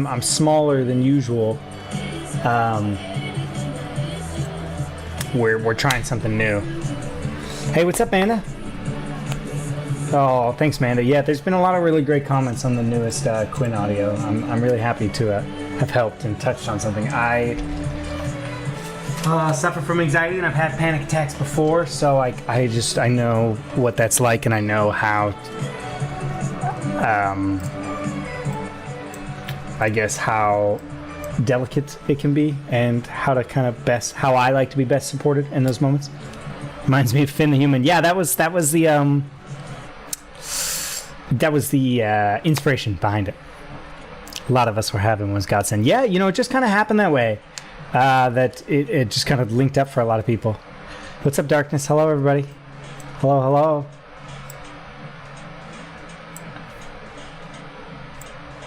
I'm smaller than usual. We're trying something new. Hey, what's up, Amanda? Oh, thanks, Amanda. Yeah, there's been a lot of really great comments on the newest Quinn audio. I'm really happy to have helped and touched on something. I suffer from anxiety and I've had panic attacks before, so I know what that's like, and I know how I guess how delicate it can be, and how to kind of how I like to be best supported in those moments. Reminds me of Finn the Human. Yeah, that was the inspiration behind it. A lot of us were having was godsend. Yeah, it just kind of happened that way. That it just kind of linked up for a lot of people. What's up, Darkness? Hello, everybody. Hello.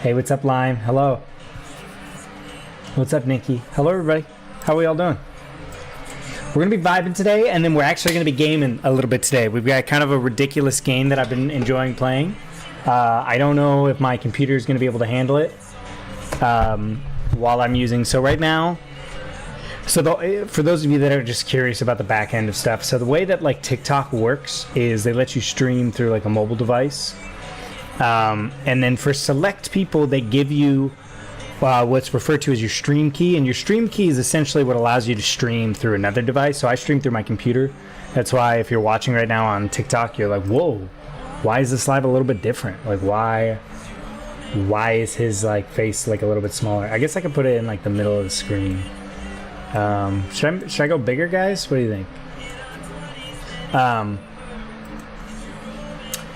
Hey, what's up, Lime? Hello. What's up, Nikki? Hello, everybody. How are we all doing? We're going to be vibing today, and then we're actually going to be gaming a little bit today. We've got kind of a ridiculous game that I've been enjoying playing. I don't know if my computer is going to be able to handle it while I'm using. So right now, for those of you that are just curious about the back end of stuff, so the way that like TikTok works is they let you stream through like a mobile device. And then for select people, they give you what's referred to as your stream key, and your stream key is essentially what allows you to stream through another device. So I stream through my computer. That's why if you're watching right now on TikTok, you're like, whoa, why is this live a little bit different? Like, why is his like face like a little bit smaller? I guess I could put it in like the middle of the screen. Should I go bigger, guys? What do you think?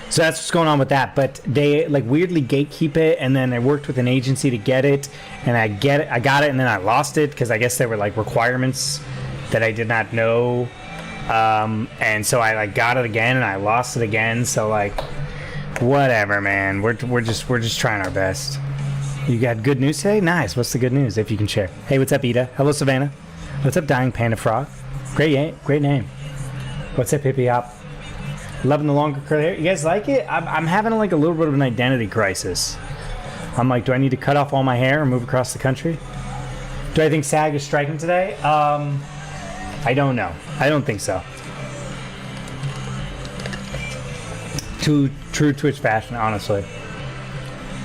So that's what's going on with that, but they like weirdly gatekeep it, and then I worked with an agency to get it, and I got it, and then I lost it because I guess there were like requirements that I did not know, and so I like got it again, and I lost it again. So like, whatever, man. We're just trying our best. You got good news today? Nice. What's the good news? If you can share. Hey, what's up, Ida? Hello, Savannah. What's up, Dying Panda Frog? Great name. What's up, Hippie Hop? Loving the longer curly hair. You guys like it? I'm having like a little bit of an identity crisis. I'm like, do I need to cut off all my hair and move across the country? Do I think SAG is striking today? I don't know. I don't think so. True Twitch fashion, honestly.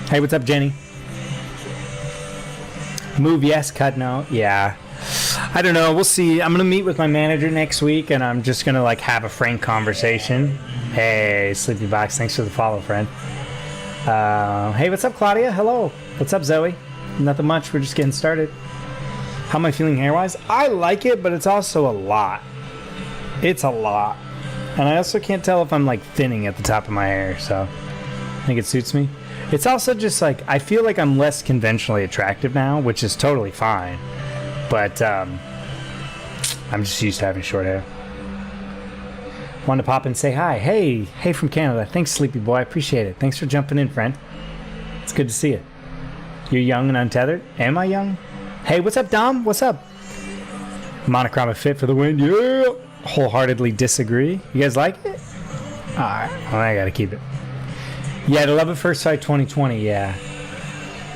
Hey, what's up, Jenny? Move yes, cut no. Yeah. I don't know. We'll see. I'm going to meet with my manager next week, and I'm just going to like have a frank conversation. Hey, Sleepy Box. Thanks for the follow, friend. Hey, what's up, Claudia? Hello. What's up, Zoe? Nothing much. We're just getting started. How am I feeling hair-wise? I like it, but it's also a lot. It's a lot. And I also can't tell if I'm like thinning at the top of my hair, so I think it suits me. It's also just like, I feel like I'm less conventionally attractive now, which is totally fine. But I'm just used to having short hair. Wanted to pop in and say hi. Hey from Canada. Thanks, Sleepy Boy. I appreciate it. Thanks for jumping in, friend. It's good to see you. You're young and untethered. Am I young? Hey, what's up, Dom? What's up? Monochromatic fit for the win. Yeah. Wholeheartedly disagree. You guys like it? Alright. Well, I gotta keep it. Yeah, the Love at First Sight 2020. Yeah.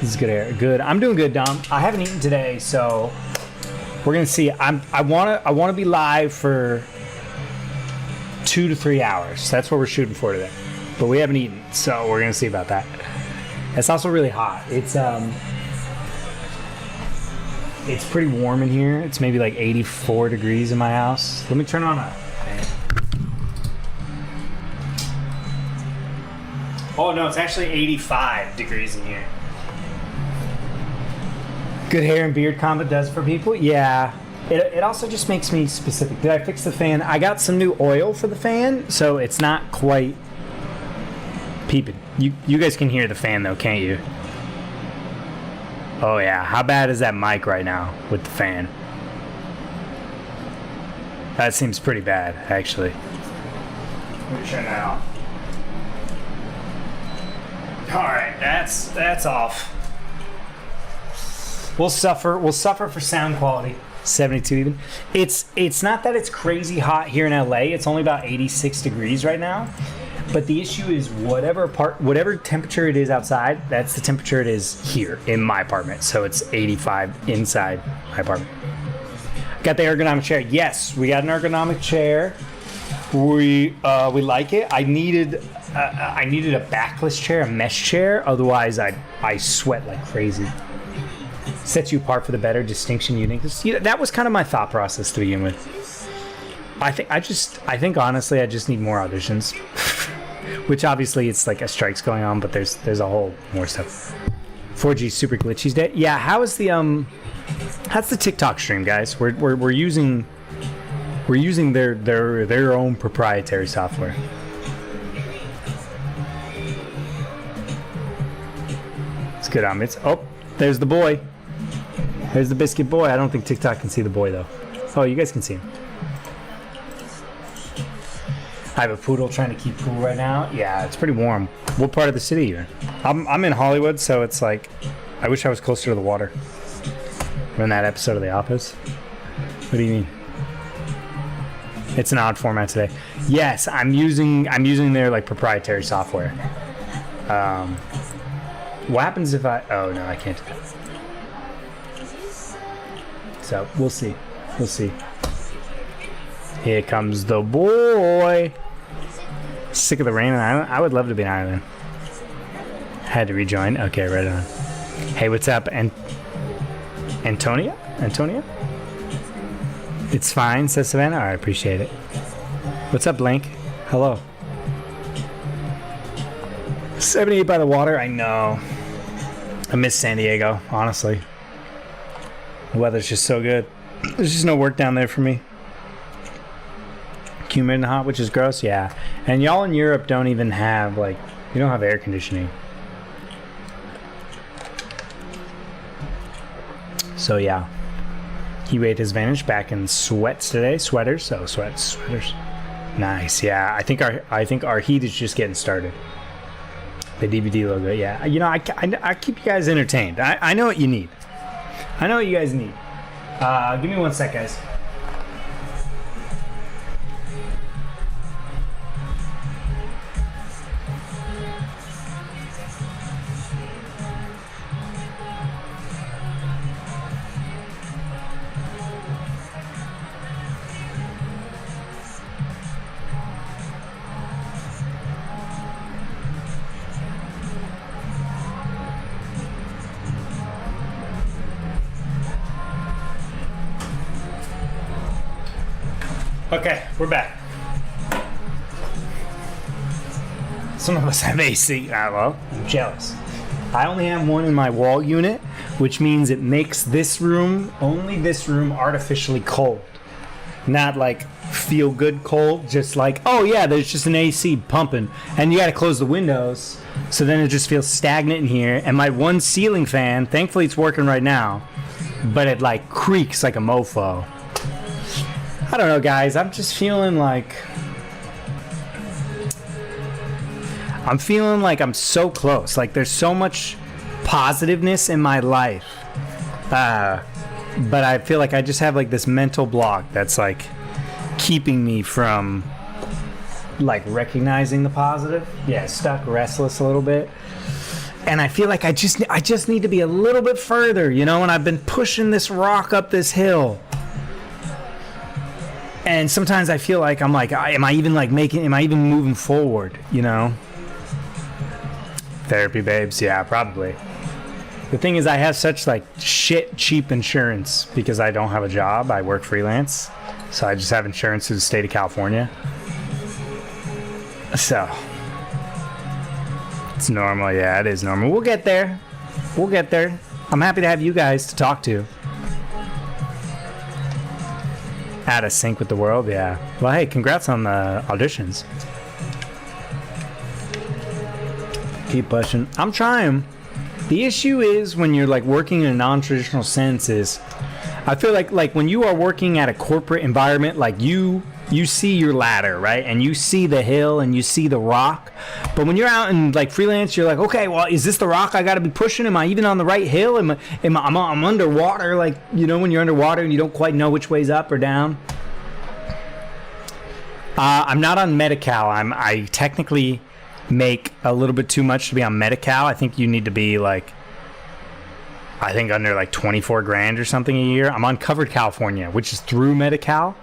This is good hair. Good. I'm doing good, Dom. I haven't eaten today, so we're gonna see. I wanna be live for 2 to 3 hours. That's what we're shooting for today. But we haven't eaten, so we're gonna see about that. It's also really hot. It's pretty warm in here. It's maybe like 84 degrees in my house. Let me turn on a fan. Oh no, it's actually 85 degrees in here. Good hair and beard combo does for people. Yeah. It also just makes me specific. Did I fix the fan? I got some new oil for the fan, so it's not quite peeping. You guys can hear the fan though, can't you? Oh yeah. How bad is that mic right now with the fan? That seems pretty bad, actually. Let me turn that off. Alright, that's off. We'll suffer for sound quality. 72 even. It's not that it's crazy hot here in LA. It's only about 86 degrees right now. But the issue is whatever temperature it is outside, that's the temperature it is here in my apartment. So it's 85 inside my apartment. Got the ergonomic chair. Yes, we got an ergonomic chair. We like it. I needed a backless chair, a mesh chair. Otherwise, I sweat like crazy. Sets you apart for the better, distinction, uniqueness. That was kind of my thought process to begin with. I think honestly, I just need more auditions. Which obviously it's like a strike's going on, but there's a whole more stuff. 4G super glitchy day. Yeah, how's the TikTok stream, guys? We're using their own proprietary software. It's good on it. Oh, there's the boy. There's the biscuit boy. I don't think TikTok can see the boy though. Oh, you guys can see him. I have a poodle trying to keep cool right now. Yeah, it's pretty warm. What part of the city are you in? I'm in Hollywood, so it's like, I wish I was closer to the water. We're in that episode of The Office. What do you mean? It's an odd format today. Yes, I'm using their like proprietary software. What happens if oh no, I can't do that. So we'll see. We'll see. Here comes the boy. Sick of the rain on Ireland? I would love to be in Ireland. Had to rejoin. Okay, right on. Hey, what's up? Antonia? It's fine, says Savannah. I appreciate it. What's up, Blank? Hello. 78 by the water? I know. I miss San Diego, honestly. The weather's just so good. There's just no work down there for me. Humid and hot, which is gross. Yeah, and y'all in Europe don't even have you don't have air conditioning. So yeah, he rate his advantage back in sweats today. Sweaters. Nice. Yeah, I think our heat is just getting started. The DVD logo. Yeah, I keep you guys entertained. I know what you need. I know what you guys need. Give me 1 sec, guys. Okay, we're back. Some of us have AC. Well, I'm jealous. I only have one in my wall unit, which means it makes only this room artificially cold. Not like feel good cold, just like, oh yeah, there's just an AC pumping and you gotta close the windows, so then it just feels stagnant in here. And my one ceiling fan, thankfully it's working right now, but it like creaks like a mofo. I don't know, guys. I'm just feeling like I'm so close. Like there's so much positiveness in my life, but I feel like I just have like this mental block that's like keeping me from like recognizing the positive. Yeah, stuck, restless a little bit. And I feel like I just need to be a little bit further, and I've been pushing this rock up this hill. And sometimes I feel like I'm like, am I even moving forward, Therapy babes, yeah, probably. The thing is I have such like cheap insurance because I don't have a job. I work freelance. So I just have insurance through the state of California. So it's normal, yeah, it is normal. We'll get there. I'm happy to have you guys to talk to. Out of sync with the world, yeah. Well, hey, congrats on the auditions. Keep pushing. I'm trying. The issue is when you're like working in a non-traditional sense is, I feel like when you are working at a corporate environment, like you see your ladder, right? And you see the hill and you see the rock. But when you're out in like freelance, you're like, okay, well, is this the rock I got to be pushing? Am I even on the right hill? I'm underwater, like, when you're underwater and you don't quite know which way's up or down. I'm not on Medi-Cal. I technically make a little bit too much to be on Medi-Cal. I think you need to be like, I think under like 24 grand or something a year. I'm on Covered California, which is through Medi-Cal.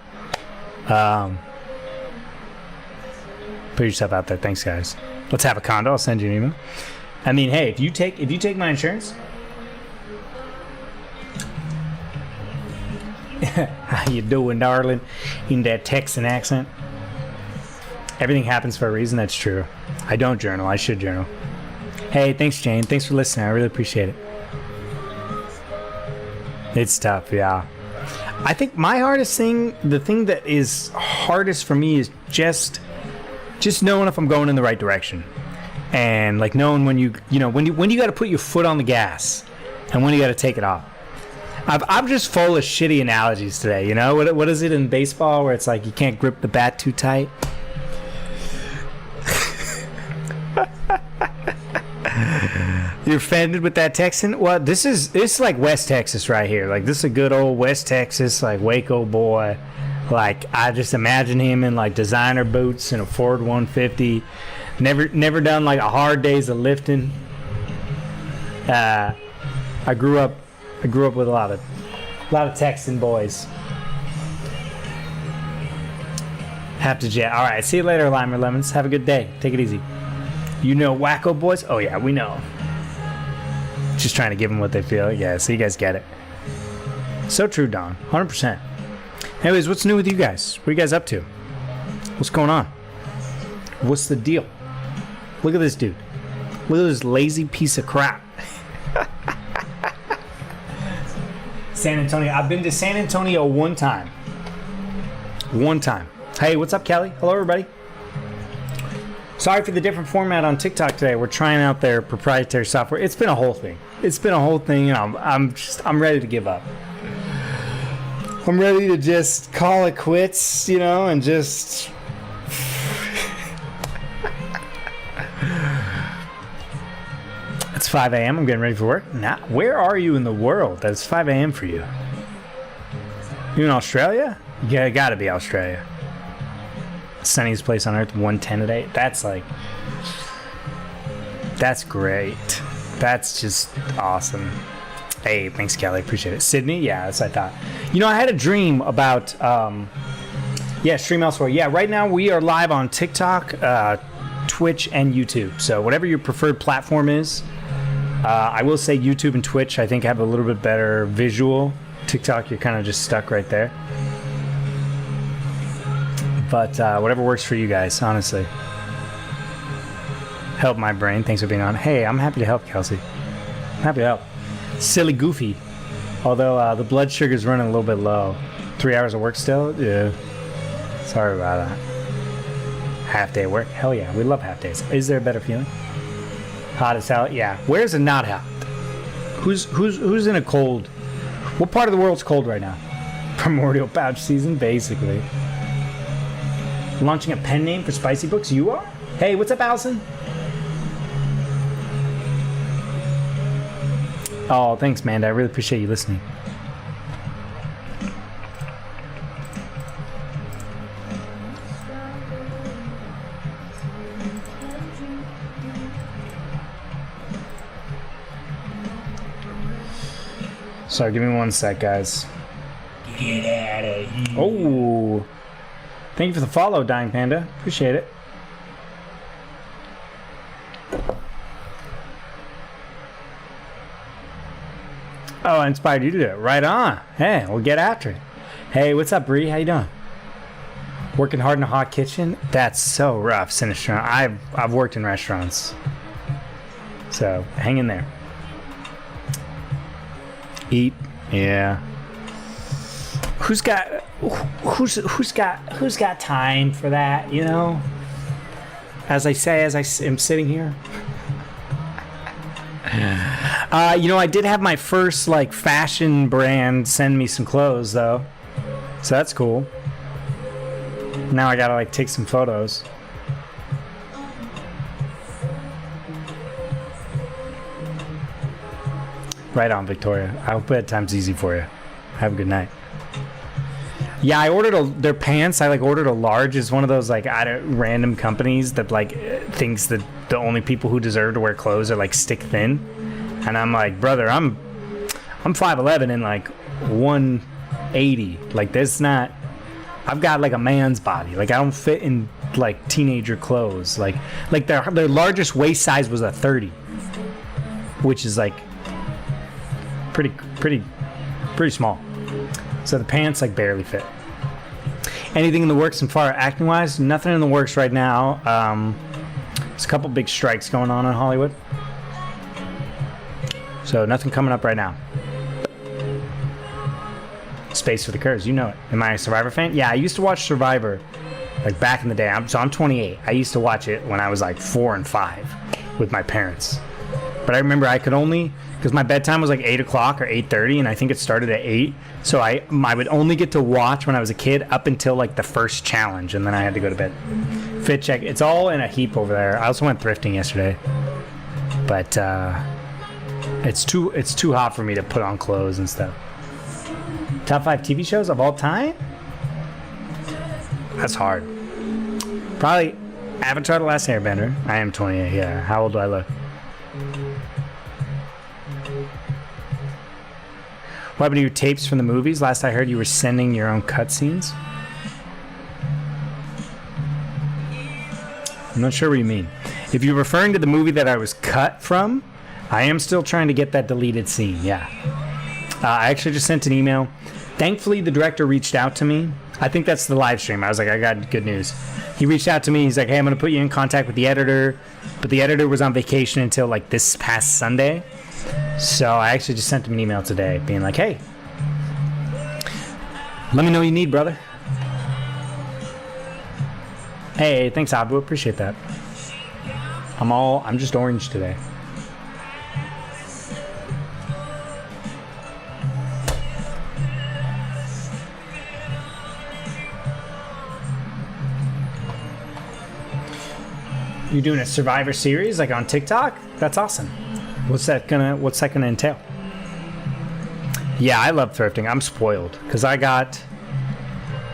Put yourself out there. Thanks, guys. Let's have a condo. I'll send you an email. I mean, hey, if you take my insurance, how you doing, darling? In that Texan accent. Everything happens for a reason. That's true. I don't journal. I should journal. Hey, thanks, Jane. Thanks for listening. I really appreciate it. It's tough, yeah. I think my hardest thing, the thing that is hardest for me is just knowing if I'm going in the right direction. And like knowing when you got to put your foot on the gas and when you got to take it off. I'm just full of shitty analogies today, you know? What is it in baseball where it's like you can't grip the bat too tight? You're offended with that Texan? Well, it's like West Texas right here. Like, this is a good old West Texas, like, Waco boy. Like, I just imagine him in, like, designer boots and a Ford 150. Never done, like, a hard days of lifting. I grew up with a lot of Texan boys. Have to jet. All right, see you later, Limer Lemons. Have a good day. Take it easy. You know Wacko boys? Oh, yeah, we know. Just trying to give them what they feel. Yeah, so you guys get it. So true, Don. 100%. Anyways, what's new with you guys? What are you guys up to? What's going on? What's the deal? Look at this dude. Look at this lazy piece of crap. San Antonio. I've been to San Antonio one time. One time. Hey, what's up, Kelly? Hello, everybody. Sorry for the different format on TikTok today. We're trying out their proprietary software. It's been a whole thing. And I'm ready to give up. I'm ready to just call it quits, you know, and just. It's 5 a.m. I'm getting ready for work. Now, where are you in the world that it's 5 a.m. for you? You in Australia? Yeah, gotta be Australia. Sunniest place on earth, 110 today. That's great. That's just awesome. Hey, thanks, Kelly. Appreciate it. Sydney? Yeah, that's what I thought. You know, I had a dream about, stream elsewhere. Yeah, right now we are live on TikTok, Twitch, and YouTube. So whatever your preferred platform is, I will say YouTube and Twitch, I think, have a little bit better visual. TikTok, you're kind of just stuck right there. But whatever works for you guys, honestly. Help my brain. Thanks for being on. Hey, I'm happy to help, Kelsey. I'm happy to help. Silly Goofy. Although the blood sugar's running a little bit low. 3 hours of work still? Yeah. Sorry about that. Half day work? Hell yeah. We love half days. Is there a better feeling? Hot as hell? Yeah. Where's it not hot? Who's in a cold? What part of the world's cold right now? Primordial pouch season, basically. Launching a pen name for spicy books? You are? Hey, what's up, Allison? Oh, thanks, Manda. I really appreciate you listening. Sorry, give me one sec, guys. Get out of here. Oh. Thank you for the follow, Dying Panda. Appreciate it. Oh, I inspired you to do it. Right on. Hey, we'll get after it. Hey, what's up, Bree? How you doing? Working hard in a hot kitchen? That's so rough, Sinister. I've worked in restaurants. So, hang in there. Eat. Yeah. Who's got time for that, you know? As I am sitting here. You know, I did have my first like fashion brand send me some clothes though. So that's cool. Now I gotta like take some photos. Right on, Victoria. I hope bedtime's easy for you. Have a good night. Yeah, I ordered their pants. I like ordered a large. It's one of those like random companies that like thinks that the only people who deserve to wear clothes are like stick thin. And I'm like, brother, I'm 5'11" and like 180. Like that's not. I've got like a man's body. Like I don't fit in like teenager clothes. Like their largest waist size was a 30, which is like pretty small. So the pants like barely fit. Anything in the works and far acting wise? Nothing in the works right now. There's a couple big strikes going on in Hollywood. So nothing coming up right now. Space for the Curves, you know it. Am I a Survivor fan? Yeah, I used to watch Survivor like back in the day. I'm 28. I used to watch it when I was like 4 and 5 with my parents. But I remember I could only, because my bedtime was like 8 o'clock or 8:30, and I think it started at 8. So I would only get to watch when I was a kid up until like the first challenge, and then I had to go to bed. Fit check. It's all in a heap over there. I also went thrifting yesterday, but it's too hot for me to put on clothes and stuff. Top 5 TV shows of all time? That's hard. Probably Avatar: The Last Airbender. I am 28, yeah. How old do I look? What happened to your tapes from the movies? Last I heard you were sending your own cutscenes. I'm not sure what you mean. If you're referring to the movie that I was cut from, I am still trying to get that deleted scene, yeah. I actually just sent an email. Thankfully, the director reached out to me. I think that's the live stream. I was like, I got good news. He reached out to me. He's like, hey, I'm going to put you in contact with the editor. But the editor was on vacation until like this past Sunday. So I actually just sent him an email today being like, hey, let me know what you need, brother. Hey, thanks, Abu. Appreciate that. I'm just orange today. You're doing a Survivor series like on TikTok? That's awesome. What's that gonna entail? Yeah, I love thrifting. I'm spoiled because I got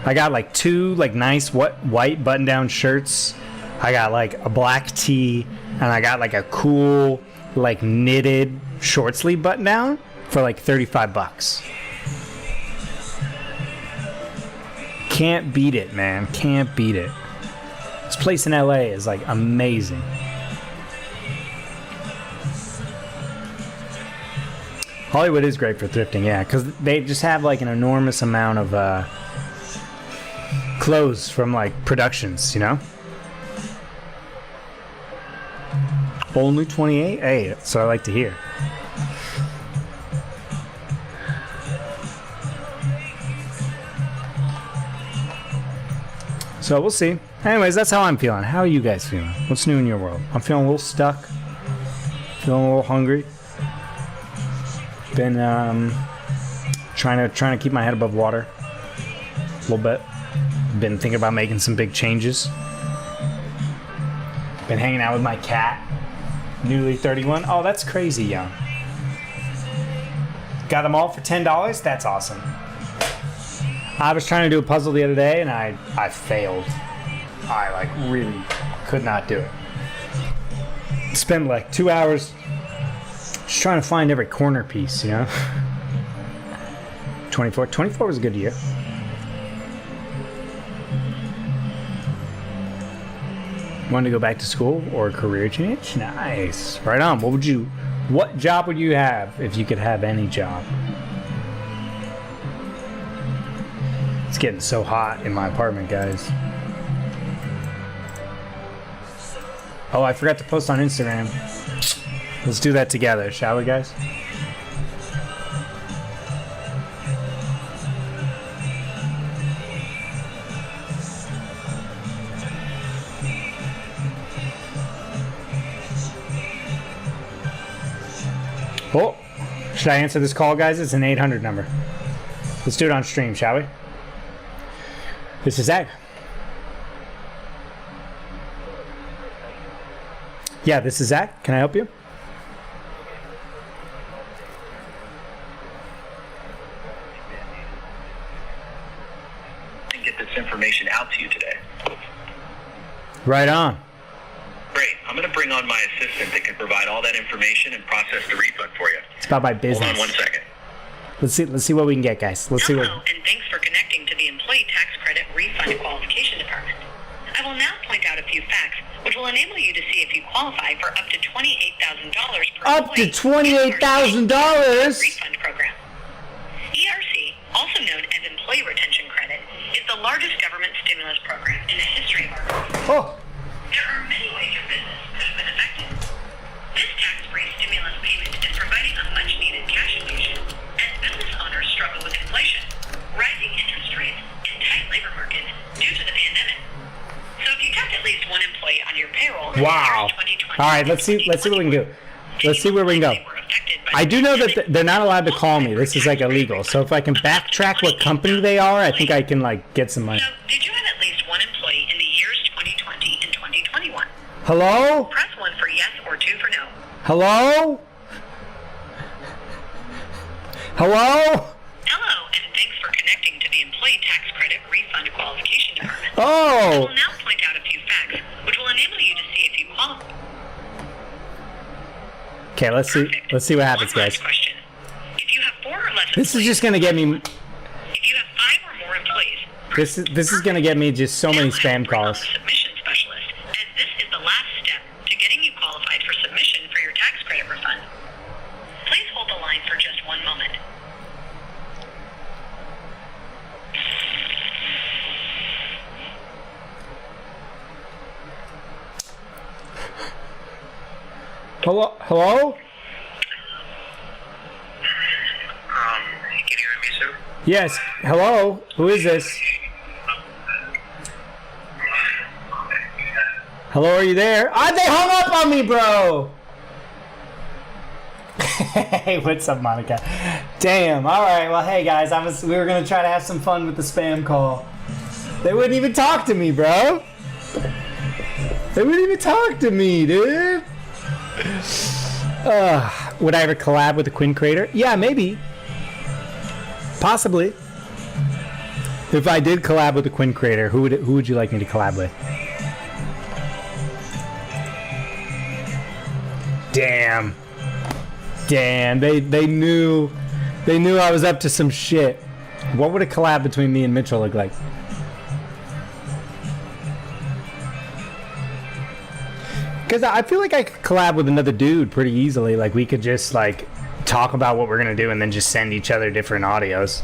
like 2 like nice white button-down shirts. I got like a black tee, and I got like a cool like knitted short sleeve button-down for like $35. Can't beat it, man. Can't beat it. This place in LA is like amazing. Hollywood is great for thrifting, yeah, because they just have like an enormous amount of clothes from like productions, you know? Only 28? Hey, that's what I like to hear. So we'll see. Anyways, that's how I'm feeling. How are you guys feeling? What's new in your world? I'm feeling a little stuck. Feeling a little hungry. Been trying to keep my head above water a little bit. Been thinking about making some big changes. Been hanging out with my cat. Newly 31. Oh, that's crazy young. Got them all for $10. That's awesome. I was trying to do a puzzle the other day and I failed. I like really could not do it. Spent like 2 hours just trying to find every corner piece, you know? 24 was a good year. Want to go back to school or a career change? Nice. Right on. What job would you have if you could have any job? It's getting so hot in my apartment, guys. Oh, I forgot to post on Instagram. Let's do that together, shall we, guys? Oh, should I answer this call, guys? It's an 800 number. Let's do it on stream, shall we? This is Zach. Yeah, this is Zach. Can I help you? Right on. Great. I'm going to bring on my assistant that can provide all that information and process the refund for you. It's about my business. Hold on 1 second. Let's see what we can get, guys. Let's see what. Hello, and thanks for connecting to the Employee Tax Credit Refund Qualification Department. I will now point out a few facts which will enable you to see if you qualify for up to $28,000 per Up to employee $28,000. refund program. ERC, also known as Employee Retention Credit, is the largest government stimulus program in the history of our country. Oh. There are many ways your business could have been affected. This tax-free stimulus payment is providing a much-needed cash infusion as business owners struggle with inflation, rising interest rates, and tight labor markets due to the pandemic. So if you kept at least one employee on your payroll in Wow. the years 2020 All right, let's see what we can do. Let's see where we can go. I do know that they're not allowed to call me. This is like illegal. So if I can backtrack what company they are, I think I can like get some money. So did you have at least one employee in the years 2020 and 2021? Hello? Press 1 for yes or 2 for no. Hello? Hello? Hello, and thanks for connecting to the Employee Tax Credit Refund Qualification Department. I Oh. will now point out a few facts which will enable you to see if you qualify. Okay, let's see. Perfect. Let's see what happens, One last guys. question. If you have 4 or less This is employees, just gonna get me. if you have 5 or more employees, This is gonna get me just so many now spam bring on calls. the submission specialist, as this is the last step to getting you qualified for submission for your tax credit refund. Please hold the line for just 1 moment. Hello? Hello? Can you hear me, sir? Yes. Hello? Who is this? Hello, are you there? Ah, they hung up on me, bro! Hey, what's up, Monica? Damn, alright, well, hey, guys, we were gonna try to have some fun with the spam call. They wouldn't even talk to me, bro! They wouldn't even talk to me, dude! Would I ever collab with the Quinn Creator? Yeah, maybe. Possibly. If I did collab with the Quinn Creator, who would you like me to collab with? Damn. Damn, they knew I was up to some shit. What would a collab between me and Mitchell look like? Because I feel like I could collab with another dude pretty easily. Like, we could just, like, talk about what we're going to do and then just send each other different audios.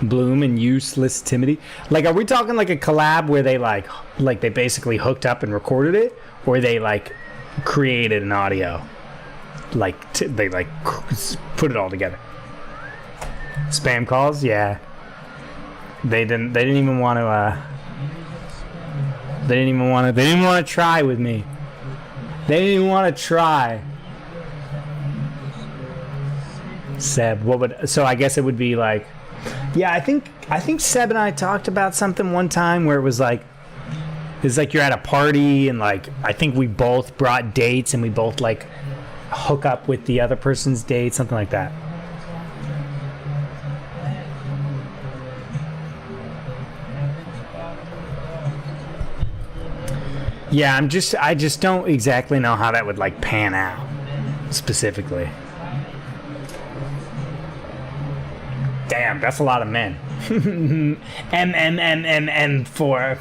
Bloom and Useless Timothy. Like, are we talking, like, a collab where they, like they basically hooked up and recorded it? Or they, like, created an audio? Like, they, like, put it all together. Spam calls? Yeah. They didn't even want to, they didn't even want to try with me. They didn't even want to try. Seb, so I guess it would be like, yeah, I think Seb and I talked about something one time where it was like, it's like you're at a party and like, I think we both brought dates and we both like hook up with the other person's date, something like that. Yeah, I just don't exactly know how that would like pan out specifically. Damn, that's a lot of men. M for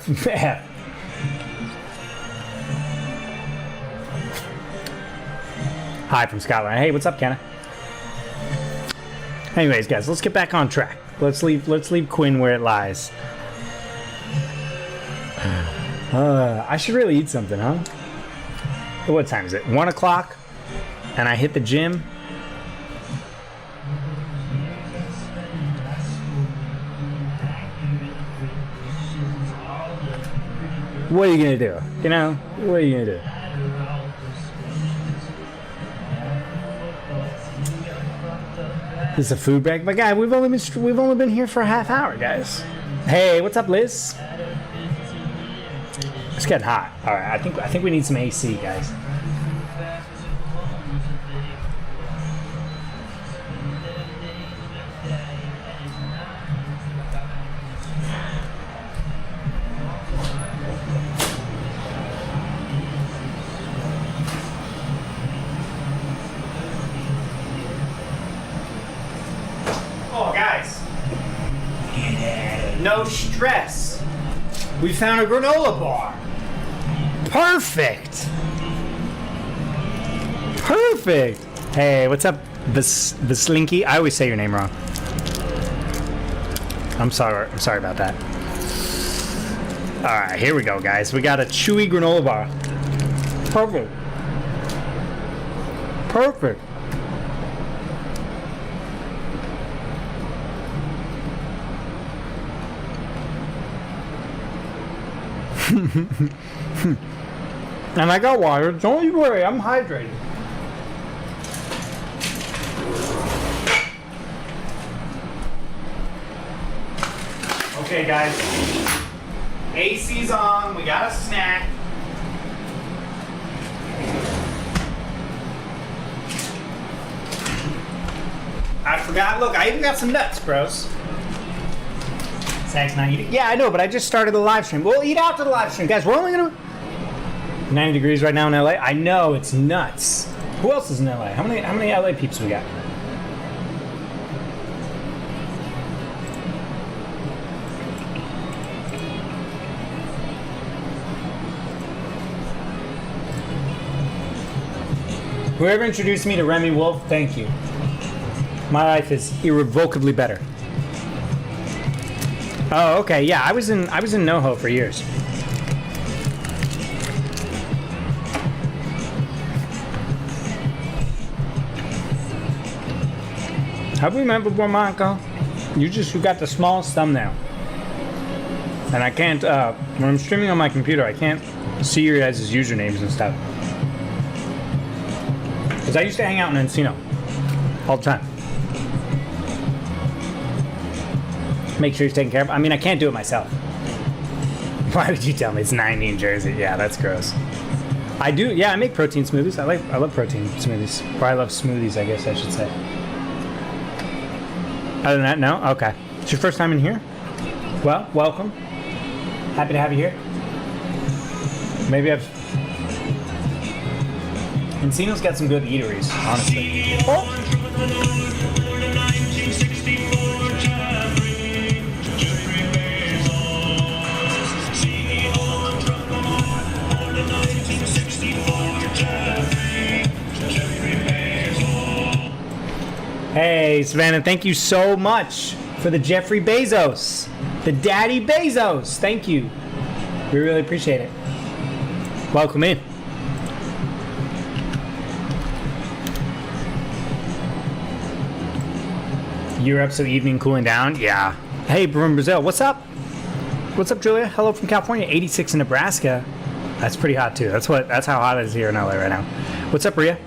Hi from Scotland. Hey, what's up, Kenna? Anyways, guys, let's get back on track. Let's leave Quinn where it lies. I should really eat something, huh? What time is it? 1 o'clock? And I hit the gym? What are you gonna do? You know? What are you gonna do? This is a food break? But guys, we've only been here for a half hour, guys. Hey, what's up, Liz? It's getting hot. All right, I think we need some AC, guys. No stress. We found a granola bar. Perfect. Perfect. Hey, what's up, Slinky? I always say your name wrong. I'm sorry about that. All right, here we go, guys. We got a chewy granola bar. Perfect. Perfect. And I got water. Don't you worry, I'm hydrated. Okay, guys. AC's on. We got a snack. I forgot. Look, I even got some nuts, bros. Zach's not eating. Yeah, I know, but I just started the live stream. We'll eat after the live stream. Guys, we're only gonna... 90 degrees right now in LA. I know, it's nuts. Who else is in LA? How many LA peeps we got? Whoever introduced me to Remy Wolf, thank you. My life is irrevocably better. Oh, okay. Yeah, I was in NoHo for years. Have we met before, Marco? You got the smallest thumbnail. And I can't, when I'm streaming on my computer, I can't see your guys' usernames and stuff. Because I used to hang out in Encino all the time. Make sure he's taken care of. I mean, I can't do it myself. Why did you tell me it's 90 in Jersey? Yeah, that's gross. I do, yeah, I make protein smoothies. I love protein smoothies. Or I love smoothies, I guess I should say. Other than that, no? Okay. It's your first time in here? Well, welcome. Happy to have you here. Maybe Encino's got some good eateries, honestly. Oh! Hey, Savannah, thank you so much for the Jeffrey Bezos. The Daddy Bezos. Thank you. We really appreciate it. Welcome in. Europe, so evening cooling down? Yeah. Hey, from Brazil. What's up? What's up, Julia? Hello from California. 86 in Nebraska. That's pretty hot, too. That's how hot it is here in LA right now. What's up, Ria?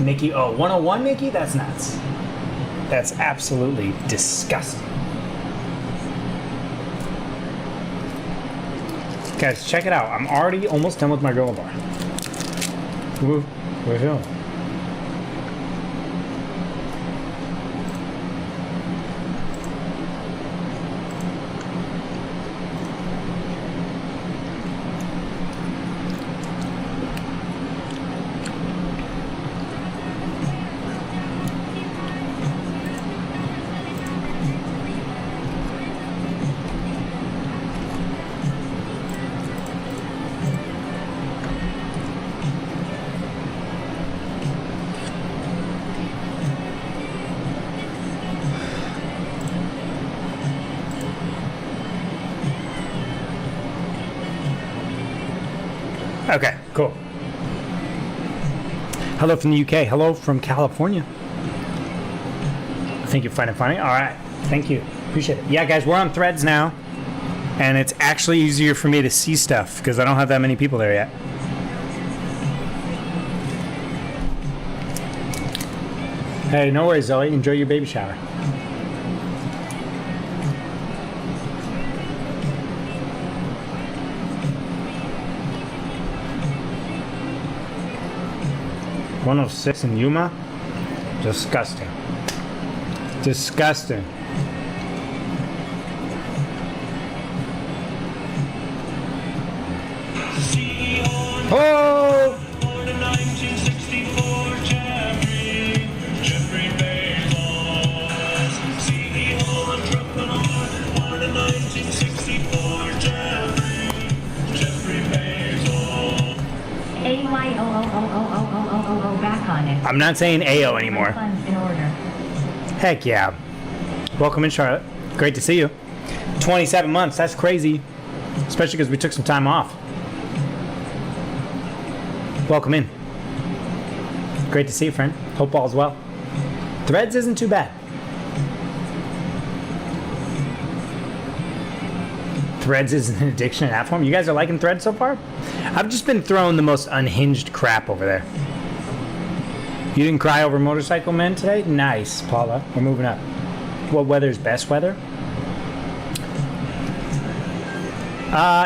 Nikki, 101, Nikki? That's nuts. That's absolutely disgusting. Guys, check it out. I'm already almost done with my granola bar. Where's it? Okay, cool. Hello from the UK. Hello from California. I think you find it funny. All right. Thank you. Appreciate it. Yeah, guys, we're on Threads now. And it's actually easier for me to see stuff because I don't have that many people there yet. Hey, no worries, Zoe. Enjoy your baby shower. .106 in Yuma? Disgusting. Disgusting. Oh! I'm not saying AO anymore. Funds in order. Heck yeah. Welcome in, Charlotte. Great to see you. 27 months, that's crazy. Especially because we took some time off. Welcome in. Great to see you, friend. Hope all's well. Threads isn't too bad. Threads isn't an addiction in that form. You guys are liking Threads so far? I've just been throwing the most unhinged crap over there. You didn't cry over Motorcycle Men today? Nice, Paula. We're moving up. What weather's best weather?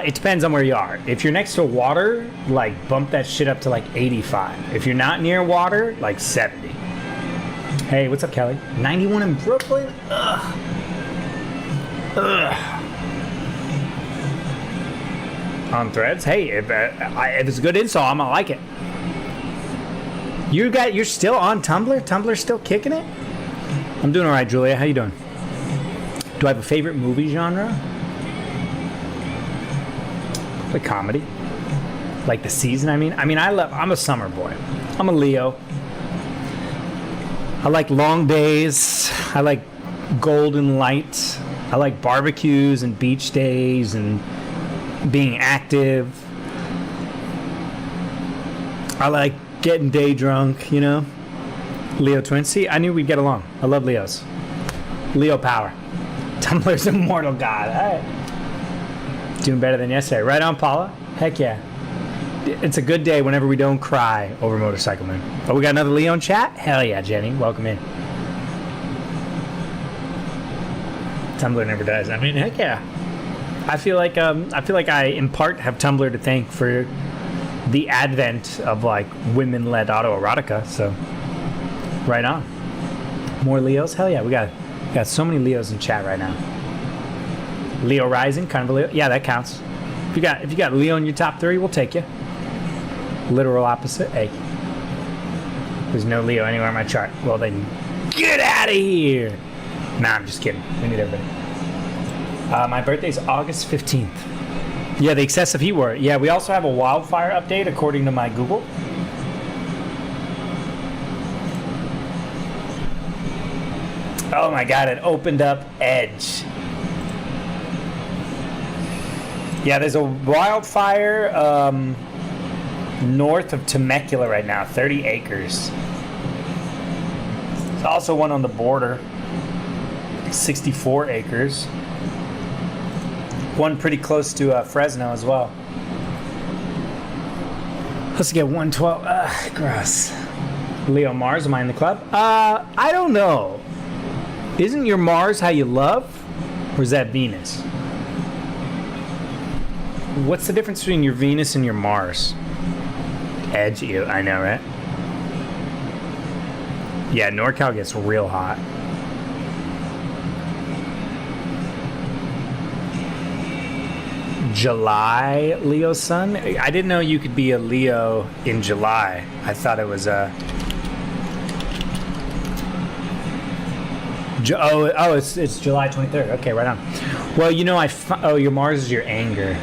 It depends on where you are. If you're next to water, like bump that shit up to like 85. If you're not near water, like 70. Hey, what's up, Kelly? 91 in Brooklyn? Ugh. On Threads? Hey, if it's a good install, I'm gonna like it. You're still on Tumblr? Tumblr's still kicking it? I'm doing all right, Julia. How you doing? Do I have a favorite movie genre? Like comedy, like the season. I'm a summer boy. I'm a Leo. I like long days. I like golden light. I like barbecues and beach days and being active. I like getting day drunk, you know. Leo twins. See, I knew we'd get along. I love Leos. Leo power. Tumblr's immortal god. All right. Doing better than yesterday. Right on, Paula? Heck yeah. It's a good day whenever we don't cry over Motorcycle Man. Oh, we got another Leo in chat? Hell yeah, Jenny. Welcome in. Tumblr never dies. I mean, heck yeah. I feel like I in part have Tumblr to thank for the advent of like women-led autoerotica. So, right on. More Leos? Hell yeah, we got so many Leos in chat right now. Leo rising, kind of a Leo. Yeah, that counts. If you got Leo in your top 3, we'll take you. Literal opposite. Hey, there's no Leo anywhere on my chart. Well then, get out of here. Nah, I'm just kidding. We need everybody. My birthday's August 15th. Yeah, the excessive heat word. Yeah, we also have a wildfire update according to my Google. Oh my God! It opened up Edge. Yeah, there's a wildfire north of Temecula right now, 30 acres. There's also one on the border, 64 acres. One pretty close to Fresno as well. Let's get 112. Gross. Leo Mars, am I in the club? I don't know. Isn't your Mars how you love? Or is that Venus? What's the difference between your Venus and your Mars? Edge, you. I know, right? Yeah, NorCal gets real hot. July Leo sun? I didn't know you could be a Leo in July. I thought it was a... it's July 23rd. Okay, right on. Well, you know, your Mars is your anger.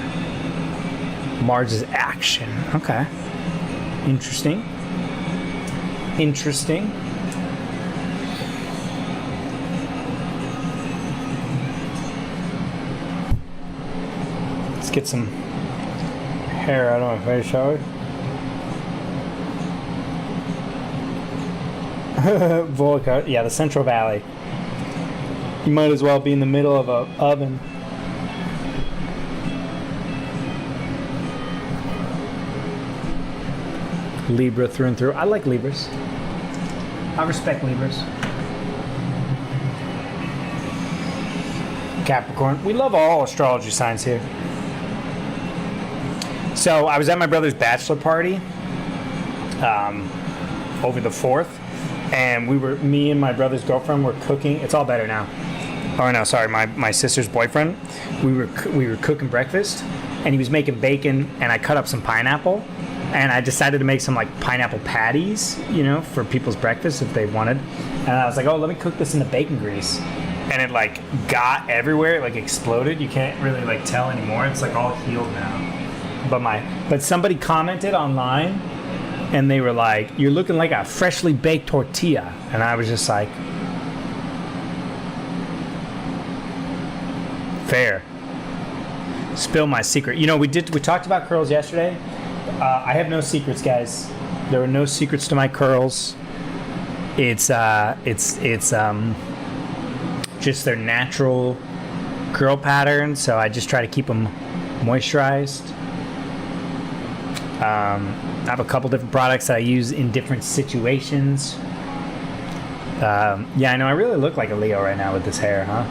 Mars is action. Okay. Interesting. Interesting. Let's get some hair out of my face, shall we? Volca. Yeah, the Central Valley. You might as well be in the middle of an oven. Libra through and through. I like Libras. I respect Libras. Capricorn. We love all astrology signs here. So I was at my brother's bachelor party over the 4th, and me and my brother's girlfriend were cooking. It's all better now. Oh no, sorry, my sister's boyfriend. We were cooking breakfast, and he was making bacon, and I cut up some pineapple. And I decided to make some like pineapple patties, you know, for people's breakfast if they wanted. And I was like, oh, let me cook this in the bacon grease. And it like got everywhere, it like exploded. You can't really like tell anymore. It's like all healed now. But somebody commented online and they were like, "You're looking like a freshly baked tortilla," and I was just like, fair. Spill my secret. You know, we talked about curls yesterday. I have no secrets, guys. There were no secrets to my curls. It's just their natural curl pattern, so I just try to keep them moisturized. I have a couple different products that I use in different situations. Yeah, I know I really look like a Leo right now with this hair, huh?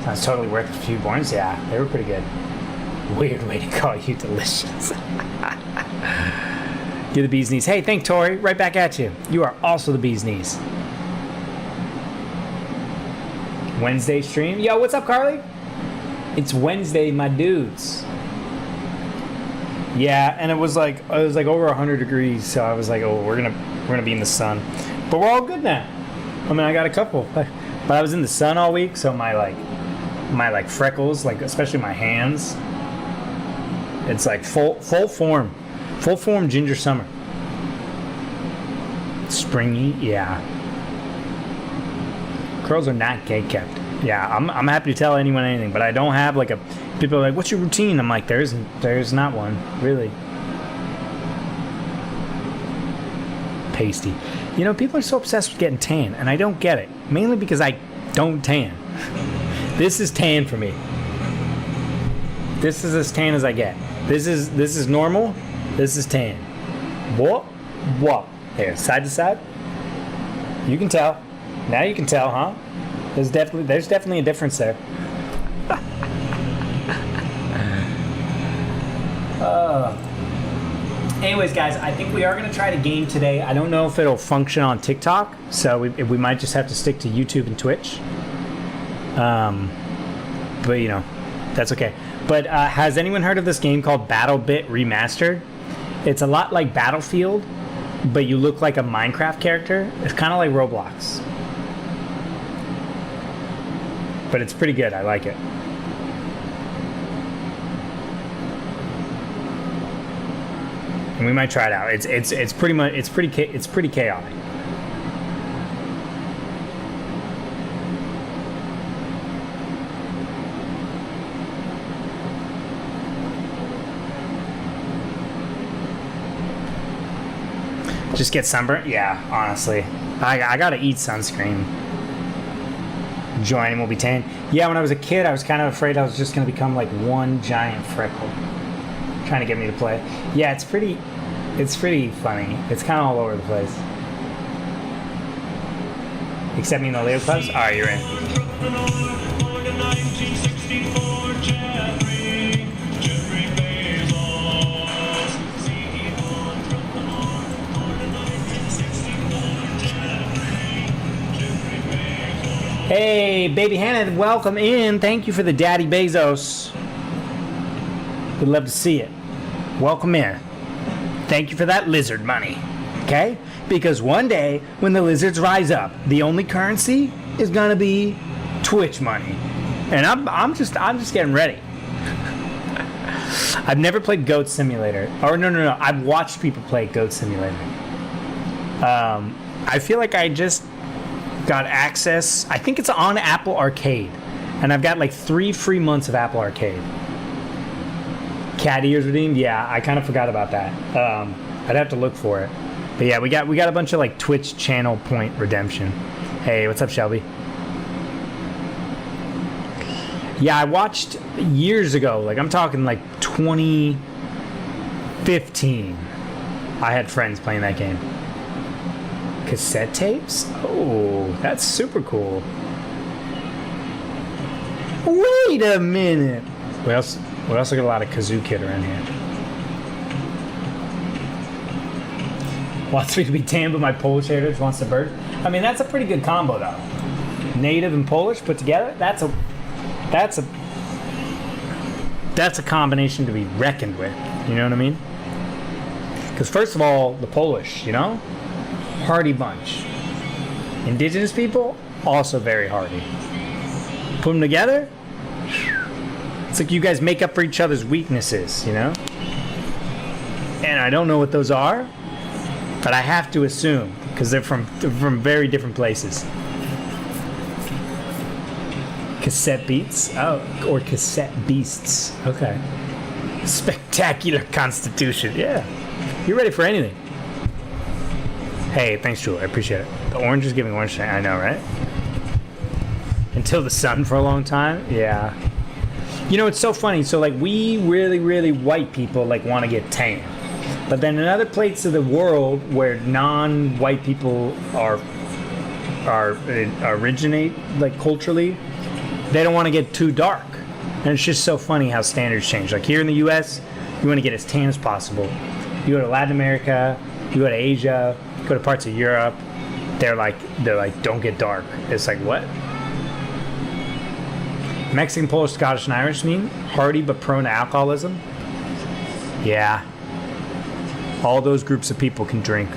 Sounds totally worth a few borns. Yeah, they were pretty good. Weird way to call you delicious. You're the bee's knees. Hey, thank Tori. Right back at you. You are also the bee's knees. Wednesday stream. Yo, what's up, Carly? It's Wednesday, my dudes. Yeah, and it was like over 100 degrees, so I was like, oh, we're gonna be in the sun, but we're all good now. I mean, I got a couple, but I was in the sun all week, so my freckles, like especially my hands, it's like full form ginger summer. Springy, yeah. Curls are not gay kept. Yeah, I'm happy to tell anyone anything, but I don't have like a. People are like, "What's your routine?" I'm like, there's not one really. Pasty. You know, people are so obsessed with getting tan, and I don't get it. Mainly because I don't tan. This is tan for me. This is as tan as I get. This is normal. This is tan. What? Here, side to side. You can tell. Now you can tell, huh? There's definitely a difference there. Anyways, guys, I think we are going to try the game today. I don't know if it'll function on TikTok, so we might just have to stick to YouTube and Twitch. But, you know, that's okay. But has anyone heard of this game called Battlebit Remastered? It's a lot like Battlefield, but you look like a Minecraft character. It's kind of like Roblox. But it's pretty good. I like it. And we might try it out. It's pretty chaotic. Just get sunburnt? Yeah, honestly. I gotta eat sunscreen. Join and we'll be tan. Yeah, when I was a kid, I was kind of afraid I was just gonna become like one giant freckle. Trying to get me to play. Yeah, it's pretty funny. It's kind of all over the place. Except me in the Leo clubs? Alright, you're in. Hey, baby Hannah, welcome in. Thank you for the Daddy Bezos. We'd love to see it. Welcome in. Thank you for that lizard money. Okay? Because one day, when the lizards rise up, the only currency is gonna be Twitch money. And I'm just getting ready. I've never played Goat Simulator. Or no. I've watched people play Goat Simulator. I feel like I just got access. I think it's on Apple Arcade. And I've got like 3 free months of Apple Arcade. Cat ears redeemed? Yeah, I kind of forgot about that. I'd have to look for it. But yeah, we got a bunch of like Twitch channel point redemption. Hey, what's up, Shelby? Yeah, I watched years ago. Like I'm talking like 2015. I had friends playing that game. Cassette tapes? Oh, that's super cool. Wait a minute. We also got a lot of Kazoo Kid around here. Wants me to be tan, but my Polish heritage wants to bird. I mean, that's a pretty good combo, though. Native and Polish put together. That's a combination to be reckoned with. You know what I mean? Because first of all, the Polish, you know, hardy bunch. Indigenous people, also very hardy. Put them together. It's like you guys make up for each other's weaknesses, you know? And I don't know what those are, but I have to assume because they're from very different places. Cassette beats, or cassette beasts. Okay. Spectacular Constitution. Yeah, you're ready for anything. Hey, thanks, Jewel. I appreciate it. The orange is giving orange. I know, right? Until the sun for a long time. Yeah. You know, it's so funny. So, like, we really white people like want to get tan, but then in other places of the world where non-white people originate, like, culturally, they don't want to get too dark. And it's just so funny how standards change. Like here in the U.S., you want to get as tan as possible. You go to Latin America, you go to Asia, you go to parts of Europe. They're like, don't get dark. It's like, what? Mexican, Polish, Scottish, and Irish mean hardy but prone to alcoholism. Yeah. All those groups of people can drink.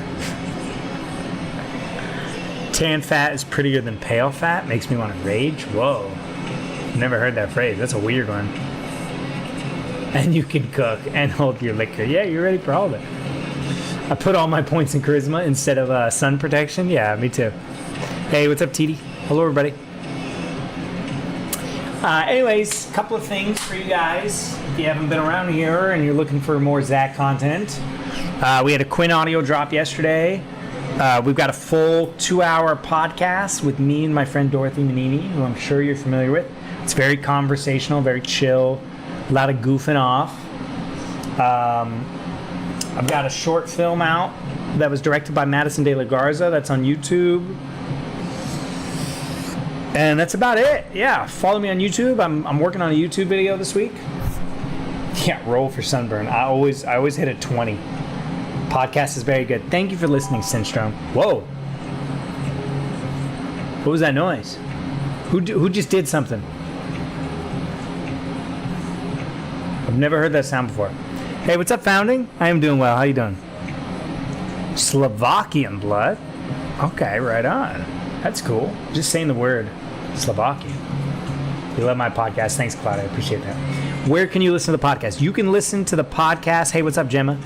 Tan fat is prettier than pale fat. Makes me want to rage. Whoa. Never heard that phrase. That's a weird one. And you can cook and hold your liquor. Yeah, you're ready for all of it. I put all my points in charisma instead of sun protection. Yeah, me too. Hey, what's up, TD? Hello, everybody. Anyways, a couple of things for you guys. If you haven't been around here and you're looking for more Zach content, we had a Quinn audio drop yesterday. We've got a full 2-hour podcast with me and my friend Dorothy Manini, who I'm sure you're familiar with. It's very conversational, very chill, a lot of goofing off. I've got a short film out that was directed by Madison De La Garza that's on YouTube. And that's about it. Yeah, follow me on YouTube. I'm working on a YouTube video this week. Yeah, roll for sunburn. I always hit a 20. Podcast is very good. Thank you for listening, Sinstrom. Whoa. What was that noise? Who just did something? I've never heard that sound before. Hey, what's up, Founding? I am doing well. How you doing? Slovakian blood? Okay, right on. That's cool. Just saying the word Slovakian. You love my podcast. Thanks, Cloud. I appreciate that. Where can you listen to the podcast? You can listen to the podcast. Hey, what's up, Gemma?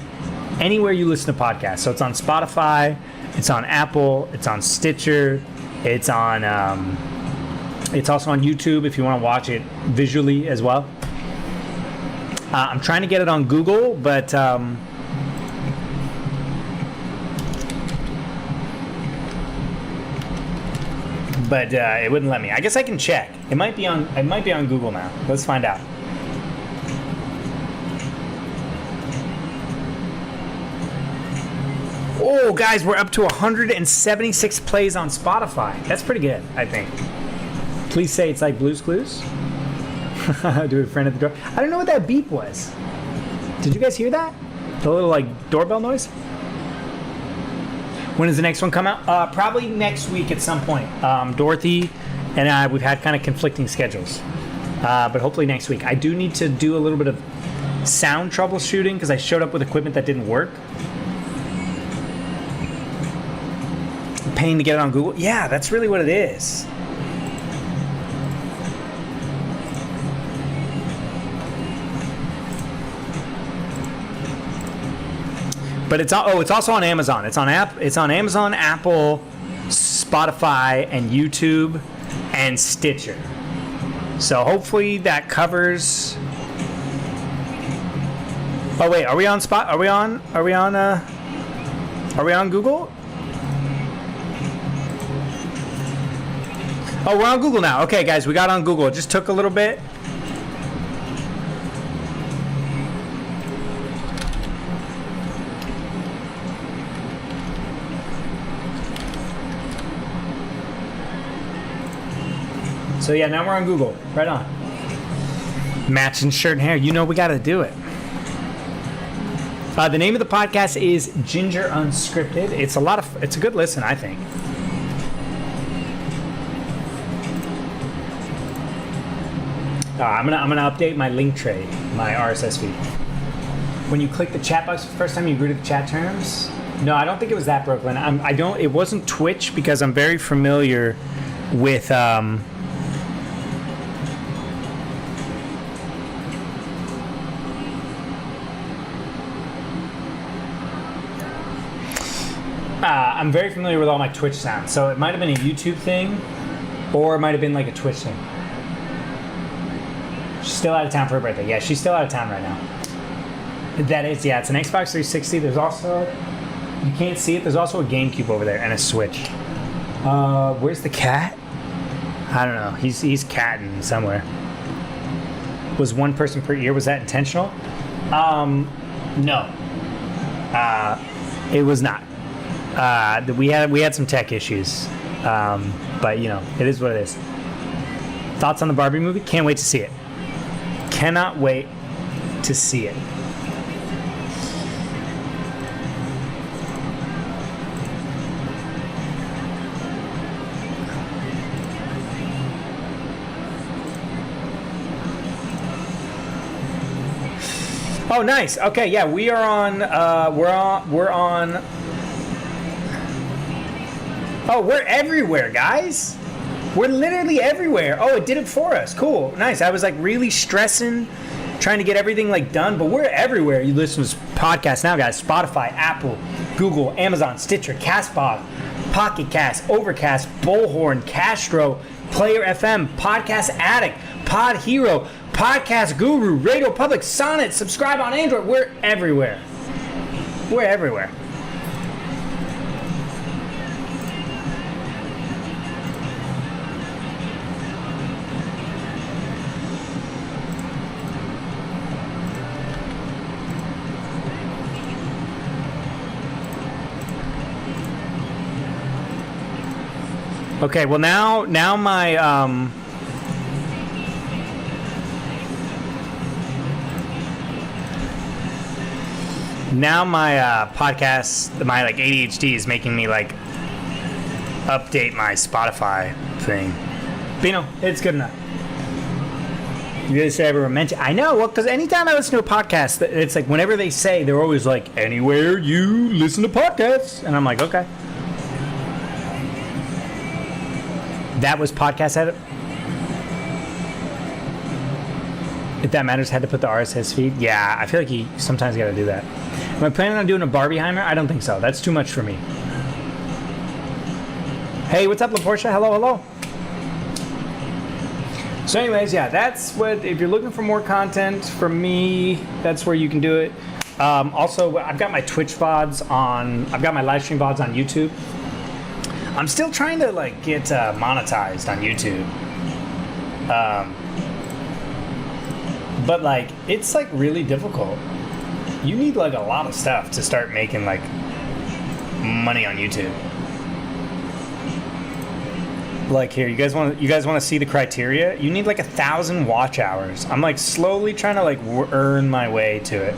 Anywhere you listen to podcasts. So it's on Spotify, it's on Apple, it's on Stitcher, it's on it's also on YouTube if you want to watch it visually as well. I'm trying to get it on Google, but it wouldn't let me. I guess I can check. It might be on Google now. Let's find out. Oh, guys, we're up to 176 plays on Spotify. That's pretty good, I think. Please say it's like Blue's Clues. Do a friend at the door. I don't know what that beep was. Did you guys hear that? The little, like, doorbell noise? When does the next one come out? Probably next week at some point. Dorothy and I, we've had kind of conflicting schedules. But hopefully next week. I do need to do a little bit of sound troubleshooting because I showed up with equipment that didn't work. Paying to get it on Google? Yeah, that's really what it is. But it's also on Amazon. It's on Amazon, Apple, Spotify, and YouTube, and Stitcher. So hopefully that covers. Oh wait, are we on Google? Oh, we're on Google now. Okay, guys, we got on Google. It just took a little bit. So yeah, now we're on Google. Right on. Matching shirt and hair. You know we got to do it. The name of the podcast is Ginger Unscripted. It's a good listen, I think. I'm gonna update my link tray, my RSS feed. When you click the chat box for the first time, you agree to the chat terms. No, I don't think it was that, Brooklyn. It wasn't Twitch because I'm very familiar with. I'm very familiar with all my Twitch sounds, so it might have been a YouTube thing, or it might have been like a Twitch thing. She's still out of town for her birthday. Yeah, she's still out of town right now. That is, yeah, it's an Xbox 360. There's also, you can't see it, there's also a GameCube over there and a Switch. Where's the cat? I don't know. He's catting somewhere. Was one person per ear? Was that intentional? No. It was not. We had some tech issues, but you know, it is what it is. Thoughts on the Barbie movie? Can't wait to see it. Cannot wait to see it. Oh, nice. Okay, yeah, we are on. We're on. Oh, we're everywhere, guys. We're literally everywhere. Oh, it did it for us. Cool, nice. I was like really stressing, trying to get everything like done, but we're everywhere. You listen to this podcast now, guys. Spotify, Apple, Google, Amazon, Stitcher, Castbox, Pocket Cast, Overcast, Bullhorn, Castro, Player FM, Podcast Addict, Pod Hero, Podcast Guru, Radio Public, Sonnet, subscribe on Android. We're everywhere. We're everywhere. Okay, well now my podcast, my like ADHD is making me like update my Spotify thing. But you know, it's good enough. You guys ever mention? I know, well, because anytime I listen to a podcast, it's like whenever they say, they're always like, anywhere you listen to podcasts, and I'm like, okay. That was podcast edit. If that matters, had to put the RSS feed. Yeah, I feel like you sometimes got to do that. Am I planning on doing a Barbieheimer? I don't think so. That's too much for me. Hey, what's up, LaPortia? Hello, hello. So anyways, yeah, that's what, if you're looking for more content from me, that's where you can do it. Also, I've got my Twitch VODs on, I've got my live stream VODs on YouTube. I'm still trying to like get monetized on YouTube. But like, it's like really difficult. You need like a lot of stuff to start making like money on YouTube. Like here, you guys want to see the criteria? You need like 1,000 watch hours. I'm like slowly trying to like earn my way to it.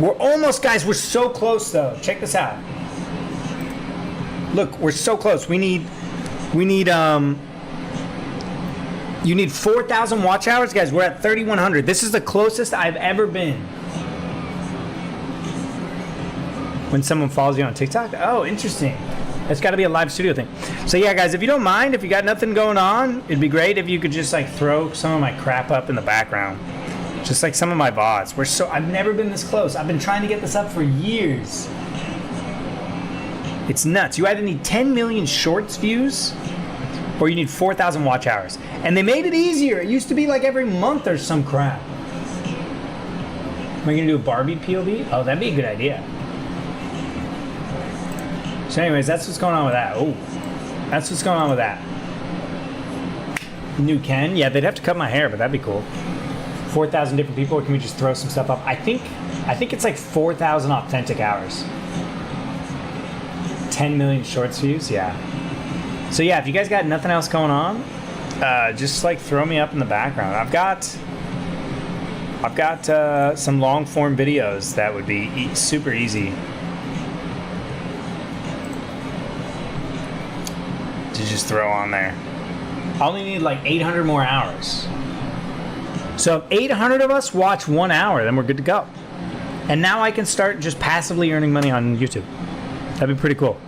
We're almost, guys, we're so close though. Check this out. Look, we're so close. You need 4,000 watch hours, guys. We're at 3,100. This is the closest I've ever been. When someone follows you on TikTok? Oh, interesting. It's got to be a live studio thing. So yeah, guys, if you don't mind, if you got nothing going on, it'd be great if you could just like throw some of my crap up in the background. Just like some of my VODs. I've never been this close. I've been trying to get this up for years. It's nuts. You either need 10 million shorts views or you need 4,000 watch hours. And they made it easier. It used to be like every month or some crap. Am I gonna do a Barbie POV? Oh, that'd be a good idea. So anyways, that's what's going on with that. Oh, that's what's going on with that. New Ken? Yeah, they'd have to cut my hair, but that'd be cool. 4,000 different people, or can we just throw some stuff up? I think it's like 4,000 authentic hours. 10 million shorts views, yeah. So yeah, if you guys got nothing else going on, just like throw me up in the background. I've got some long form videos that would be super easy to just throw on there. I only need like 800 more hours. So if 800 of us watch 1 hour, then we're good to go. And now I can start just passively earning money on YouTube. That'd be pretty cool.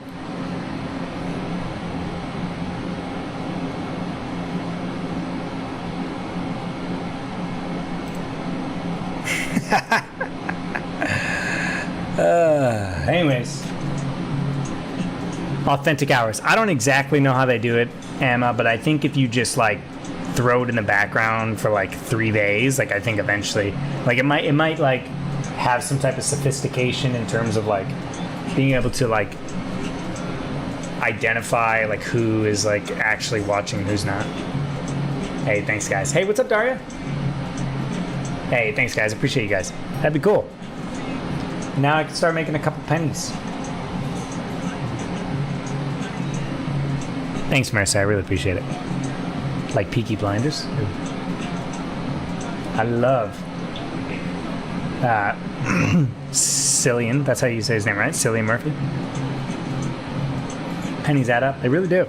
Anyways. Authentic hours. I don't exactly know how they do it, Emma, but I think if you just like throw it in the background for like 3 days, like I think eventually, like it might like have some type of sophistication in terms of like being able to like identify like who is like actually watching and who's not. Hey, thanks guys. Hey, what's up, Daria? Hey, thanks guys. Appreciate you guys. That'd be cool. Now I can start making a couple pennies. Thanks, Marissa. I really appreciate it. Like Peaky Blinders. I love Cillian. That's how you say his name, right? Cillian Murphy. Pennies add up. They really do.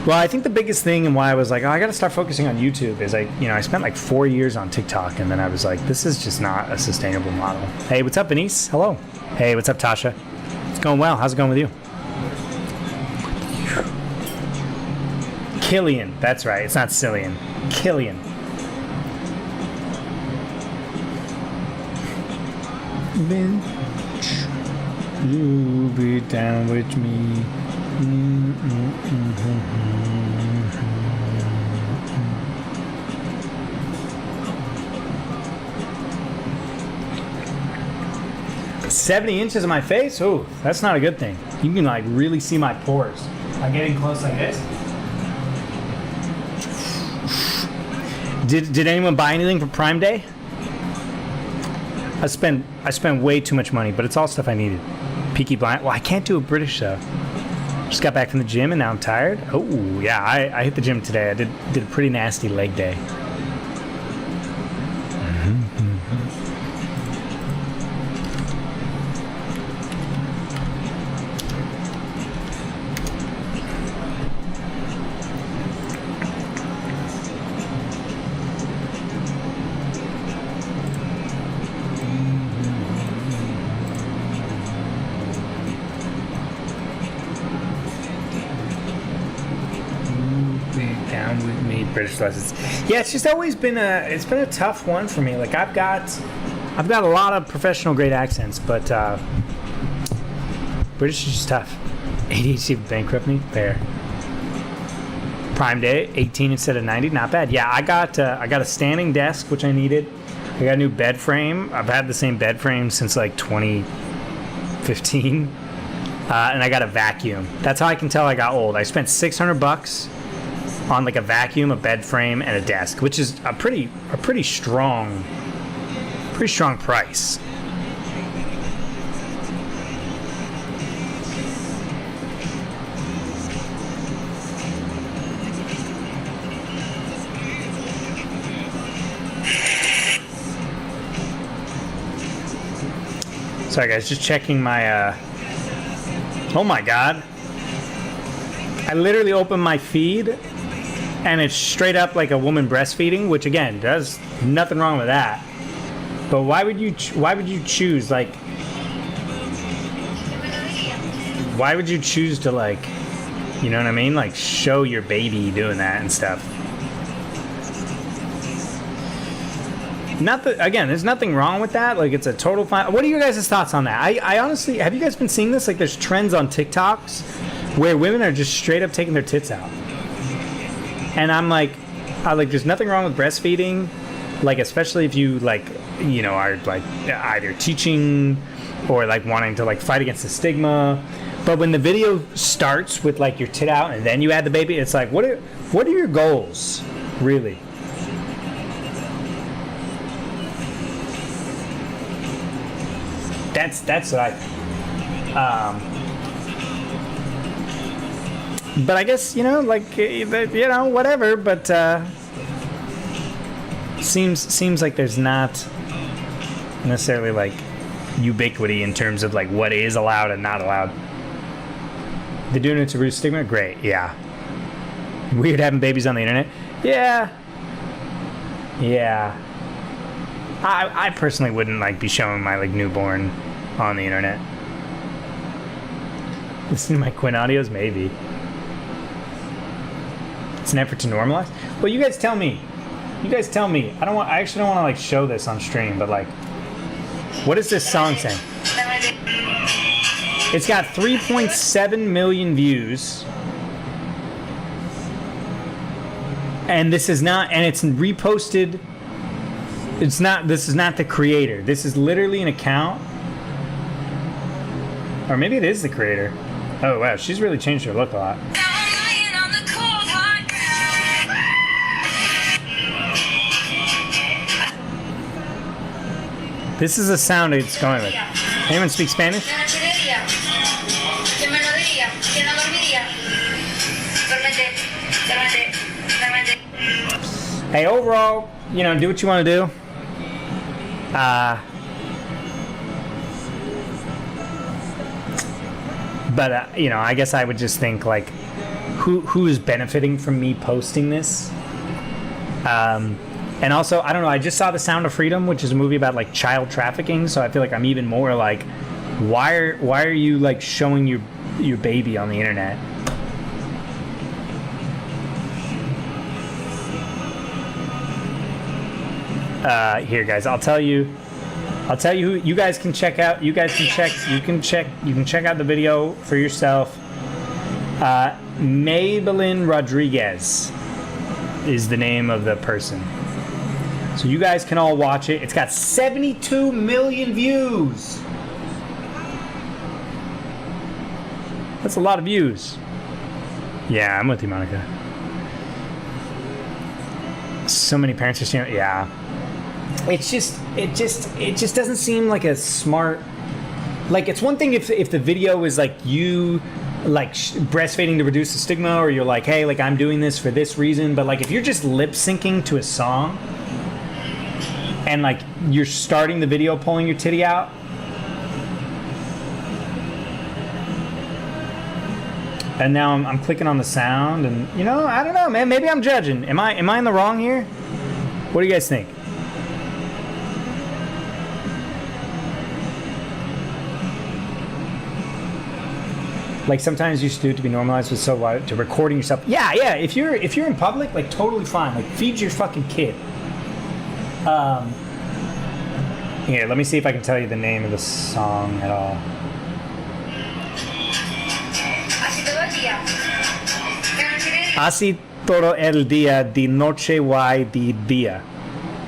Well, I think the biggest thing and why I was like, oh, I got to start focusing on YouTube is I spent like 4 years on TikTok, and then I was like, this is just not a sustainable model. Hey, what's up, Denise? Hello. Hey, what's up, Tasha? It's going well. How's it going with you? Killian. That's right. It's not Cillian. Killian. Bitch, you be down with me. 70 inches of my face? Oh, that's not a good thing. You can like really see my pores. I'm getting close like this. Did anyone buy anything for Prime Day? I spent way too much money, but it's all stuff I needed. Peaky Blind. Well, I can't do a British though. Just got back from the gym and now I'm tired. Oh yeah, I hit the gym today. I did a pretty nasty leg day. British lessons. Yeah, it's just always been a tough one for me. Like I've got a lot of professional grade accents, but British is just tough. ADHD would bankrupt me. Fair. Prime Day, 18 instead of 90, not bad. Yeah, I got a standing desk, which I needed. I got a new bed frame. I've had the same bed frame since like 2015, and I got a vacuum. That's how I can tell I got old. I spent $600 on like a vacuum, a bed frame, and a desk, which is a pretty strong price. Sorry guys, just checking my oh my god. I literally opened my feed and it's straight up like a woman breastfeeding, which again, there's nothing wrong with that. But why would you choose like? Why would you choose to like, you know what I mean? Like show your baby doing that and stuff. Not that again, there's nothing wrong with that. Like it's a total fine. What are your guys' thoughts on that? I honestly, have you guys been seeing this? Like there's trends on TikToks where women are just straight up taking their tits out. And I'm like, there's nothing wrong with breastfeeding, like especially if you like, you know, are like either teaching or like wanting to like fight against the stigma. But when the video starts with like your tit out and then you add the baby, it's like, what are your goals, really? That's what I think. But I guess, you know, like, you know, whatever, but seems like there's not necessarily like ubiquity in terms of like what is allowed and not allowed. They're doing it to root stigma? Great, yeah. Weird having babies on the internet? Yeah. I personally wouldn't like be showing my like newborn on the internet. Listen to my Quinn audios? Maybe. It's an effort to normalize? Well, you guys tell me. You guys tell me. I actually don't want to like show this on stream, but like, what is this song saying? It's got 3.7 million views. And this is not, and it's reposted. This is not the creator. This is literally an account. Or maybe it is the creator. Oh wow, she's really changed her look a lot. This is the sound it's going with. Anyone speak Spanish? Hey, overall, you know, do what you want to do. But you know, I guess I would just think like, who is benefiting from me posting this? And also, I don't know. I just saw The Sound of Freedom, which is a movie about like child trafficking. So I feel like I'm even more like, why are you like showing your baby on the internet? Here, guys, I'll tell you who you guys can check out. You can check out the video for yourself. Maybelline Rodriguez is the name of the person. So you guys can all watch it. It's got 72 million views. That's a lot of views. Yeah, I'm with you, Monica. So many parents are saying, yeah. It just doesn't seem like a smart. Like, it's one thing if the video is like you like breastfeeding to reduce the stigma, or you're like, hey, like I'm doing this for this reason. But like if you're just lip syncing to a song and like you're starting the video pulling your titty out, and now I'm clicking on the sound, and you know, I don't know, man. Maybe I'm judging. Am I in the wrong here? What do you guys think? Like sometimes you should do it to be normalized with to recording yourself. Yeah. If you're in public, like totally fine. Like feed your fucking kid. Here, let me see if I can tell you the name of the song at all. Así todo el día, de noche y de día.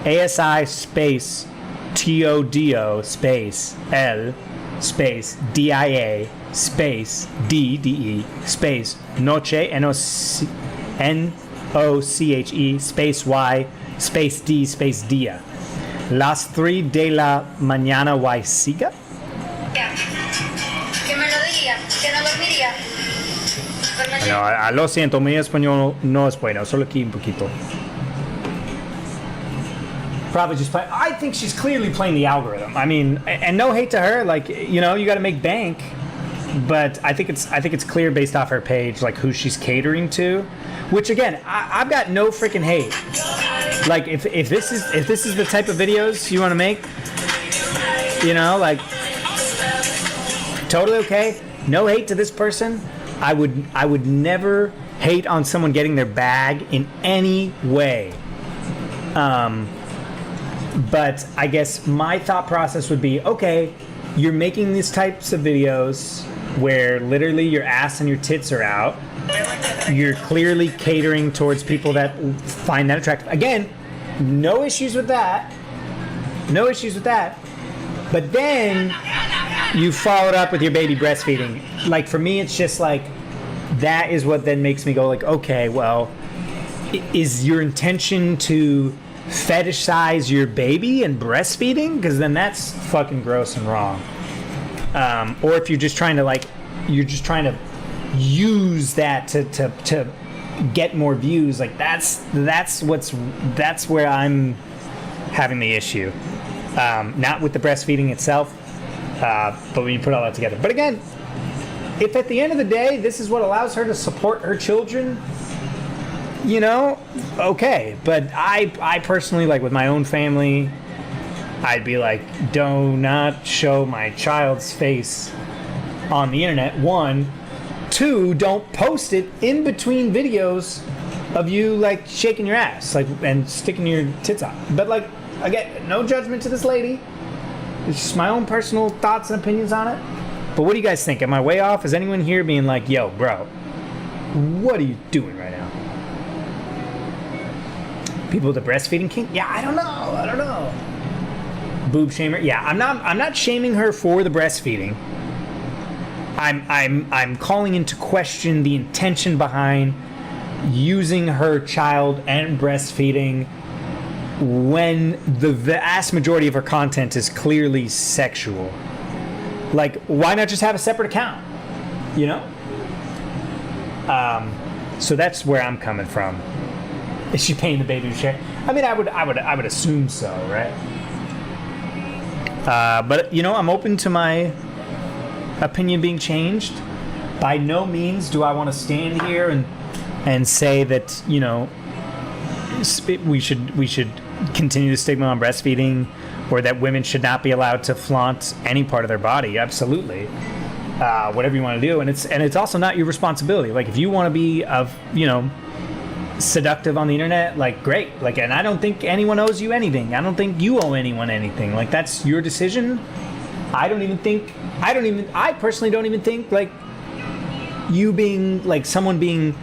ASI space TODO space L space DIA space DDE space noche NOCHE space Y space D space dia. Las 3 de la mañana y siga. Que me lo diría, que no dormiría. No, lo siento, mi español no es bueno, solo aquí un poquito. Probably just play. I think she's clearly playing the algorithm. I mean, and no hate to her, like, you know, you got to make bank. But I think it's clear based off her page, like who she's catering to. Which again, I've got no freaking hate. Like if this is the type of videos you want to make, you know, like totally okay. No hate to this person. I would never hate on someone getting their bag in any way. But I guess my thought process would be, okay, you're making these types of videos where literally your ass and your tits are out. You're clearly catering towards people that find that attractive. Again, no issues with that. No issues with that. But then you followed up with your baby breastfeeding. Like for me, it's just like, that is what then makes me go like, okay, well, is your intention to fetishize your baby and breastfeeding? Because then that's fucking gross and wrong. Or if you're just trying to use that to get more views, like that's where I'm having the issue. Not with the breastfeeding itself, but when you put all that together. But again, if at the end of the day this is what allows her to support her children, you know, okay. But I personally, like with my own family, I'd be like, do not show my child's face on the internet. 1, 2, don't post it in between videos of you like shaking your ass like and sticking your tits out. But like again, no judgment to this lady. It's just my own personal thoughts and opinions on it. But what do you guys think? Am I way off? Is anyone here being like, yo, bro, what are you doing right now? People with the breastfeeding kink? Yeah, I don't know. Boob shamer? Yeah, I'm not shaming her for the breastfeeding. I'm calling into question the intention behind using her child and breastfeeding when the vast majority of her content is clearly sexual. Like, why not just have a separate account? You know? So that's where I'm coming from. Is she paying the baby to share? I mean, I would assume so, right? But you know, I'm open to my opinion being changed. By no means do I want to stand here and say that, you know, we should continue the stigma on breastfeeding, or that women should not be allowed to flaunt any part of their body. Absolutely, whatever you want to do, and it's also not your responsibility. Like, if you want to be seductive on the internet, like, great. Like, and I don't think anyone owes you anything. I don't think you owe anyone anything. Like, that's your decision. I personally don't even think like you being like someone being,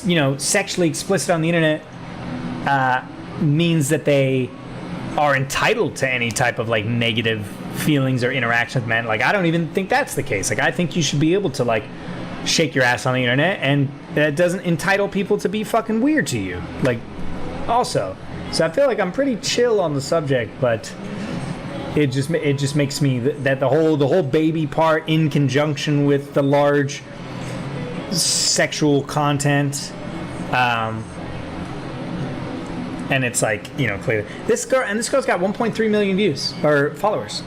you know, sexually explicit on the internet means that they are entitled to any type of like negative feelings or interaction with men. Like, I don't even think that's the case. Like, I think you should be able to like shake your ass on the internet, and that doesn't entitle people to be fucking weird to you. Like, also, so I feel like I'm pretty chill on the subject, but it just makes me that the whole baby part in conjunction with the large sexual content, and it's like, you know, clearly this girl's got 1.3 million views or followers.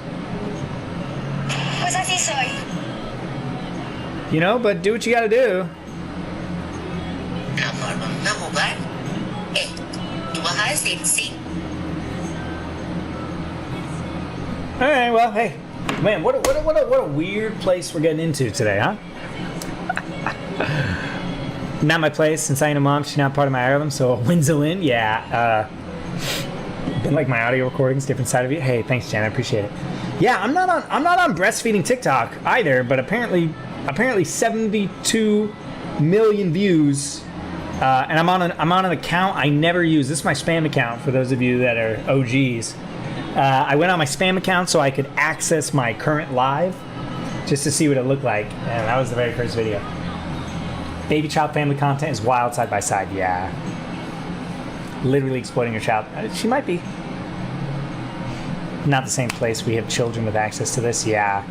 You know, but do what you gotta do. All right, well, hey, man, what a weird place we're getting into today, huh? Not my place, since I ain't a mom. She's not part of my algorithm, so a win's a win. Yeah. Been like my audio recordings, different side of you. Hey, thanks, Jen. I appreciate it. Yeah, I'm not on breastfeeding TikTok either, but apparently 72 million views, and I'm on an account I never use. This is my spam account for those of you that are OGs. I went on my spam account so I could access my current live just to see what it looked like, and that was the very first video. Baby child family content is wild side by side. Yeah, literally exploiting your child. She might be. Not the same place we have children with access to this. Yeah,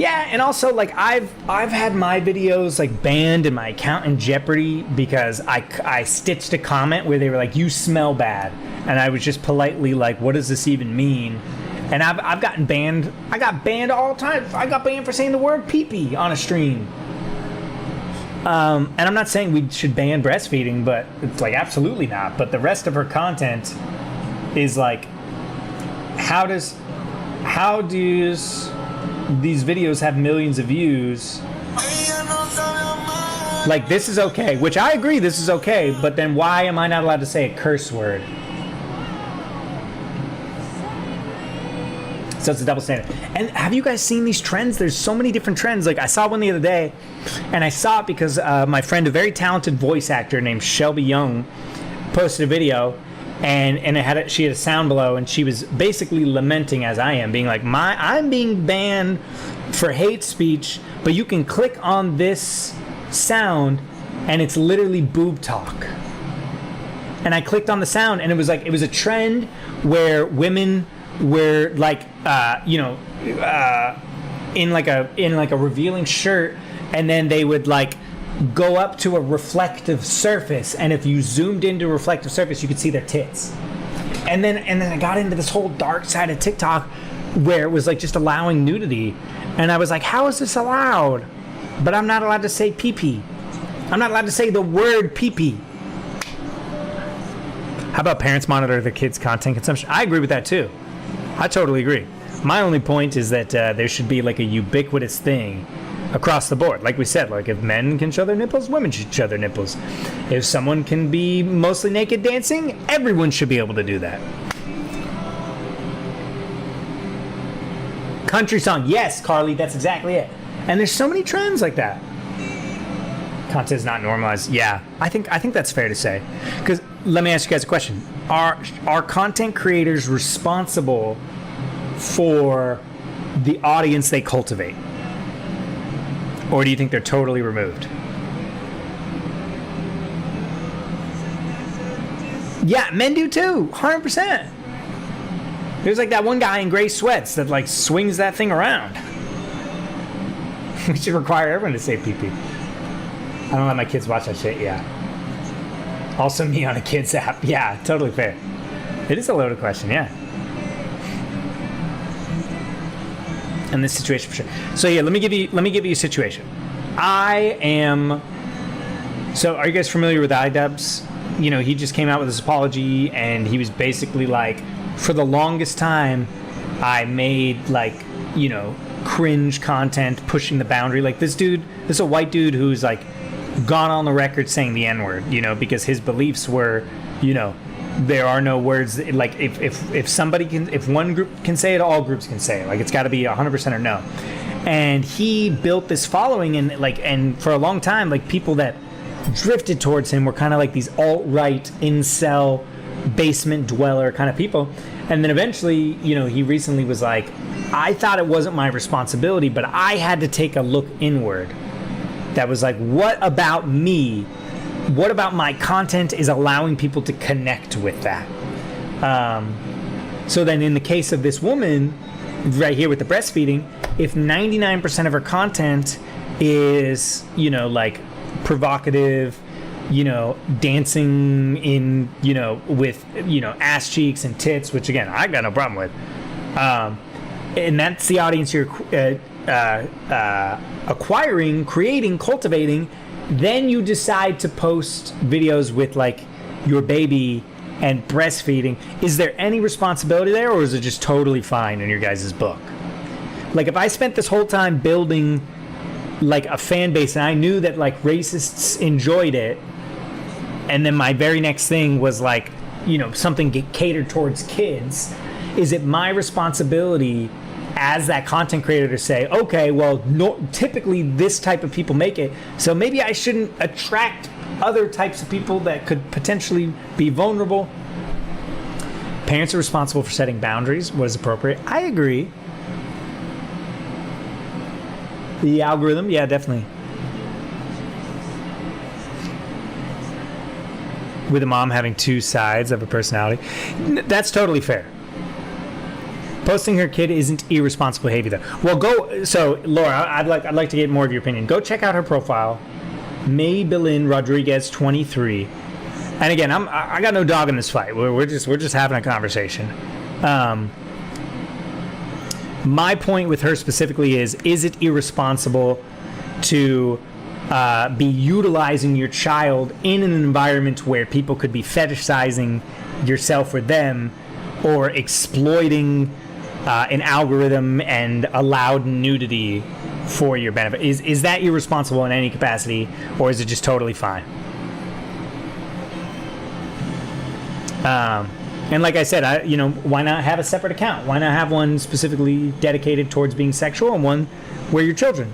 and also like I've had my videos like banned and my account in jeopardy because I stitched a comment where they were like, "You smell bad," and I was just politely like, "What does this even mean?" And I've gotten banned. I got banned all the time. I got banned for saying the word pee-pee on a stream. And I'm not saying we should ban breastfeeding, but it's like absolutely not. But the rest of her content is like, how does these videos have millions of views? Like, this is okay, which I agree this is okay, but then why am I not allowed to say a curse word? So it's a double standard. And have you guys seen these trends? There's so many different trends. Like, I saw one the other day, and I saw it because my friend, a very talented voice actor named Shelby Young, posted a video, and she had a sound below, and she was basically lamenting, as I am, being like, I'm being banned for hate speech, but you can click on this sound, and it's literally boob talk. And I clicked on the sound, and it was a trend where women were like, in like a revealing shirt, and then they would like go up to a reflective surface, and if you zoomed into a reflective surface, you could see their tits. And then I got into this whole dark side of TikTok where it was like just allowing nudity, and I was like, how is this allowed? But I'm not allowed to say pee-pee. I'm not allowed to say the word pee-pee. How about parents monitor their kids' content consumption? I agree with that too. I totally agree. My only point is that there should be like a ubiquitous thing across the board. Like we said, like if men can show their nipples, women should show their nipples. If someone can be mostly naked dancing, everyone should be able to do that. Country song, yes, Carly, that's exactly it. And there's so many trends like that. Content is not normalized. Yeah, I think that's fair to say. Because let me ask you guys a question: Are content creators responsible for the audience they cultivate, or do you think they're totally removed? Yeah, men do too, 100%. There's like that one guy in gray sweats that like swings that thing around. We should require everyone to say pee-pee. I don't let my kids watch that shit, yeah. Also me on a kid's app. Yeah, totally fair. It is a loaded question, yeah. In this situation for sure. So yeah, let me give you a situation. So are you guys familiar with iDubbbz? You know, he just came out with his apology and he was basically like, for the longest time, I made like, you know, cringe content, pushing the boundary. Like this is a white dude who's like gone on the record saying the N-word, you know, because his beliefs were, you know, there are no words. Like if somebody can, if one group can say it, all groups can say it. Like it's got to be 100% or no. And he built this following, and for a long time, like people that drifted towards him were kind of like these alt-right incel basement dweller kind of people. And then eventually, you know, he recently was like, I thought it wasn't my responsibility, but I had to take a look inward. That was like, what about me? What about my content is allowing people to connect with that? So then in the case of this woman right here with the breastfeeding, if 99% of her content is, you know, like provocative, you know, dancing in, you know, with, you know, ass cheeks and tits, which again, I got no problem with. And that's the audience you're acquiring, creating, cultivating. Then you decide to post videos with like your baby and breastfeeding. Is there any responsibility there, or is it just totally fine in your guys' book? Like if I spent this whole time building like a fan base and I knew that like racists enjoyed it, and then my very next thing was like, you know, something catered towards kids, is it my responsibility as that content creator to say, okay, well, no, typically this type of people make it, so maybe I shouldn't attract other types of people that could potentially be vulnerable? Parents are responsible for setting boundaries, what is appropriate. I agree. The algorithm, yeah, definitely. With a mom having two sides of a personality, that's totally fair. Posting her kid isn't irresponsible behavior though. Well, go. So Laura, I'd like to get more of your opinion. Go check out her profile, Maybelline Rodriguez 23. And again, I got no dog in this fight. We're just having a conversation. My point with her specifically is it irresponsible to be utilizing your child in an environment where people could be fetishizing yourself or them, or exploiting an algorithm and allowed nudity for your benefit? Is that irresponsible in any capacity, or is it just totally fine? And like I said, why not have a separate account? Why not have one specifically dedicated towards being sexual and one where your children?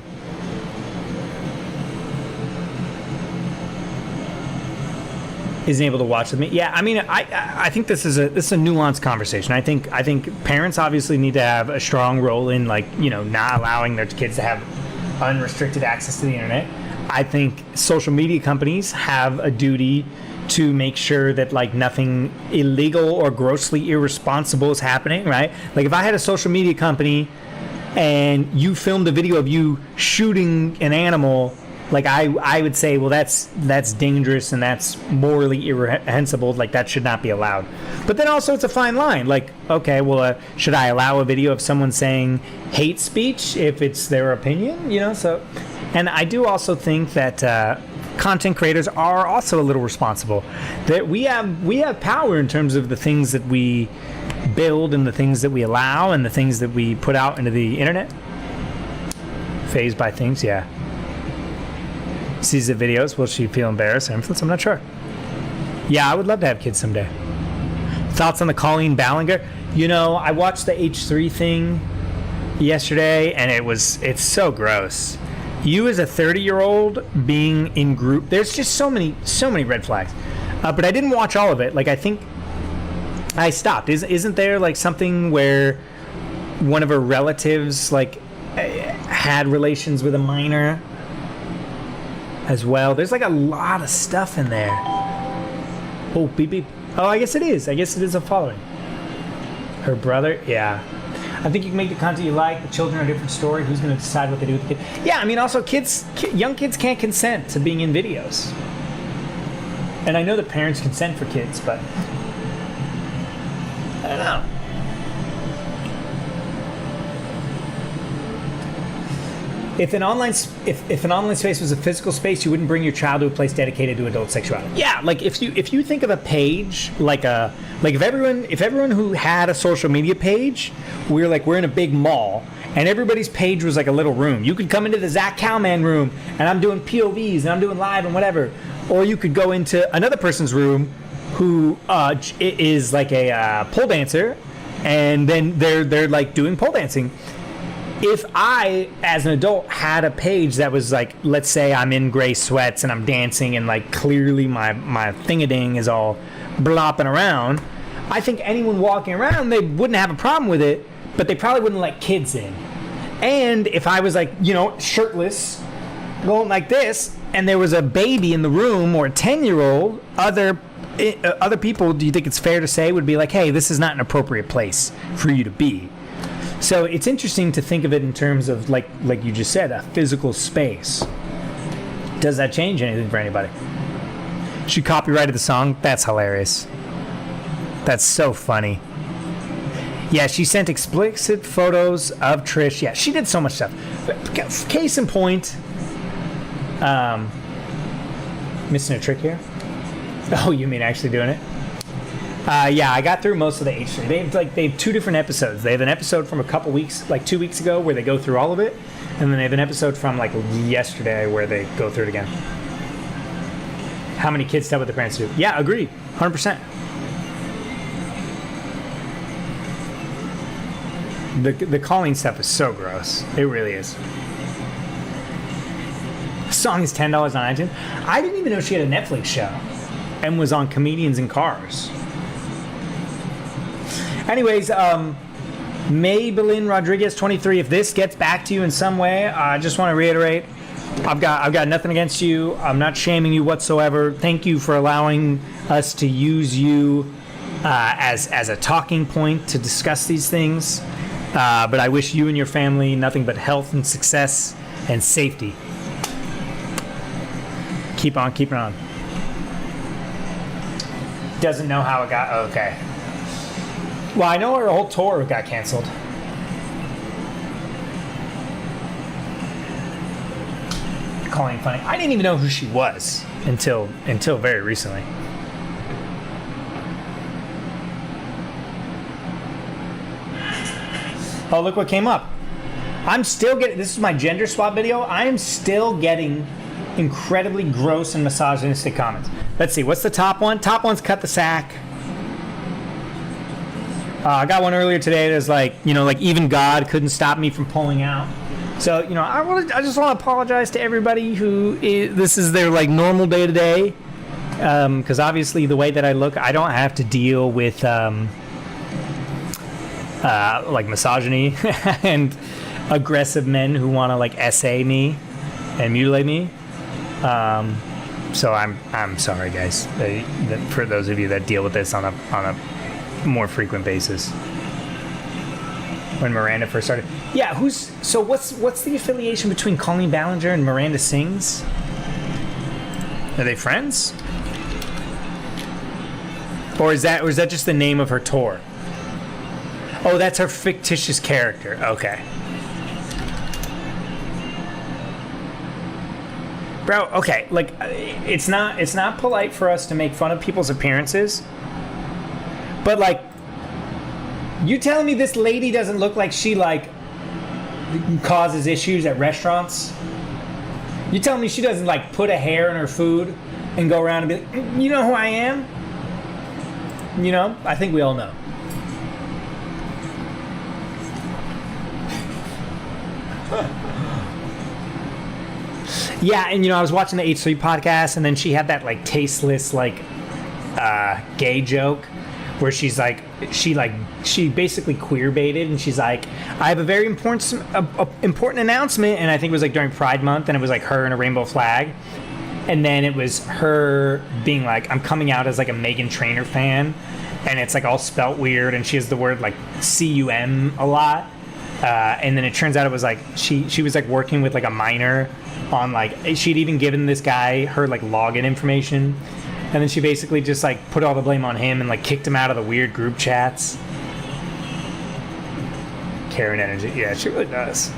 Isn't able to watch with me. Yeah, I mean, I think this is a nuanced conversation. I think parents obviously need to have a strong role in, like, you know, not allowing their kids to have unrestricted access to the internet. I think social media companies have a duty to make sure that like nothing illegal or grossly irresponsible is happening, right? Like if I had a social media company and you filmed a video of you shooting an animal, like I would say, well, that's dangerous and that's morally irreprehensible. Like that should not be allowed. But then also it's a fine line. Like, okay, well, should I allow a video of someone saying hate speech if it's their opinion? You know, so, and I do also think that content creators are also a little responsible. That we have power in terms of the things that we build and the things that we allow and the things that we put out into the internet. Phased by things, yeah. Sees the videos, will she feel embarrassed or influenced? I'm not sure. Yeah, I would love to have kids someday. Thoughts on the Colleen Ballinger? You know, I watched the H3 thing yesterday, and it's so gross. You as a 30-year-old being in group, there's just so many red flags. But I didn't watch all of it. Like, I think I stopped. Isn't there like something where one of her relatives like had relations with a minor as well? There's like a lot of stuff in there. Oh, beep beep. Oh, I guess it is. I guess it is a following. Her brother, yeah. I think you can make the content you like. The children are a different story. Who's going to decide what they do with the kid? Yeah, I mean, also young kids can't consent to being in videos. And I know that parents consent for kids, but I don't know. If an online space was a physical space, you wouldn't bring your child to a place dedicated to adult sexuality. Yeah, like if you think of a page like if everyone who had a social media page, we're in a big mall, and everybody's page was like a little room. You could come into the Zach Cowman room, and I'm doing POVs and I'm doing live and whatever, or you could go into another person's room who is like a pole dancer, and then they're like doing pole dancing. If I, as an adult, had a page that was like, let's say I'm in gray sweats and I'm dancing and like clearly my thing-a-ding is all blopping around, I think anyone walking around, they wouldn't have a problem with it, but they probably wouldn't let kids in. And if I was like, shirtless, going like this, and there was a baby in the room or a 10-year-old, other people, do you think it's fair to say, would be like, hey, this is not an appropriate place for you to be. So it's interesting to think of it in terms of, like you just said, a physical space. Does that change anything for anybody? She copyrighted the song? That's hilarious. That's so funny. Yeah, she sent explicit photos of Trish. Yeah, she did so much stuff. Case in point, missing a trick here? Oh, you mean actually doing it? Yeah, I got through most of the H3. They have two different episodes. They have an episode from a couple weeks, like 2 weeks ago, where they go through all of it, and then they have an episode from like yesterday where they go through it again. How many kids tell what their parents do? Yeah, agreed, 100%. The calling stuff is so gross. It really is. The song is $10 on iTunes. I didn't even know she had a Netflix show and was on Comedians in Cars. Anyways, Maybelline Rodriguez 23, if this gets back to you in some way, I just want to reiterate, I've got nothing against you. I'm not shaming you whatsoever. Thank you for allowing us to use you as a talking point to discuss these things. But I wish you and your family nothing but health and success and safety. Keep on keeping on. Doesn't know how it got. Okay. Well, I know her whole tour got canceled. Calling funny. I didn't even know who she was until very recently. Oh, look what came up. I'm still getting, this is my gender swap video. I am still getting incredibly gross and misogynistic comments. Let's see, what's the top one? Top one's cut the sack. I got one earlier today that's like, like even God couldn't stop me from pulling out. So, I just want to apologize to everybody this is their like normal day to day. Because obviously the way that I look, I don't have to deal with like misogyny and aggressive men who want to like essay me and mutilate me. So I'm sorry, guys, for those of you that deal with this on a more frequent basis. When Miranda first started, yeah. What's the affiliation between Colleen Ballinger and Miranda Sings? Are they friends? Or is that just the name of her tour? Oh, that's her fictitious character. Okay. Bro, okay, like it's not polite for us to make fun of people's appearances. But like, you telling me this lady doesn't look like she like causes issues at restaurants. You telling me she doesn't like put a hair in her food and go around and be like, you know who I am? You know, I think we all know. Yeah, and you know, I was watching the H3 podcast, and then she had that like tasteless like gay joke where she's like she basically queer baited, and she's like, I have a very important announcement, and I think it was like during Pride Month, and it was like her and a rainbow flag, and then it was her being like, I'm coming out as like a Meghan Trainor fan, and it's like all spelt weird, and she has the word like cum a lot, and then it turns out it was like she was like working with like a minor on like, she'd even given this guy her like login information, and then she basically just like put all the blame on him and like kicked him out of the weird group chats. Karen energy, yeah, she really does.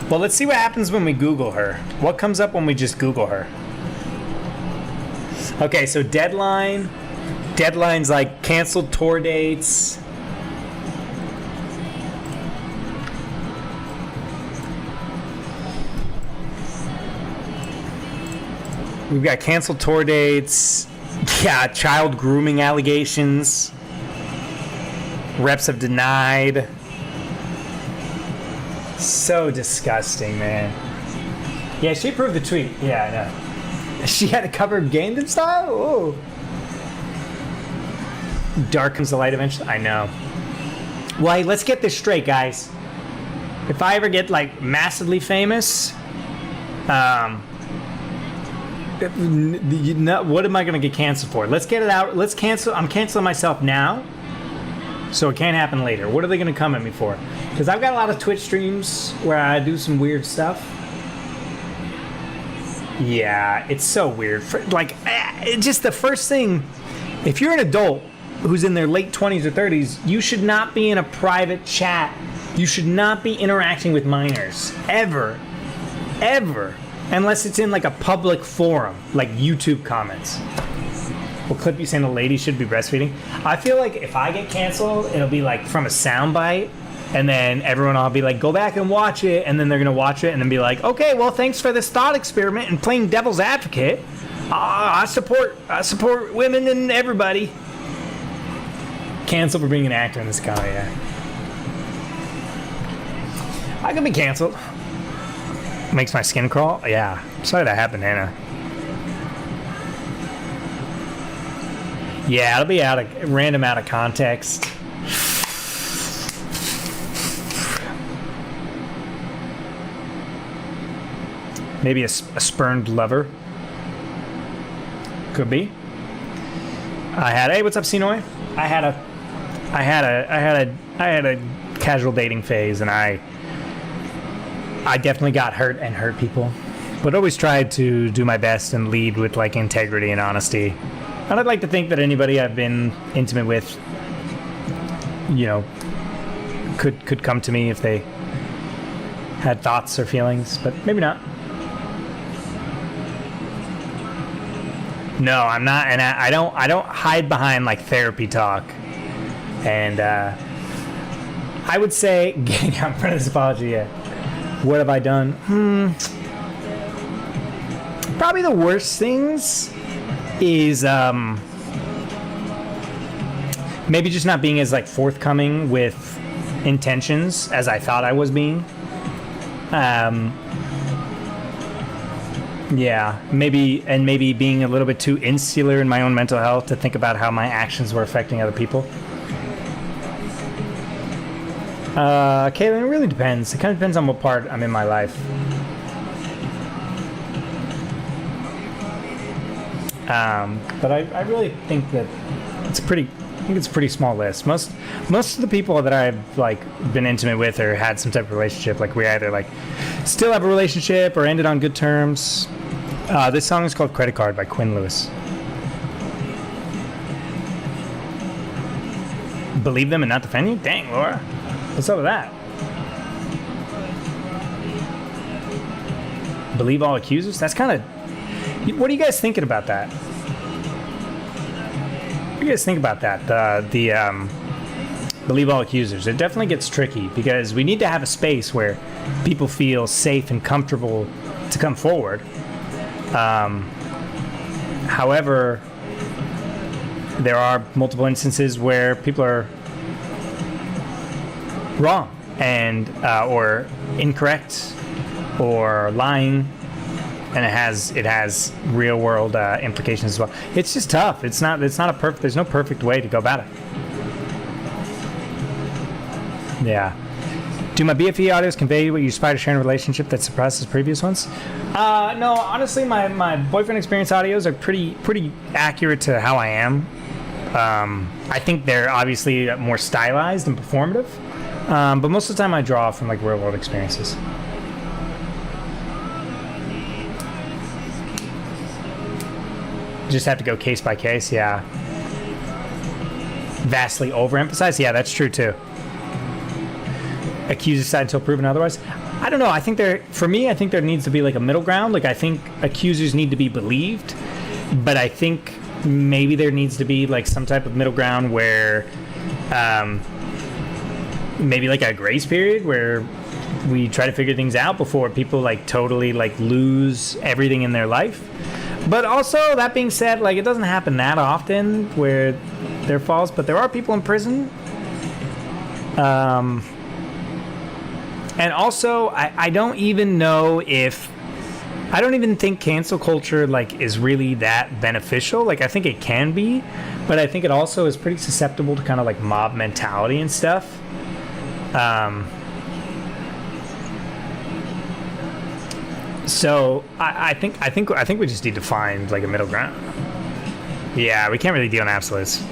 Well, let's see what happens when we Google her. What comes up when we just Google her? Okay, so deadline's like canceled tour dates. We've got canceled tour dates. Yeah, child grooming allegations. Reps have denied. So disgusting, man. Yeah, she approved the tweet. Yeah, I know. She had to cover Gangnam Style? Oh. Darkens the light eventually. I know. Well, hey, let's get this straight, guys. If I ever get like massively famous, what am I gonna get canceled for? Let's get it out. Let's cancel. I'm canceling myself now, so it can't happen later. What are they gonna come at me for? Because I've got a lot of Twitch streams where I do some weird stuff. Yeah, it's so weird. It's just the first thing. If you're an adult who's in their late 20s or 30s, you should not be in a private chat. You should not be interacting with minors ever, unless it's in like a public forum, like YouTube comments. We'll clip you saying a lady should be breastfeeding. I feel like if I get canceled, it'll be like from a soundbite, and then everyone will be like, go back and watch it, and then they're gonna watch it and then be like, okay, well, thanks for this thought experiment and playing devil's advocate. I support women and everybody. Canceled for being an actor in this guy, yeah. I could be canceled. Makes my skin crawl? Yeah. Sorry that happened, Hannah. Yeah, it'll be random out of context. Maybe a spurned lover. Could be. Hey, what's up, Sinoy? I had a casual dating phase, and I definitely got hurt and hurt people, but always tried to do my best and lead with like integrity and honesty. And I'd like to think that anybody I've been intimate with, you know, could come to me if they had thoughts or feelings, but maybe not. No, I'm not, and I don't hide behind like therapy talk. And I would say, getting out in front of this apology, yeah. What have I done? Probably the worst things is maybe just not being as like forthcoming with intentions as I thought I was being. Yeah, maybe being a little bit too insular in my own mental health to think about how my actions were affecting other people. Caitlin, it really depends. It kind of depends on what part I'm in my life. But I really think that it's a pretty small list. Most of the people that I've like been intimate with or had some type of relationship, like we either like still have a relationship or ended on good terms. This song is called Credit Card by Quinn Lewis. Believe them and not defend you? Dang, Laura. What's up with that? Believe all accusers? That's kind of... What are you guys thinking about that? What do you guys think about that? The believe all accusers. It definitely gets tricky because we need to have a space where people feel safe and comfortable to come forward. However, there are multiple instances where people are wrong and or incorrect or lying, and it has real world implications as well. It's just tough. It's not a perfect. There's no perfect way to go about it. Yeah. Do my BFE audios convey what you aspire to share in a relationship that surpasses previous ones? No, honestly, my boyfriend experience audios are pretty accurate to how I am. I think they're obviously more stylized and performative, but most of the time I draw from like real world experiences. Just have to go case by case, yeah. Vastly overemphasized, yeah, that's true too. Accuser side until proven otherwise. I don't know. I think there needs to be like a middle ground. Like I think accusers need to be believed, but I think maybe there needs to be like some type of middle ground where maybe like a grace period where we try to figure things out before people like totally like lose everything in their life. But also, that being said, like it doesn't happen that often where there falls, but there are people in prison. And also, I don't even know if... I don't even think cancel culture, like, is really that beneficial. Like, I think it can be, but I think it also is pretty susceptible to kind of, like, mob mentality and stuff. So, I think we just need to find, like, a middle ground. Yeah, we can't really deal in absolutes.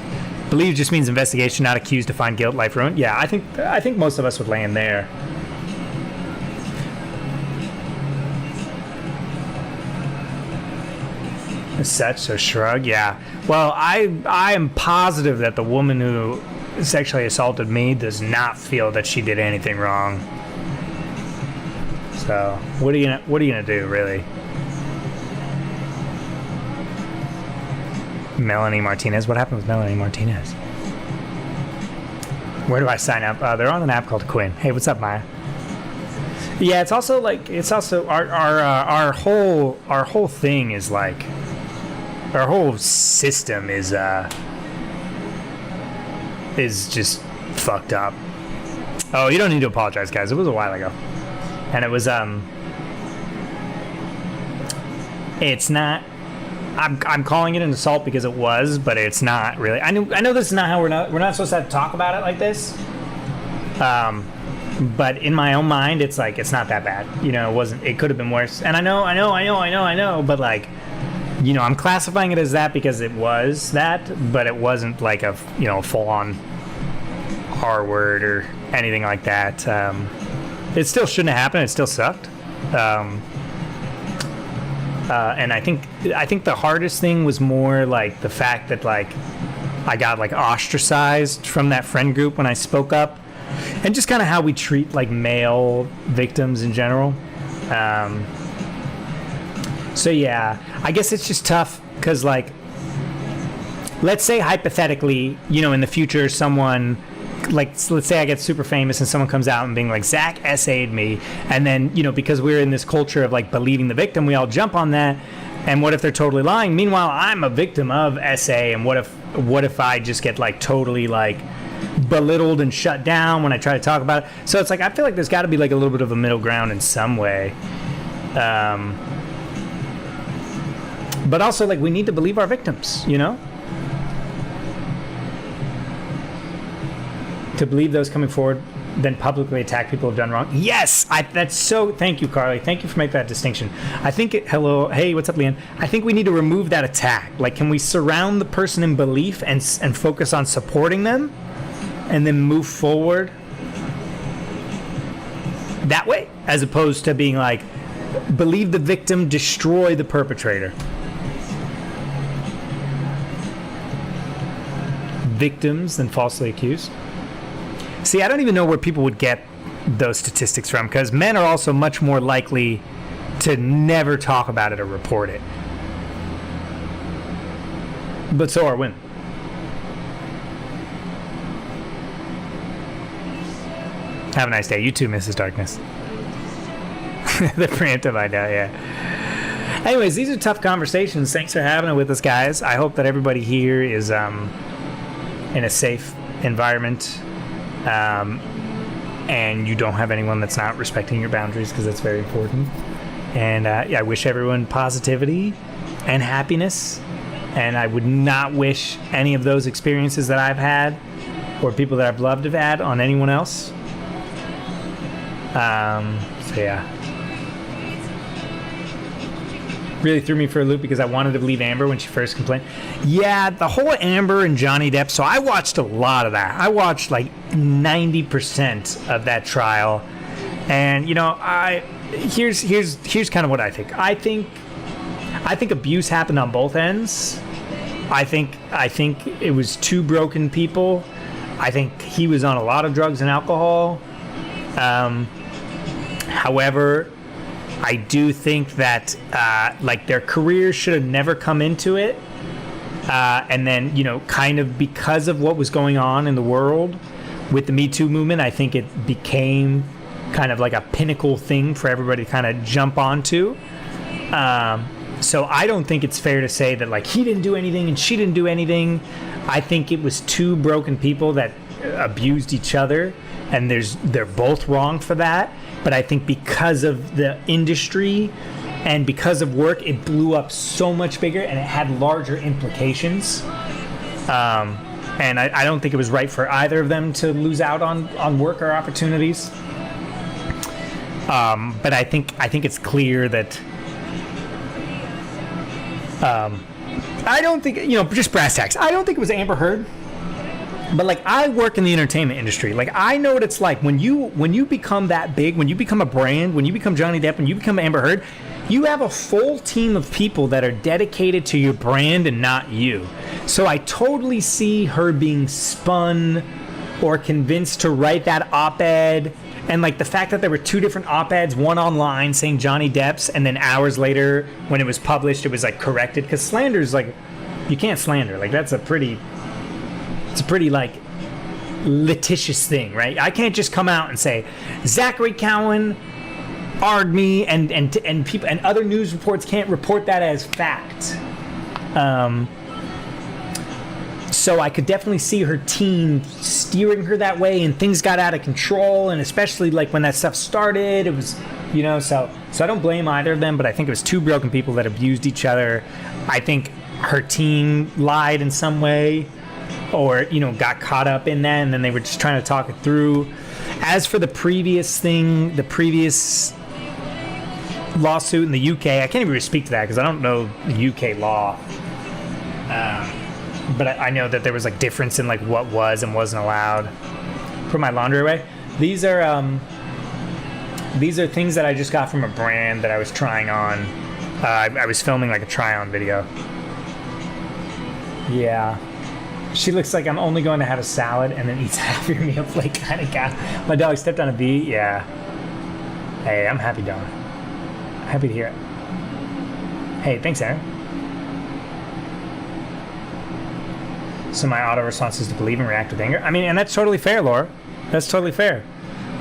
Believe just means investigation, not accused to find guilt, life ruined. Yeah, I think most of us would land there. As such, so shrug, yeah. Well, I am positive that the woman who sexually assaulted me does not feel that she did anything wrong. So, what are you gonna do, really? Melanie Martinez. What happened with Melanie Martinez? Where do I sign up? They're on an app called Quinn. Hey, what's up, Maya? Yeah, it's also our whole thing is like, our whole system is just fucked up. Oh, you don't need to apologize, guys. It was a while ago, and it was it's not. I'm calling it an assault because it was, but it's not really. I know this is not how we're not supposed to talk about it like this. But in my own mind, it's like it's not that bad. You know, it wasn't. It could have been worse. And I know. But like, you know, I'm classifying it as that because it was that, but it wasn't like a full-on R word or anything like that. It still shouldn't have happened. It still sucked. And I think the hardest thing was more like the fact that like I got like ostracized from that friend group when I spoke up, and just kind of how we treat like male victims in general. So yeah, I guess it's just tough because like, let's say hypothetically, you know, in the future someone, like, let's say I get super famous and someone comes out and being like, Zach SA'd me, and then, you know, because we're in this culture of like believing the victim, we all jump on that. And what if they're totally lying? Meanwhile, I'm a victim of SA, and what if I just get like totally like belittled and shut down when I try to talk about it? So it's like, I feel like there's got to be like a little bit of a middle ground in some way. But also, like, we need to believe our victims, you know? To believe those coming forward, then publicly attack people who've done wrong. Yes! That's so... Thank you, Carly. Thank you for making that distinction. I think... Hello. Hey, what's up, Leanne? I think we need to remove that attack. Like, can we surround the person in belief and focus on supporting them? And then move forward that way? As opposed to being like, believe the victim, destroy the perpetrator. Victims than falsely accused. See, I don't even know where people would get those statistics from, because men are also much more likely to never talk about it or report it. But so are women. Have a nice day. You too, Mrs. Darkness. The preemptive, I know, yeah. Anyways, these are tough conversations. Thanks for having it with us, guys. I hope that everybody here is in a safe environment, and you don't have anyone that's not respecting your boundaries, because that's very important. And I wish everyone positivity and happiness, and I would not wish any of those experiences that I've had or people that I've loved have had on anyone else. So yeah. Really threw me for a loop because I wanted to believe Amber when she first complained. Yeah, the whole Amber and Johnny Depp. So I watched a lot of that. I watched like 90% of that trial, and you know, here's kind of what I think. I think abuse happened on both ends. I think it was two broken people. I think he was on a lot of drugs and alcohol. However, I do think that like their careers should have never come into it, and then, you know, kind of because of what was going on in the world with the Me Too movement, I think it became kind of like a pinnacle thing for everybody to kind of jump onto. So I don't think it's fair to say that like he didn't do anything and she didn't do anything. I think it was two broken people that abused each other, and they're both wrong for that. But I think because of the industry and because of work, it blew up so much bigger and it had larger implications. And I don't think it was right for either of them to lose out on work or opportunities. But I think it's clear that I don't think, you know, just brass tacks, I don't think it was Amber Heard. But like, I work in the entertainment industry. Like, I know what it's like when you become that big, when you become a brand, when you become Johnny Depp, when you become Amber Heard, you have a full team of people that are dedicated to your brand and not you. So I totally see her being spun or convinced to write that op-ed. And like the fact that there were two different op-eds, one online saying Johnny Depp's, and then hours later when it was published, it was like corrected. Because slander is like, you can't slander. Like, that's a pretty like litigious thing, right? I can't just come out and say Zachary Cowan argued me, and people and other news reports can't report that as fact. So I could definitely see her team steering her that way, and things got out of control, and especially like when that stuff started, it was, you know, so I don't blame either of them, but I think it was two broken people that abused each other. I think her team lied in some way, or, you know, got caught up in that, and then they were just trying to talk it through. As for the previous lawsuit in the UK, I can't even really speak to that because I don't know the UK law. But I know that there was like difference in like what was and wasn't allowed. Put my laundry away. These are things that I just got from a brand that I was trying on. I was filming like a try-on video. Yeah. She looks like I'm only going to have a salad and then eats half your meal plate kind of guy. My dog stepped on a bee. Yeah. Hey, I'm happy, dog. Happy to hear it. Hey, thanks, Aaron. So my auto response is to believe and react with anger. I mean, and that's totally fair, Laura. That's totally fair.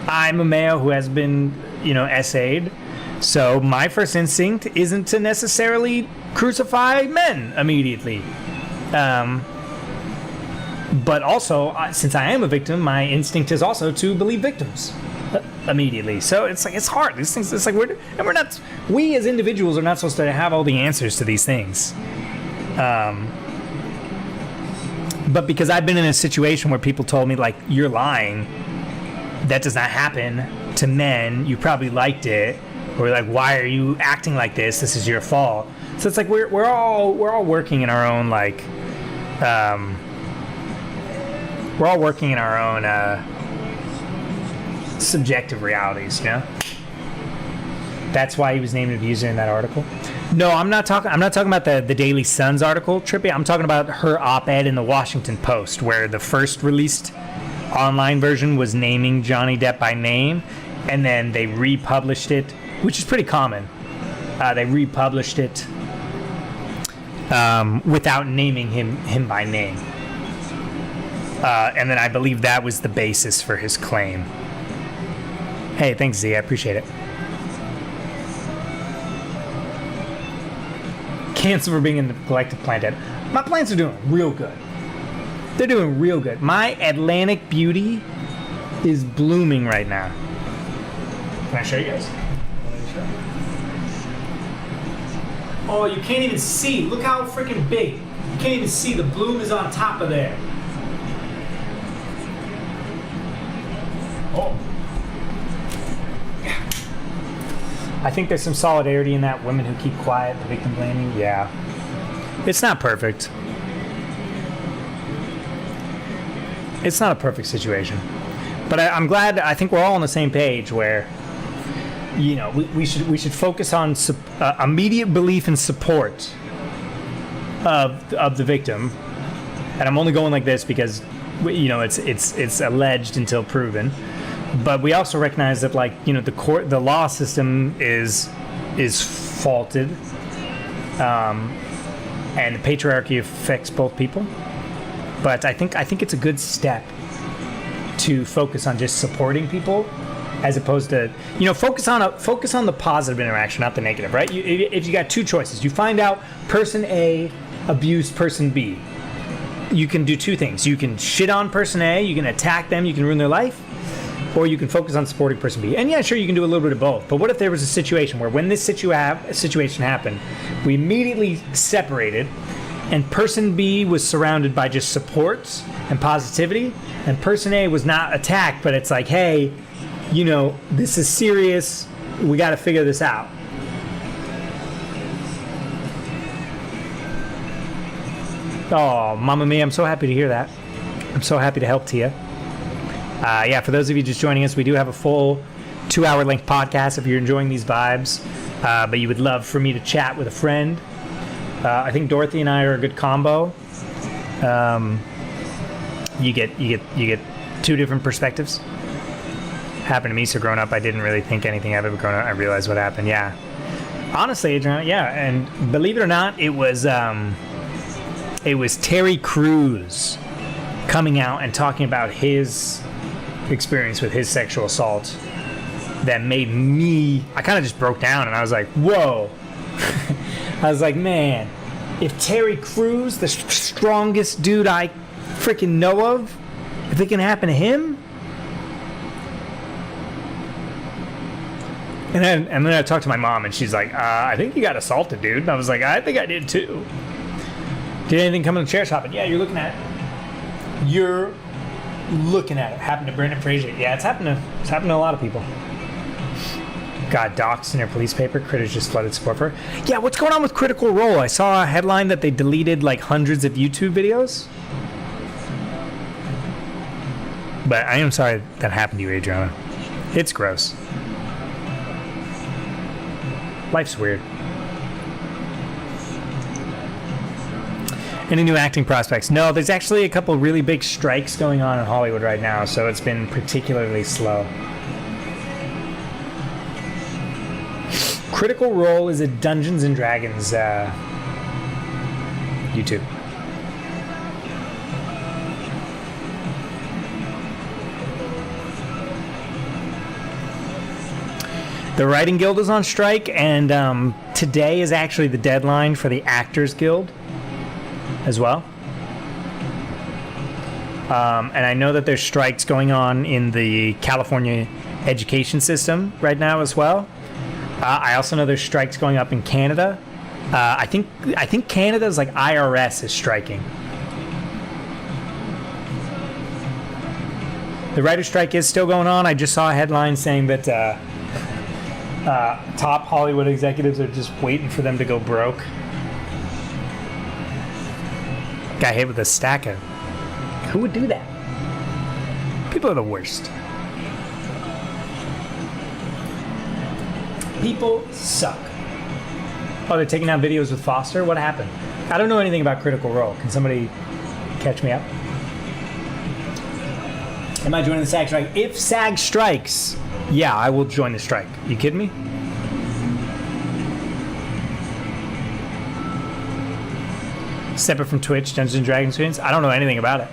I'm a male who has been, you know, essayed. So my first instinct isn't to necessarily crucify men immediately. But also, since I am a victim, my instinct is also to believe victims immediately. So it's like, it's hard. These things, it's like we as individuals are not supposed to have all the answers to these things. But because I've been in a situation where people told me, like, you're lying, that does not happen to men, you probably liked it, or like, why are you acting like this? This is your fault. So it's like we're all working in our own, like, we're all working in our own subjective realities, you know? That's why he was named abuser in that article. No, I'm not talking about the Daily Sun's article, Trippy. I'm talking about her op-ed in the Washington Post, where the first released online version was naming Johnny Depp by name, and then they republished it, which is pretty common. They republished it without naming him by name. And then I believe that was the basis for his claim. Hey, thanks, Z. I appreciate it. Cancel for being in the collective plant dead. My plants are doing real good. They're doing real good. My Atlantic Beauty is blooming right now. Can I show you guys? Oh, you can't even see. Look how freaking big. You can't even see. The bloom is on top of there. Oh. Yeah. I think there's some solidarity in that. Women who keep quiet, the victim blaming. Yeah. It's not perfect. It's not a perfect situation. But I'm glad. I think we're all on the same page where, you know, we should focus on immediate belief and support of the victim. And I'm only going like this because, you know, it's alleged until proven. But we also recognize that, like, you know, the law system is faulted, and the patriarchy affects both people. But I think it's a good step to focus on just supporting people, as opposed to, you know, focus on the positive interaction, not the negative, right? If you got two choices, you find out person A abused person B. You can do two things. You can shit on person A, you can attack them, you can ruin their life, or you can focus on supporting person B. And yeah, sure, you can do a little bit of both. But what if there was a situation where when this situation happened, we immediately separated, and person B was surrounded by just support and positivity, and person A was not attacked, but it's like, hey, you know, this is serious, we got to figure this out. Oh, Mama Mia, I'm so happy to hear that. I'm so happy to help Tia. Yeah, for those of you just joining us, we do have a full 2-hour length podcast if you're enjoying these vibes, but you would love for me to chat with a friend. I think Dorothy and I are a good combo. You get two different perspectives. Happened to me, so growing up I didn't really think anything of it, but growing up I realized what happened. Yeah, honestly, Adriana, yeah. And believe it or not, it was Terry Crews coming out and talking about his experience with his sexual assault that made me, I kind of just broke down, and I was like, whoa. I was like, man, if Terry Crews, the strongest dude I freaking know of, if it can happen to him. And then I talked to my mom, and she's like, I think you got assaulted, dude. And I was like, I think I did too. Did anything come in the chair shopping? Yeah, you're looking at it. Happened to Brendan Fraser. Yeah, it's happened to a lot of people. Got doxxed in her police paper. Critters just flooded support for her. Yeah, what's going on with Critical Role? I saw a headline that they deleted like hundreds of YouTube videos. But I am sorry that happened to you, Adriana. It's gross. Life's weird. Any new acting prospects? No, there's actually a couple really big strikes going on in Hollywood right now, so it's been particularly slow. Critical Role is a Dungeons and Dragons YouTube. The Writing Guild is on strike, and today is actually the deadline for the Actors Guild as well. And I know that there's strikes going on in the California education system right now as well. I also know there's strikes going up in Canada. I think Canada's like IRS is striking. The writer's strike is still going on. I just saw a headline saying that top Hollywood executives are just waiting for them to go broke. Got hit with a stack of... Who would do that? People are the worst. People suck. Oh, they're taking down videos with Foster? What happened? I don't know anything about Critical Role. Can somebody catch me up? Am I joining the SAG strike? If SAG strikes, yeah, I will join the strike. You kidding me? Separate from Twitch, Dungeons and Dragons screens? I don't know anything about it.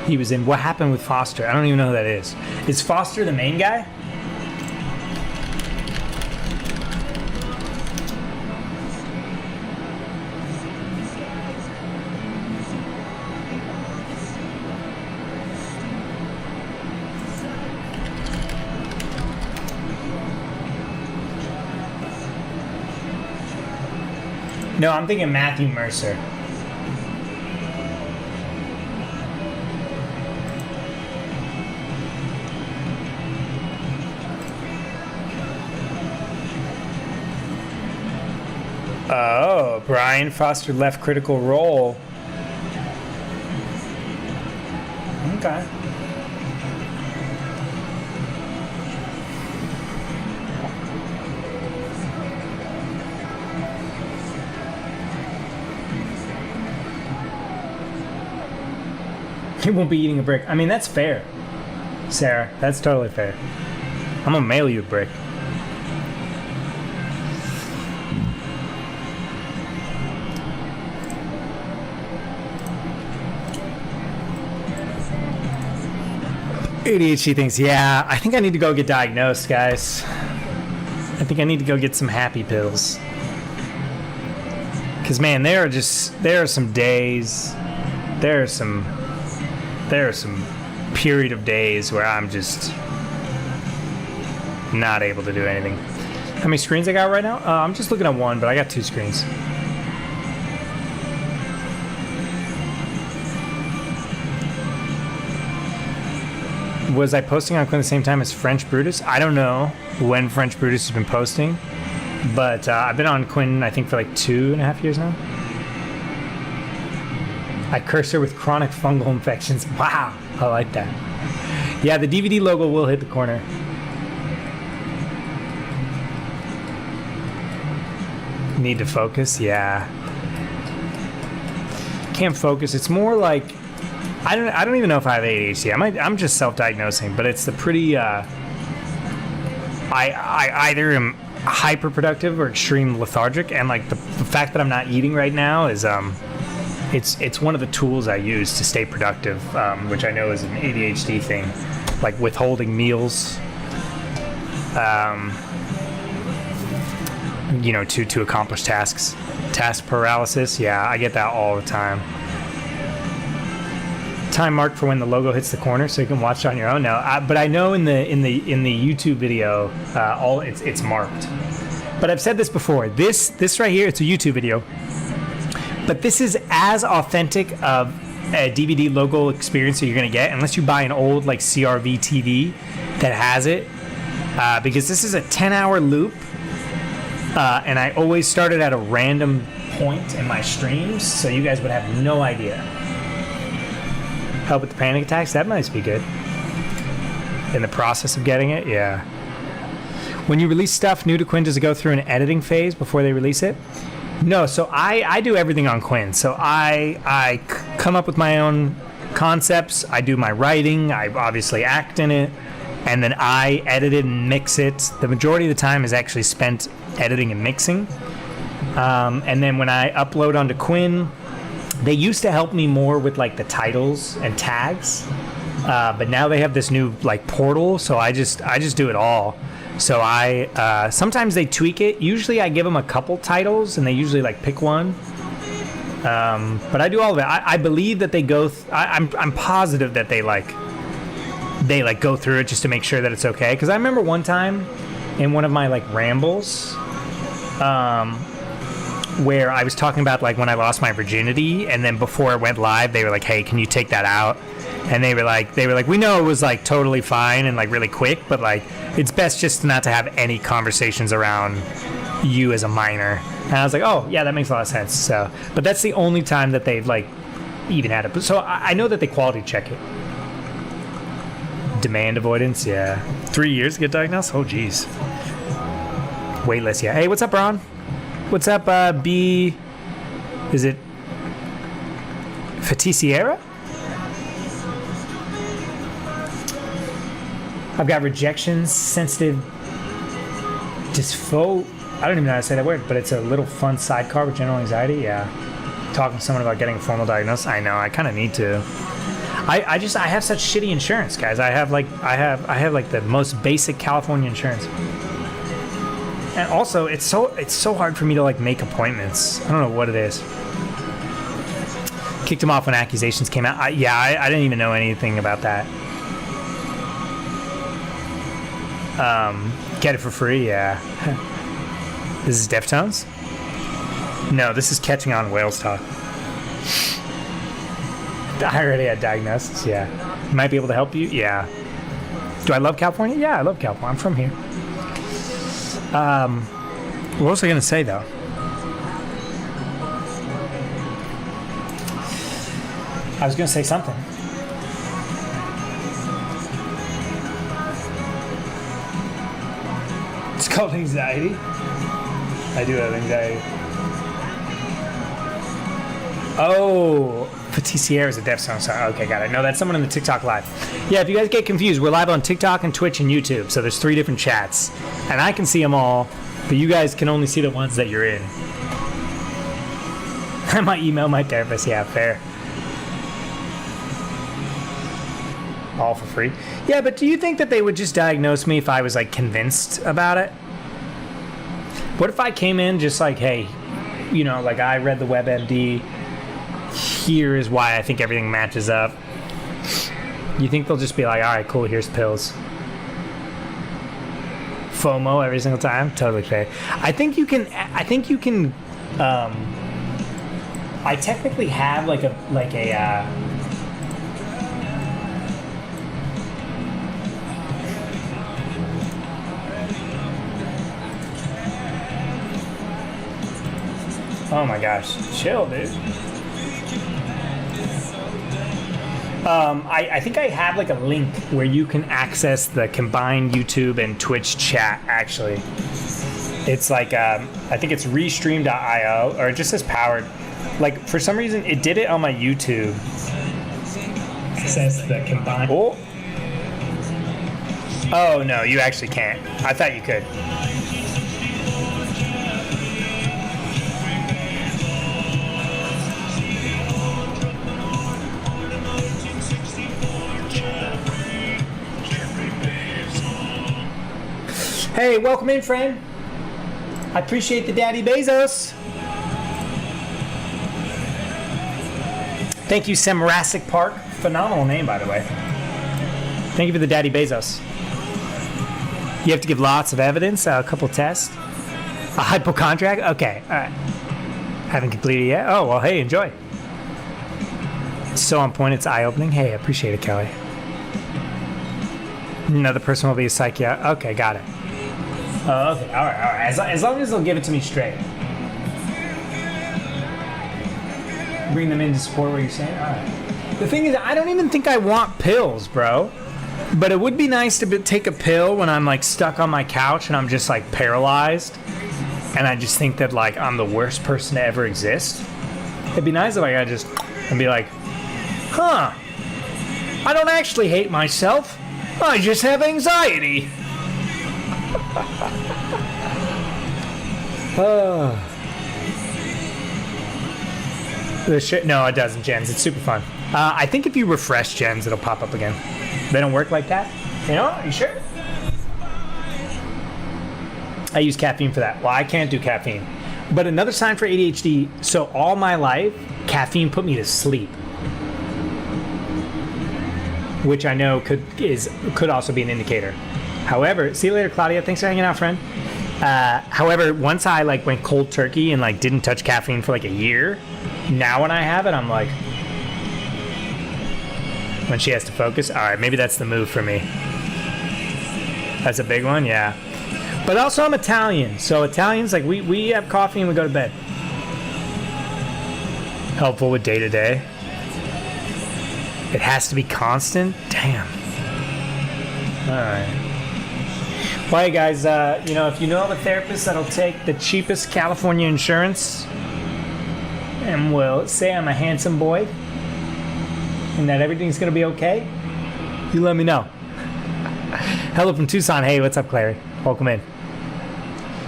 He was in What Happened with Foster? I don't even know who that is. Is Foster the main guy? No, I'm thinking Matthew Mercer. Oh, Brian Foster left Critical Role. Okay. He won't be eating a brick. I mean, that's fair, Sarah. That's totally fair. I'm gonna mail you a brick. ADHD things. Yeah, I think I need to go get diagnosed, guys. I think I need to go get some happy pills. Cause man, there are some days, there are some period of days where I'm just not able to do anything. How many screens I got right now? I'm just looking at one, but I got 2 screens. Was I posting on Quinn at the same time as French Brutus? I don't know when French Brutus has been posting, but I've been on Quinn, I think, for like 2.5 years now. I curse her with chronic fungal infections. Wow, I like that. Yeah, the DVD logo will hit the corner. Need to focus? Yeah. Can't focus. It's more like I don't even know if I have ADHD. I'm just self-diagnosing, but it's the pretty I either am hyper productive or extreme lethargic, and like the fact that I'm not eating right now is it's one of the tools I use to stay productive, which I know is an ADHD thing, like withholding meals, to accomplish tasks. Task paralysis, yeah, I get that all the time. Time marked for when the logo hits the corner, so you can watch it on your own now. But I know in the YouTube video, it's marked. But I've said this before. This right here, it's a YouTube video. But this is as authentic of a DVD logo experience that you're gonna get, unless you buy an old like CRV TV that has it, because this is a 10-hour loop, and I always started at a random point in my streams, so you guys would have no idea. Help with the panic attacks? That might be good. In the process of getting it, yeah. When you release stuff new to Quinn, does it go through an editing phase before they release it? No, so I do everything on Quinn. So I come up with my own concepts. I do my writing. I obviously act in it. And then I edit it and mix it. The majority of the time is actually spent editing and mixing. And then when I upload onto Quinn, they used to help me more with like the titles and tags, but now they have this new like portal, so I just do it all. So I sometimes they tweak it. Usually I give them a couple titles, and they usually like pick one. But I do all of it. I believe that they go. I'm positive that they go through it just to make sure that it's okay. Because I remember one time in one of my like rambles, where I was talking about like when I lost my virginity, and then before it went live, they were like, "Hey, can you take that out?" And they were like, "We know it was like totally fine and like really quick, but like it's best just not to have any conversations around you as a minor." And I was like, "Oh yeah, that makes a lot of sense." So, but that's the only time that they've like even had it. So I know that they quality check it. Demand avoidance, yeah. 3 years to get diagnosed? Oh geez. Waitlist, yeah. Hey, what's up, Ron? What's up, B? Is it Faticiera? I've got rejection sensitive I don't even know how to say that word, but it's a little fun sidecar with general anxiety. Yeah. Talking to someone about getting a formal diagnosis. I know, I kind of need to. I have such shitty insurance, guys. I have like the most basic California insurance. And also, it's so hard for me to like make appointments. I don't know what it is. Kicked him off when accusations came out. I didn't even know anything about that. Get it for free, yeah. This is Deftones? No, this is Catching On Whales Talk. I already had diagnosis, yeah. Might be able to help you, yeah. Do I love California? Yeah, I love California. I'm from here. What was I going to say, though? I was going to say something. It's called anxiety. I do have anxiety. Oh, Patissiere is a deaf song. Sorry. Okay, got it. No, that's someone in the TikTok live. Yeah, if you guys get confused, we're live on TikTok and Twitch and YouTube. So there's 3 different chats. And I can see them all, but you guys can only see the ones that you're in. I might email my therapist. Yeah, fair. All for free. Yeah, but do you think that they would just diagnose me if I was like convinced about it? What if I came in just like, hey, you know, like I read the WebMD. Here is why I think everything matches up. You think they'll just be like, all right, cool, here's pills. FOMO every single time? Totally fair. I technically have like a oh my gosh, chill, dude. I think I have like a link where you can access the combined YouTube and Twitch chat, actually. It's like, I think it's restream.io, or it just says powered. Like, for some reason, it did it on my YouTube. It says the combined. Oh, no, you actually can't. I thought you could. Hey, welcome in, friend. I appreciate the Daddy Bezos. Thank you, Semrasic Park. Phenomenal name, by the way. Thank you for the Daddy Bezos. You have to give lots of evidence, a couple tests. A hypochondriac? Okay, all right. Haven't completed yet? Oh, well, hey, enjoy. So on point, it's eye-opening. Hey, I appreciate it, Kelly. Another person will be a psychiatrist. Okay, got it. Oh, okay, all right. As long as they'll give it to me straight. Bring them in to support what you're saying? All right. The thing is, I don't even think I want pills, bro. But it would be nice to take a pill when I'm, like, stuck on my couch and I'm just, like, paralyzed. And I just think that, like, I'm the worst person to ever exist. It'd be nice if I could just and be like, huh, I don't actually hate myself. I just have anxiety. No, it doesn't, Jens. It's super fun. I think if you refresh Jens, it'll pop up again. They don't work like that? You know? Are you sure? I use caffeine for that. Well, I can't do caffeine. But another sign for ADHD, so all my life, caffeine put me to sleep. Which I know could also be an indicator. However, see you later, Claudia. Thanks for hanging out, friend. However, once I like went cold turkey and like didn't touch caffeine for like a year, now when I have it, I'm like, when she has to focus, all right, maybe that's the move for me. That's a big one, yeah. But also I'm Italian, so Italians, like we have coffee and we go to bed. Helpful with day to day. It has to be constant? Damn. All right. Well, hey guys, if you know of a therapist that'll take the cheapest California insurance and will say I'm a handsome boy and that everything's going to be okay, you let me know. Hello from Tucson. Hey, what's up, Clary? Welcome in.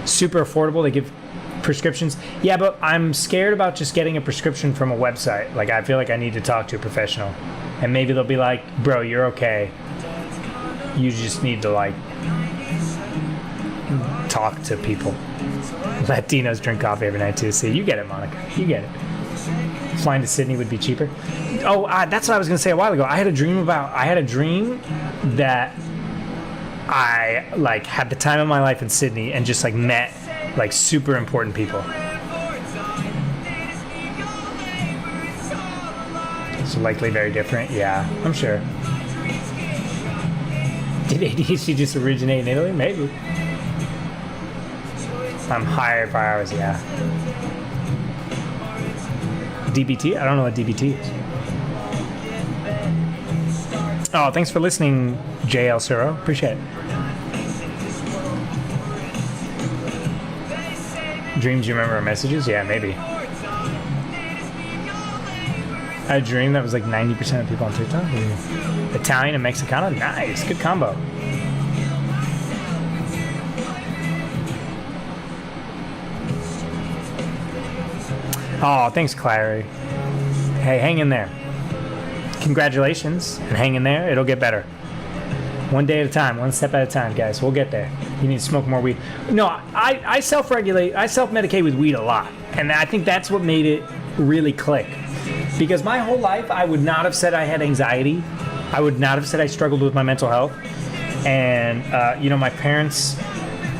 super affordable. They give prescriptions. Yeah, but I'm scared about just getting a prescription from a website. Like, I feel like I need to talk to a professional. And maybe they'll be like, bro, you're okay. You just need to, like, talk to people. Latinos drink coffee every night, too. See, you get it, Monica. You get it. Flying to Sydney would be cheaper. Oh, that's what I was going to say a while ago. I had a dream that I, like, had the time of my life in Sydney and just, like, met, like, super important people. So likely very different. Yeah, I'm sure. Did ADHD just originate in Italy? Maybe. I'm hired for hours, yeah. DBT? I don't know what DBT is. Oh, thanks for listening, JL Suro. Appreciate it. Dreams you remember are messages? Yeah, maybe. I had a dream that was like 90% of people on TikTok. Italian and Mexicano? Nice. Good combo. Oh, thanks, Clary. Hey, hang in there. Congratulations, and hang in there. It'll get better. One day at a time, one step at a time, guys. We'll get there. You need to smoke more weed. No, I self-regulate. I self-medicate with weed a lot. And I think that's what made it really click. Because my whole life, I would not have said I had anxiety. I would not have said I struggled with my mental health. And, my parents...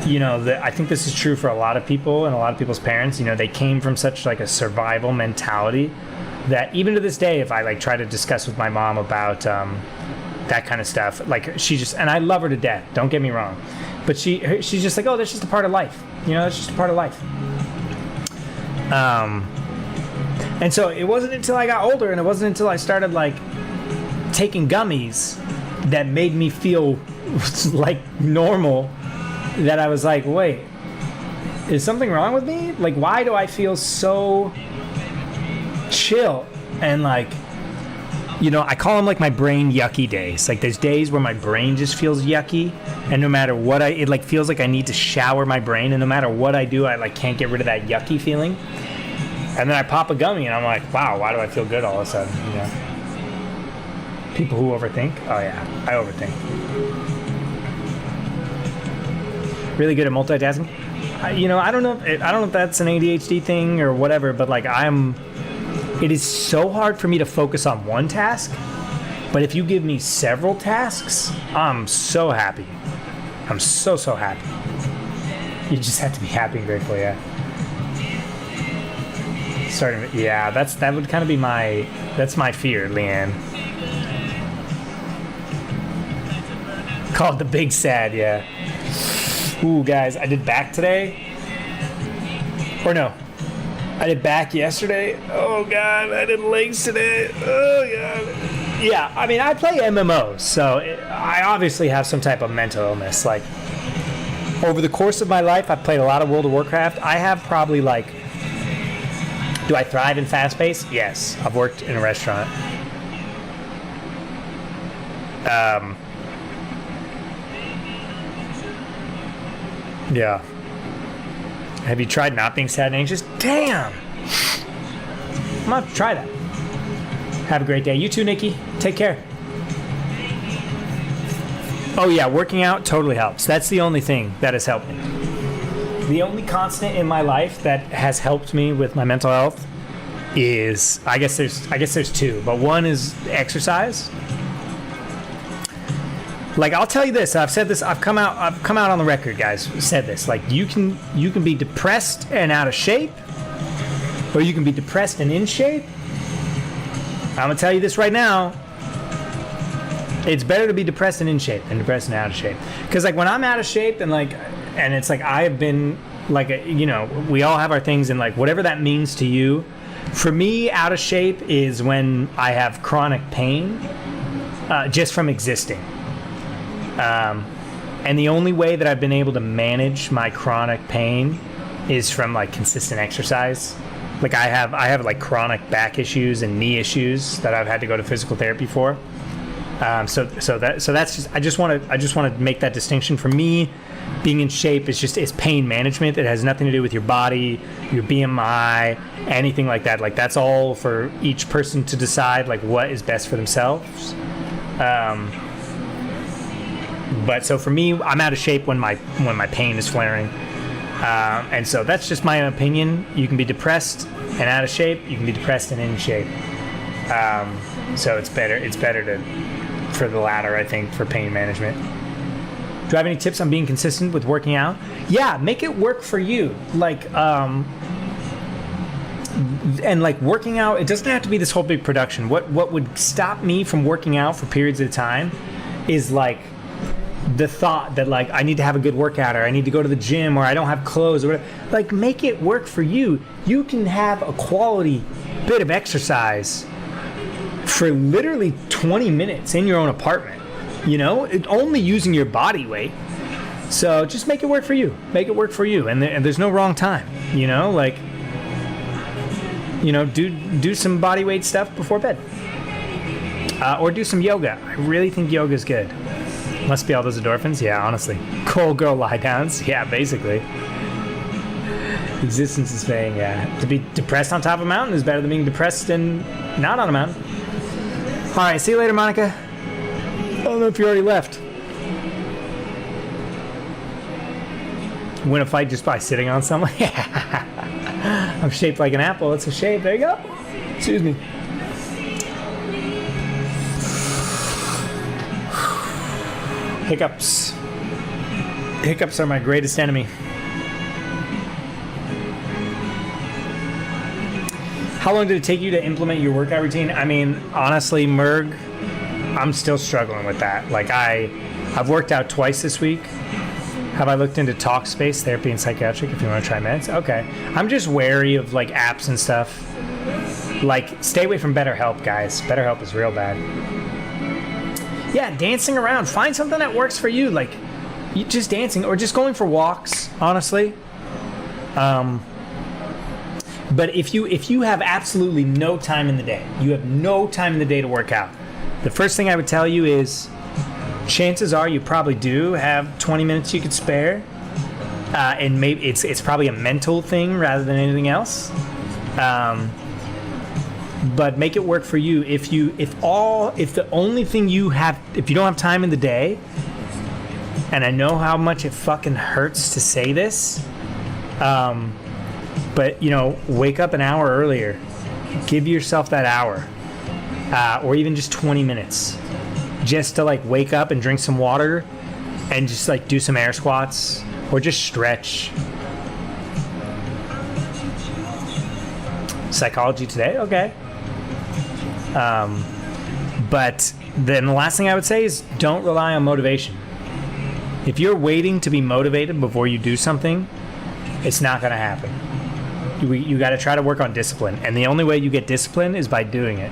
I think this is true for a lot of people and a lot of people's parents. They came from such like a survival mentality that even to this day, if I like try to discuss with my mom about that kind of stuff, like she just, and I love her to death, don't get me wrong, but she's just like, oh, that's just a part of life. That's just a part of life. And so it wasn't until I got older and it wasn't until I started like taking gummies that made me feel like normal that I was like, wait, is something wrong with me? Like, why do I feel so chill? And like, I call them like my brain yucky days. Like there's days where my brain just feels yucky, and no matter what it like feels like I need to shower my brain, and no matter what I do, I like can't get rid of that yucky feeling. And then I pop a gummy and I'm like, wow, why do I feel good all of a sudden? People who overthink. Oh yeah, I overthink. Really good at multitasking. I don't know if that's an ADHD thing or whatever, but like it is so hard for me to focus on one task, but if you give me several tasks, I'm so happy. I'm so happy. You just have to be happy and grateful. Yeah, that would kind of be that's my fear, Leanne. Called the big sad. Yeah. Ooh, guys, I did back today. Or no, I did back yesterday. Oh, God, I did legs today. Oh, God. Yeah, I mean, I play MMOs, so I obviously have some type of mental illness. Like, over the course of my life, I've played a lot of World of Warcraft. I have probably, like, do I thrive in fast pace? Yes. I've worked in a restaurant. Yeah. Have you tried not being sad and anxious? Damn! I'm gonna have to try that. Have a great day. You too, Nikki. Take care. Oh yeah, working out totally helps. That's the only thing that has helped me. The only constant in my life that has helped me with my mental health is, I guess there's two, but one is exercise. Like, I'll tell you this, I've said this, I've come out on the record, guys, said this. Like, you can be depressed and out of shape, or you can be depressed and in shape. I'm gonna tell you this right now. It's better to be depressed and in shape than depressed and out of shape. Because like when I'm out of shape and it's like I have been like, we all have our things, and like whatever that means to you. For me, out of shape is when I have chronic pain just from existing. And the only way that I've been able to manage my chronic pain is from like consistent exercise. Like I have like chronic back issues and knee issues that I've had to go to physical therapy for. So that's just I just want to make that distinction. For me, being in shape is pain management. It has nothing to do with your body, your BMI, anything like that. Like that's all for each person to decide like what is best for themselves. But so for me, I'm out of shape when my pain is flaring, and so that's just my opinion. You can be depressed and out of shape. You can be depressed and in shape. So it's better for the latter, I think, for pain management. Do you have any tips on being consistent with working out? Yeah, make it work for you. Like, and like working out, it doesn't have to be this whole big production. What would stop me from working out for periods at a time is like the thought that like I need to have a good workout, or I need to go to the gym, or I don't have clothes, or whatever. Like, make it work for you. You can have a quality bit of exercise for literally 20 minutes in your own apartment, you know, only using your body weight. So just make it work for you. Make it work for you, and there's no wrong time, you know, like, you know, do some body weight stuff before bed, or do some yoga. I really think yoga is good. Must be all those endorphins. Yeah, honestly. Cold girl lie downs. Yeah, basically. Existence is fading. Yeah, to be depressed on top of a mountain is better than being depressed and not on a mountain. All right, see you later, Monica. I don't know if you already left. Win a fight just by sitting on someone. I'm shaped like an apple. It's a shape. There you go. Excuse me. Hiccups. Hiccups are my greatest enemy. How long did it take you to implement your workout routine? I mean, honestly, Merg, I'm still struggling with that. Like, I've worked out twice this week. Have I looked into Talkspace, therapy and psychiatric, if you want to try meds? Okay. I'm just wary of, like, apps and stuff. Like, stay away from BetterHelp, guys. BetterHelp is real bad. Yeah, dancing around. Find something that works for you. Like, you just dancing or just going for walks, honestly. But if you have absolutely no time in the day, you have no time in the day to work out, the first thing I would tell you is chances are you probably do have 20 minutes you could spare. And maybe it's probably a mental thing rather than anything else. But make it work for you. If the only thing you have, if you don't have time in the day, and I know how much it fucking hurts to say this, but you know, wake up an hour earlier, give yourself that hour, or even just 20 minutes, just to like wake up and drink some water, and just like do some air squats, or just stretch. Psychology today, okay. But then the last thing I would say is don't rely on motivation. If you're waiting to be motivated before you do something, it's not going to happen. You got to try to work on discipline, and the only way you get discipline is by doing it.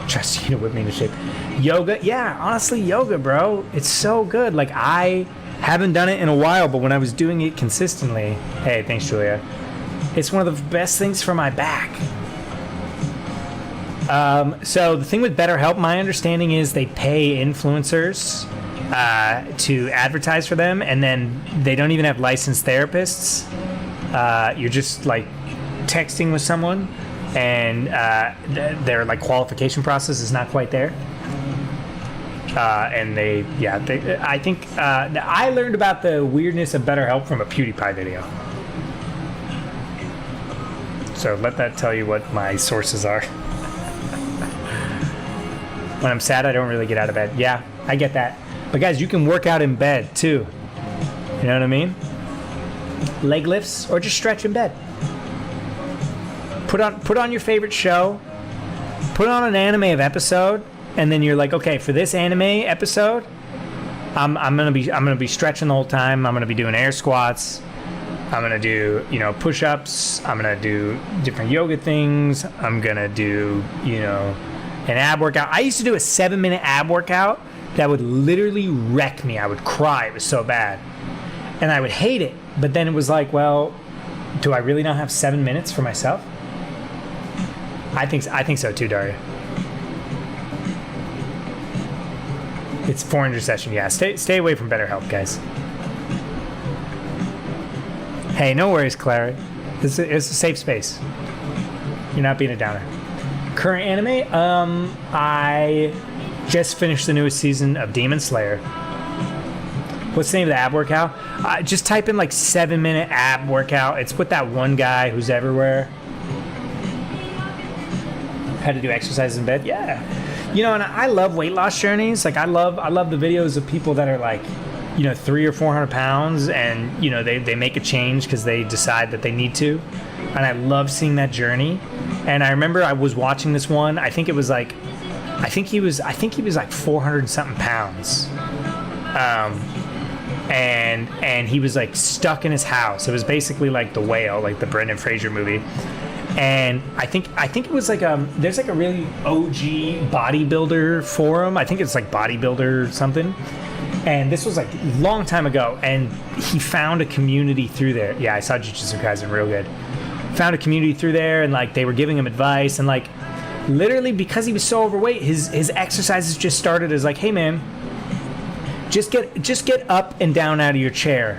Trust you to whip me into shape. Yoga, yeah, honestly, yoga, bro, it's so good. Like, I haven't done it in a while, but when I was doing it consistently, hey, thanks, Julia. It's one of the best things for my back. So the thing with BetterHelp, my understanding is they pay influencers to advertise for them, and then they don't even have licensed therapists. You're just like texting with someone, and their like qualification process is not quite there. And I think I learned about the weirdness of BetterHelp from a PewDiePie video. So let that tell you what my sources are. When I'm sad, I don't really get out of bed. Yeah, I get that. But guys, you can work out in bed too. You know what I mean? Leg lifts or just stretch in bed. Put on your favorite show. Put on an anime episode, and then you're like, okay, for this anime episode, I'm gonna be stretching the whole time. I'm gonna be doing air squats. I'm gonna do, push-ups. I'm gonna do different yoga things. I'm gonna do, an ab workout. I used to do a 7-minute ab workout that would literally wreck me. I would cry. It was so bad. And I would hate it. But then it was like, well, do I really not have 7 minutes for myself? I think so too, Daria. It's 400 session. Yeah, stay away from BetterHelp, guys. Hey, no worries, Clara. It's a safe space. You're not being a downer. Current anime? I just finished the newest season of Demon Slayer. What's the name of the ab workout? Just type in like 7-minute ab workout. It's with that one guy who's everywhere. How to do exercises in bed? Yeah. You know, and I love weight loss journeys. Like I love the videos of people that are like, you know, 300 or 400 pounds, and you know they make a change because they decide that they need to. And I love seeing that journey. And I remember I was watching this one. I think he was like 400 and something pounds. And he was like stuck in his house. It was basically like The Whale, like the Brendan Fraser movie. And I think it was like there's like a really OG bodybuilder forum. I think it's like Bodybuilder or something. And this was like a long time ago. And he found a community through there. Yeah, I saw Jujutsu Kaisen, real good. Found a community through there, and like they were giving him advice, and like literally because he was so overweight, his exercises just started as like, hey man, just get up and down out of your chair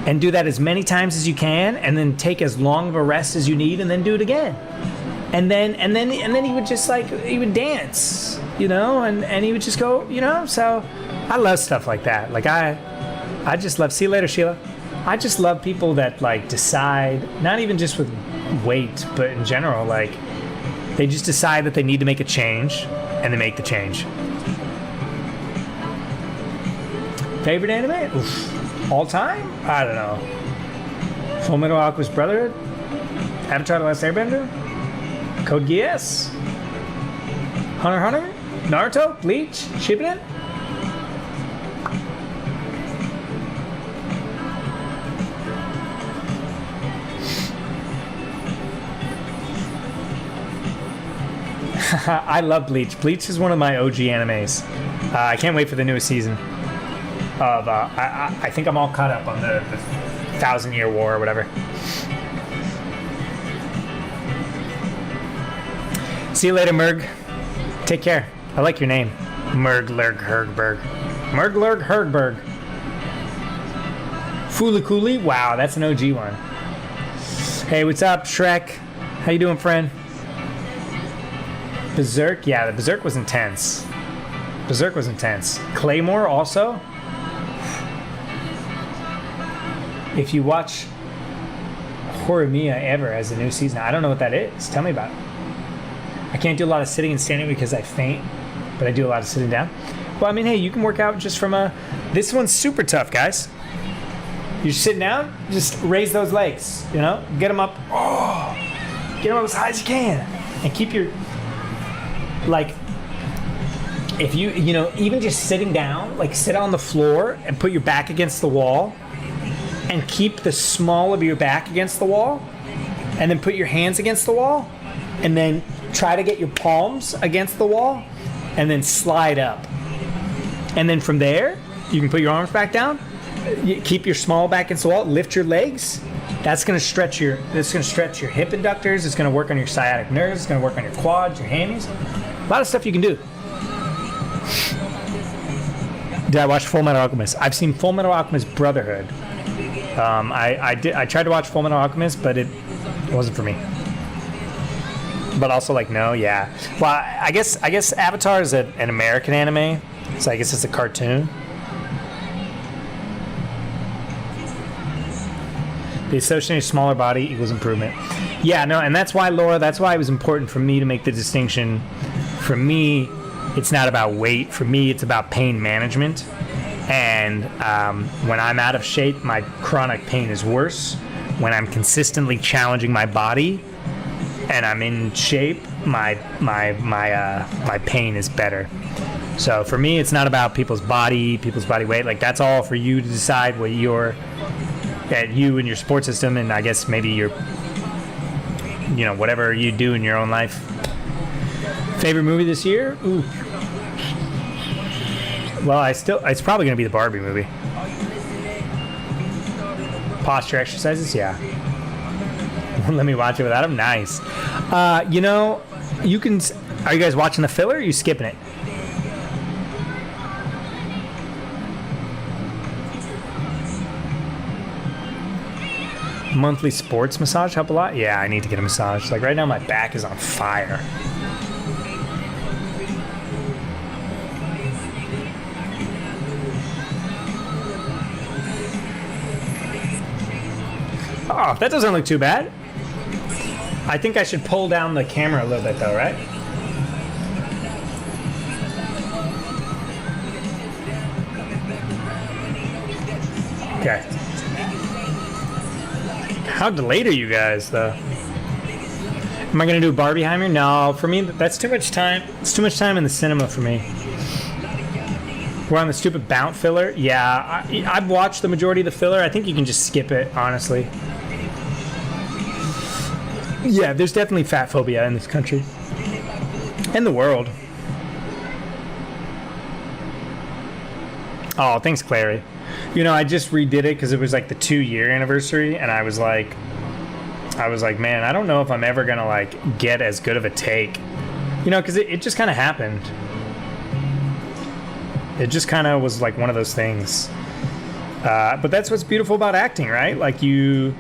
and do that as many times as you can, and then take as long of a rest as you need, and then do it again. And then he would just like, he would dance, you know, and he would just go, you know. So I love stuff like that. Like I just love, see you later, Sheila. I just love people that like decide, not even just with weight, but in general, like they just decide that they need to make a change, and they make the change. Favorite anime? Oof. All time? I don't know. Full Metal Alchemist Brotherhood? Avatar: The Last Airbender? Code Geass? Hunter x Hunter? Naruto? Bleach? Shippuden? I love Bleach. Bleach is one of my OG animes. I can't wait for the newest season of I think I'm all caught up on the 1,000-Year War or whatever. See you later, Merg. Take care. I like your name. Merg Lurg Hergberg. Merg Lurg Hergberg. Fulikuli? Wow, that's an OG one. Hey, what's up, Shrek? How you doing, friend? Berserk? Yeah, the Berserk was intense. Berserk was intense. Claymore also? If you watch Horimiya ever as a new season, I don't know what that is. Tell me about it. I can't do a lot of sitting and standing because I faint, but I do a lot of sitting down. Well, I mean, hey, you can work out just from a... This one's super tough, guys. You're sitting down, just raise those legs, you know? Get them up. Oh, get them up as high as you can. And keep your... Like, if you know, even just sitting down, like sit on the floor and put your back against the wall and keep the small of your back against the wall, and then put your hands against the wall, and then try to get your palms against the wall, and then slide up. And then from there, you can put your arms back down, you keep your small back against the wall, lift your legs. That's going to stretch your hip adductors. It's going to work on your sciatic nerves. It's going to work on your quads, your hammies. A lot of stuff you can do. Did I watch Full Metal Alchemist? I've seen Full Metal Alchemist Brotherhood. I tried to watch Full Metal Alchemist, but it wasn't for me. But also, like, no, yeah. Well, I guess Avatar is an American anime, so I guess it's a cartoon. The associated smaller body equals improvement. Yeah, no, and that's why, Laura, that's why it was important for me to make the distinction. For me, it's not about weight. For me, it's about pain management. And when I'm out of shape, my chronic pain is worse. When I'm consistently challenging my body and I'm in shape, my pain is better. So for me, it's not about people's body weight. Like, that's all for you to decide what you and your support system, and I guess maybe your, you know, whatever you do in your own life. Favorite movie this year? Ooh. Well, it's probably gonna be the Barbie movie. Posture exercises, yeah. Let me watch it without them. Nice. You know, you can. Are you guys watching the filler? Or are you skipping it? monthly sports massage help a lot? Yeah, I need to get a massage. Like right now my back is on fire. Oh, that doesn't look too bad. I think I should pull down the camera a little bit though, right? Okay. How delayed are you guys though? Am I gonna do Barbieheimer? No, for me that's too much time. It's too much time in the cinema for me. We're on the stupid Bounce filler. Yeah, I've watched the majority of the filler. I think you can just skip it, honestly. Yeah, there's definitely fat phobia in this country. And the world. Oh, thanks, Clary. You know, I just redid it because it was like the 2-year anniversary, and I was like, man, I don't know if I'm ever gonna like get as good of a take. You know, because it just kind of happened. It just kind of was like one of those things. But that's what's beautiful about acting, right? Like you...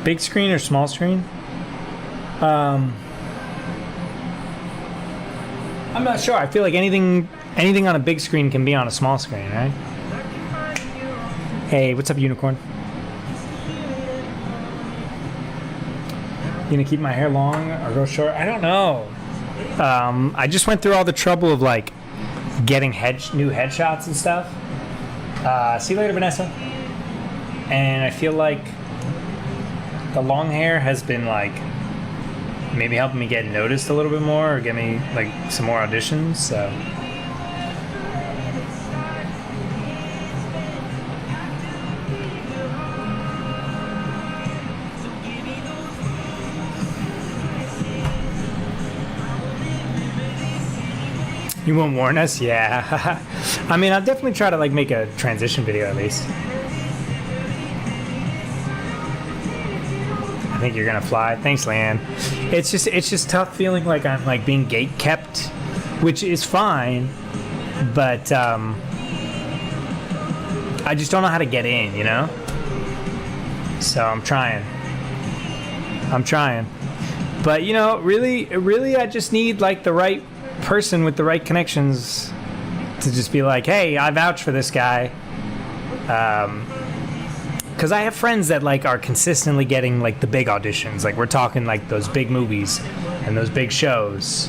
Big screen or small screen? I'm not sure. I feel like anything on a big screen can be on a small screen, right? Hey, what's up, Unicorn? You gonna keep my hair long or go short? I don't know. I just went through all the trouble of like getting new headshots and stuff. See you later, Vanessa. And I feel like the long hair has been like maybe helping me get noticed a little bit more or get me like some more auditions. So. You won't warn us? Yeah. I mean, I'll definitely try to like make a transition video at least. I think you're gonna fly. Thanks, Lan. It's just tough feeling like I'm like being gate kept, which is fine, but I just don't know how to get in, you know? So I'm trying. But you know, really I just need like the right person with the right connections to just be like, hey, I vouch for this guy, because I have friends that like are consistently getting like the big auditions, like we're talking like those big movies and those big shows,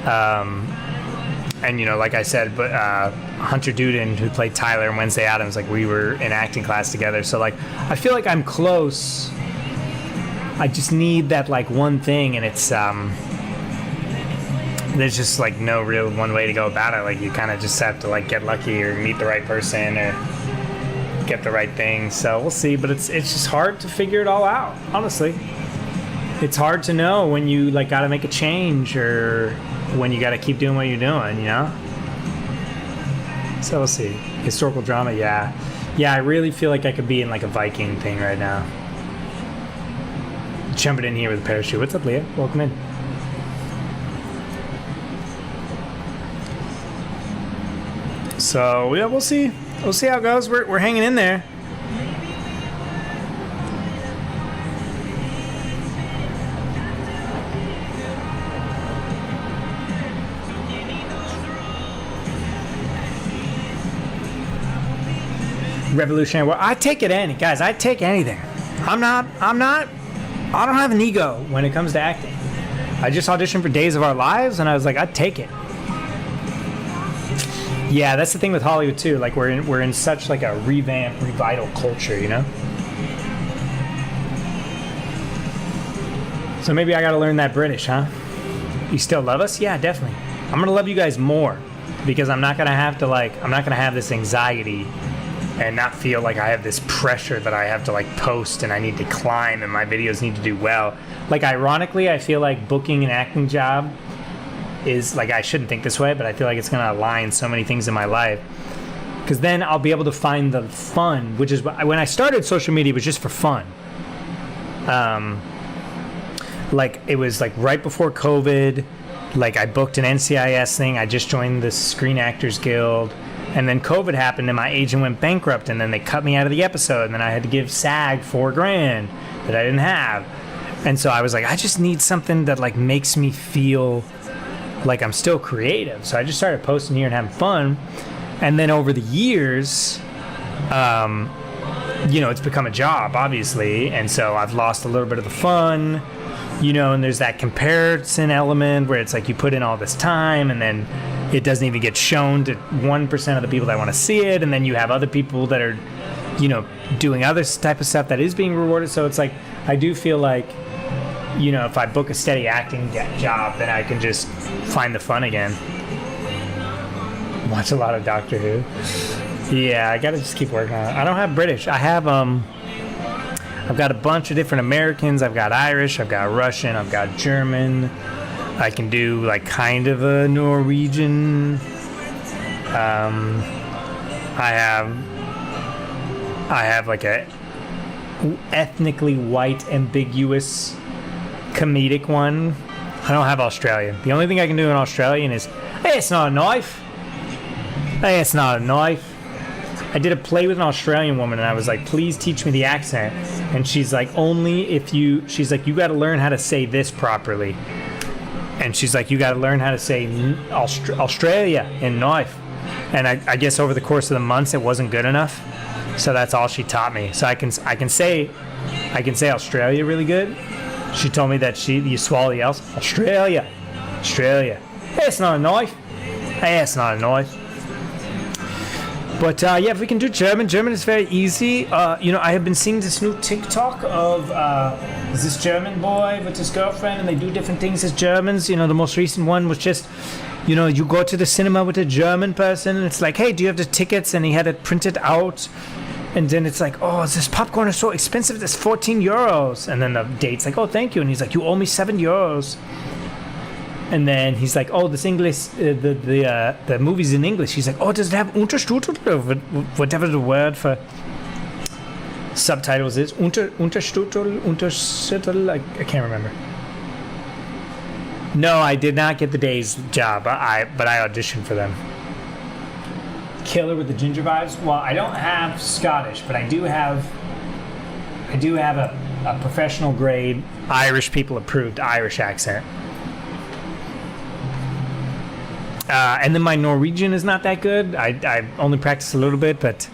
and you know, like I said, but Hunter Duden, who played Tyler in Wednesday Addams, like we were in acting class together, so like I feel like I'm close. I just need that like one thing, and it's there's just like no real one way to go about it. Like you kind of just have to like get lucky or meet the right person or get the right thing. So we'll see, but it's just hard to figure it all out, honestly. It's hard to know when you like got to make a change or when you got to keep doing what you're doing, you know? So we'll see. Historical drama, yeah. I really feel like I could be in like a Viking thing right now. Jumping in here with a parachute. What's up, Leah? Welcome in. So yeah, we'll see. We'll see how it goes. We're hanging in there. Revolutionary War. I take it any, guys. I take anything. I don't have an ego when it comes to acting. I just auditioned for Days of Our Lives, and I was like, I'd take it. Yeah, that's the thing with Hollywood too. Like we're in such like a revital culture, you know. So maybe I got to learn that British, huh? You still love us? Yeah, definitely. I'm gonna love you guys more because I'm not gonna have this anxiety and not feel like I have this pressure that I have to like post and I need to climb and my videos need to do well. Like ironically, I feel like booking an acting job is like, I shouldn't think this way, but I feel like it's going to align so many things in my life, because then I'll be able to find the fun, which is when I started social media, it was just for fun. Like it was like right before COVID, like I booked an NCIS thing. I just joined the Screen Actors Guild, and then COVID happened and my agent went bankrupt, and then they cut me out of the episode, and then I had to give SAG $4,000 that I didn't have. And so I was like, I just need something that like makes me feel like I'm still creative. So I just started posting here and having fun. And then over the years, you know, it's become a job, obviously. And so I've lost a little bit of the fun, you know, and there's that comparison element where it's like you put in all this time and then it doesn't even get shown to 1% of the people that want to see it. And then you have other people that are, you know, doing other type of stuff that is being rewarded. So it's like, I do feel like, you know, if I book a steady acting job, then I can just find the fun again. Watch a lot of Doctor Who. Yeah, I gotta just keep working on it. I don't have British. I have I've got a bunch of different Americans. I've got Irish, I've got Russian, I've got German. I can do like kind of a Norwegian. I have like a ethnically white ambiguous comedic one. I don't have Australian. The only thing I can do in Australian is, hey, it's not a knife. Hey, it's not a knife. I did a play with an Australian woman and I was like, please teach me the accent. And she's like, she's like, you got to learn how to say this properly. And she's like, you got to learn how to say Australia in knife. And I guess over the course of the months, it wasn't good enough. So that's all she taught me. So I can say Australia really good. She told me that you swallow the L's. Australia. Australia. Hey, it's not a knife. Hey, it's not a knife. But yeah, if we can do German, German is very easy. I have been seeing this new TikTok of this German boy with his girlfriend, and they do different things as Germans. The most recent one was just, you go to the cinema with a German person, and it's like, hey, do you have the tickets? And he had it printed out. And then it's like, oh, this popcorn is so expensive. It's 14 euros. And then the date's like, oh, thank you. And he's like, you owe me 7 euros. And then he's like, oh, this English, the movie's in English. He's like, oh, does it have Untertitel? Or whatever the word for subtitles is. Untertitel? I can't remember. No, I did not get the day's job, but I auditioned for them. Killer with the ginger vibes. Well, I don't have Scottish, but I do have a professional grade Irish people approved Irish accent. And then my Norwegian is not that good. I only practiced a little bit, but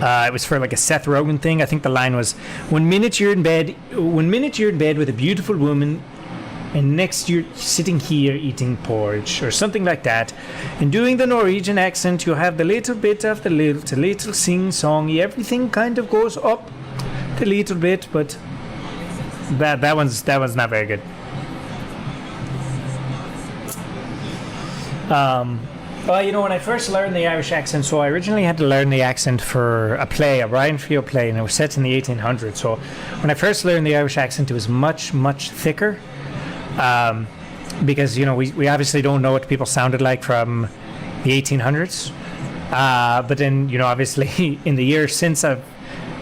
it was for like a Seth Rogen thing. I think the line was, one minute you're in bed with a beautiful woman, and next you're sitting here eating porridge, or something like that. And doing the Norwegian accent, you have the little bit of the little sing-songy. Everything kind of goes up a little bit, but that one's not very good. When I first learned the Irish accent, so I originally had to learn the accent for a play, a Ryan Field play, and it was set in the 1800s. So when I first learned the Irish accent, it was much, much thicker. Because, we obviously don't know what people sounded like from the 1800s. But then, obviously in the years since, I've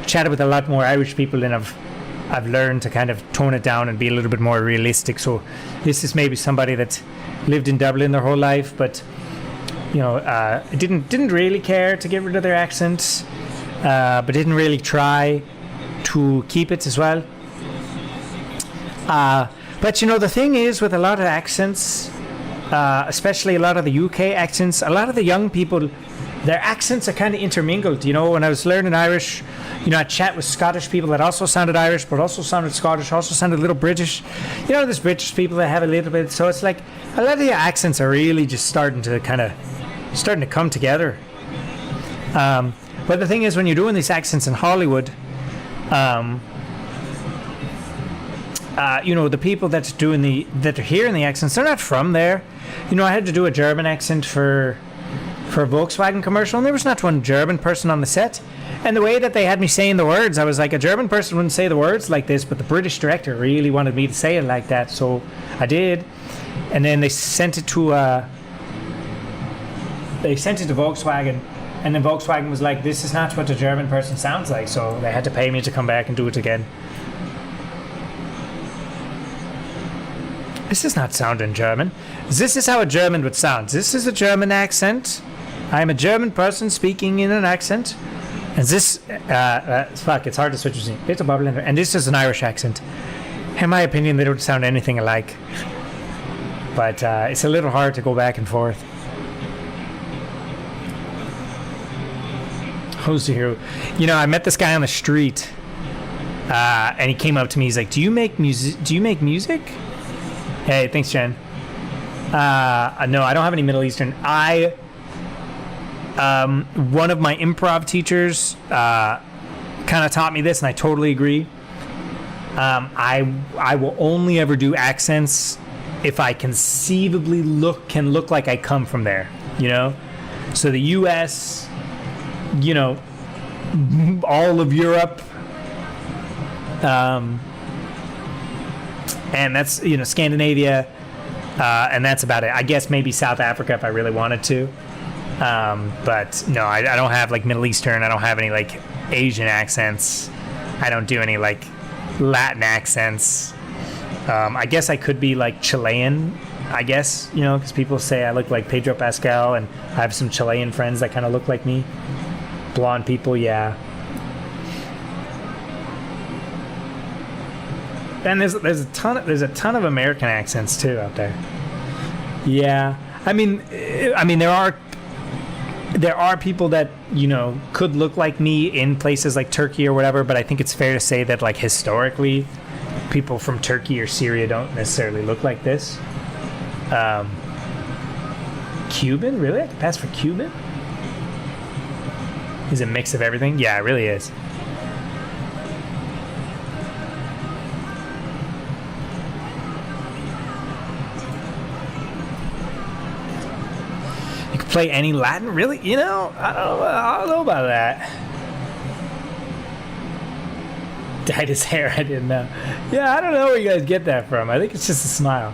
chatted with a lot more Irish people, and I've learned to kind of tone it down and be a little bit more realistic. So this is maybe somebody that lived in Dublin their whole life, but didn't really care to get rid of their accent, but didn't really try to keep it as well. But the thing is, with a lot of accents, especially a lot of the UK accents, a lot of the young people, their accents are kind of intermingled. When I was learning Irish, I'd chat with Scottish people that also sounded Irish, but also sounded Scottish, also sounded a little British. There's British people that have a little bit. So it's like a lot of the accents are really just starting to come together. But the thing is, when you're doing these accents in Hollywood, the people that are hearing the accents, they're not from there. I had to do a German accent for a Volkswagen commercial, and there was not one German person on the set. And the way that they had me saying the words, I was like, a German person wouldn't say the words like this, but the British director really wanted me to say it like that, so I did. And then they sent it to Volkswagen, and then Volkswagen was like, this is not what a German person sounds like, so they had to pay me to come back and do it again. This is not sounding German. This is how a German would sound. This is a German accent. I am a German person speaking in an accent. And this, it's hard to switch between. It's a bubble, and this is an Irish accent. In my opinion, they don't sound anything alike. But it's a little hard to go back and forth. Who's the hero? I met this guy on the street, and he came up to me. He's like, "Do you make music?" Hey, thanks, Jen. No, I don't have any Middle Eastern. One of my improv teachers kind of taught me this, and I totally agree. I will only ever do accents if I conceivably can look like I come from there, So the U.S., all of Europe, and that's Scandinavia, and that's about it. I guess maybe South Africa if I really wanted to, but no, I don't have like Middle Eastern. I don't have any like Asian accents. I don't do any like Latin accents. I guess I could be like Chilean, I guess, because people say I look like Pedro Pascal, and I have some Chilean friends that kind of look like me. Blonde people, yeah. And there's a ton of American accents too out there. Yeah, I mean there are people that could look like me in places like Turkey or whatever, but I think it's fair to say that like historically, people from Turkey or Syria don't necessarily look like this. Cuban? Really? I can pass for Cuban? Is it a mix of everything? Yeah, it really is. You can play any Latin? Really? You know, I don't know about that. Dyed his hair, I didn't know. Yeah, I don't know where you guys get that from. I think it's just a smile.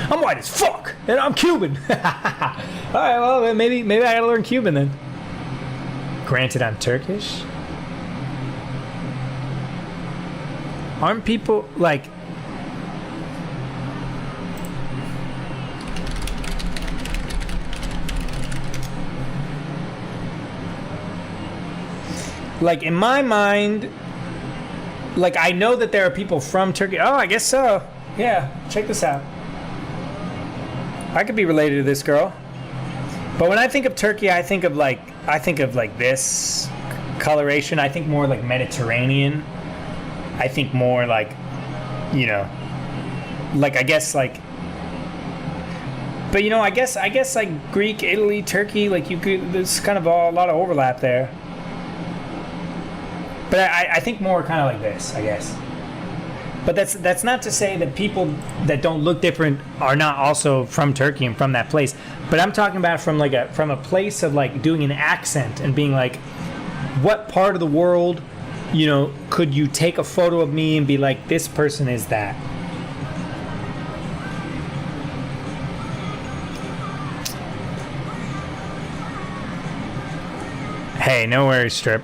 I'm white as fuck, and I'm Cuban. All right, well, maybe I gotta learn Cuban then. Granted, I'm Turkish. Aren't people like... Like, in my mind, like, I know that there are people from Turkey. Oh, I guess so. Yeah, check this out. I could be related to this girl. But when I think of Turkey, I think of like this coloration. I think more like Mediterranean. I think more like, you know, like I guess like, but you know, I guess like Greek, Italy, Turkey, like you could, there's kind of a lot of overlap there. But I think more kind of like this, I guess. But that's not to say that people that don't look different are not also from Turkey and from that place. But I'm talking about from a place of like doing an accent and being like, what part of the world, you know, could you take a photo of me and be like, this person is that? Hey, no worries, Strip.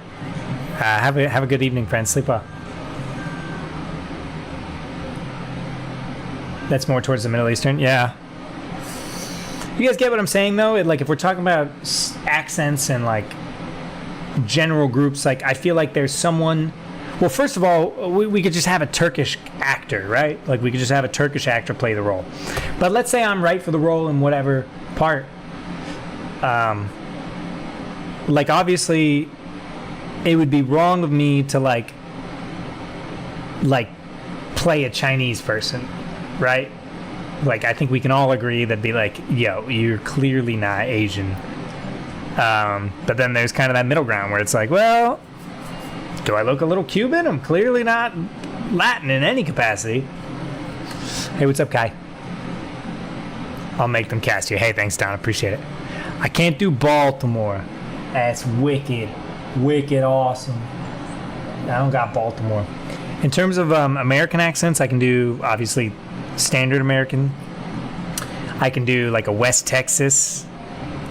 Have a good evening, friends. Sleep well. That's more towards the Middle Eastern. Yeah. You guys get what I'm saying, though? Like, if we're talking about accents and, like, general groups, like, I feel like there's someone... Well, first of all, we could just have a Turkish actor, right? Like, we could just have a Turkish actor play the role. But let's say I'm right for the role in whatever part. Like, obviously, it would be wrong of me to, like, play a Chinese person. Right? Like, I think we can all agree that'd be like, yo, you're clearly not Asian. But then there's kind of that middle ground where it's like, well, do I look a little Cuban? I'm clearly not Latin in any capacity. Hey, what's up, Kai? I'll make them cast you. Hey, thanks, Don. Appreciate it. I can't do Baltimore. That's wicked. Wicked awesome. I don't got Baltimore. In terms of American accents, I can do, obviously, standard American. I can do like a West Texas.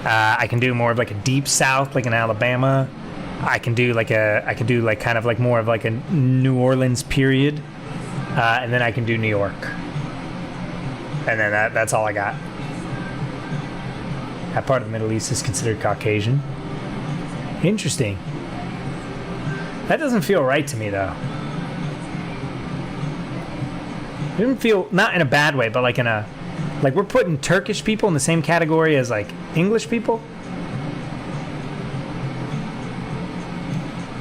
I can do more of like a deep South, like in Alabama. I can do like kind of like more of like a New Orleans period, and then I can do New York, and then that's all I got. That part of the Middle East is considered Caucasian. Interesting. That doesn't feel right to me though. It didn't feel, not in a bad way, but like in a, like we're putting Turkish people in the same category as like English people.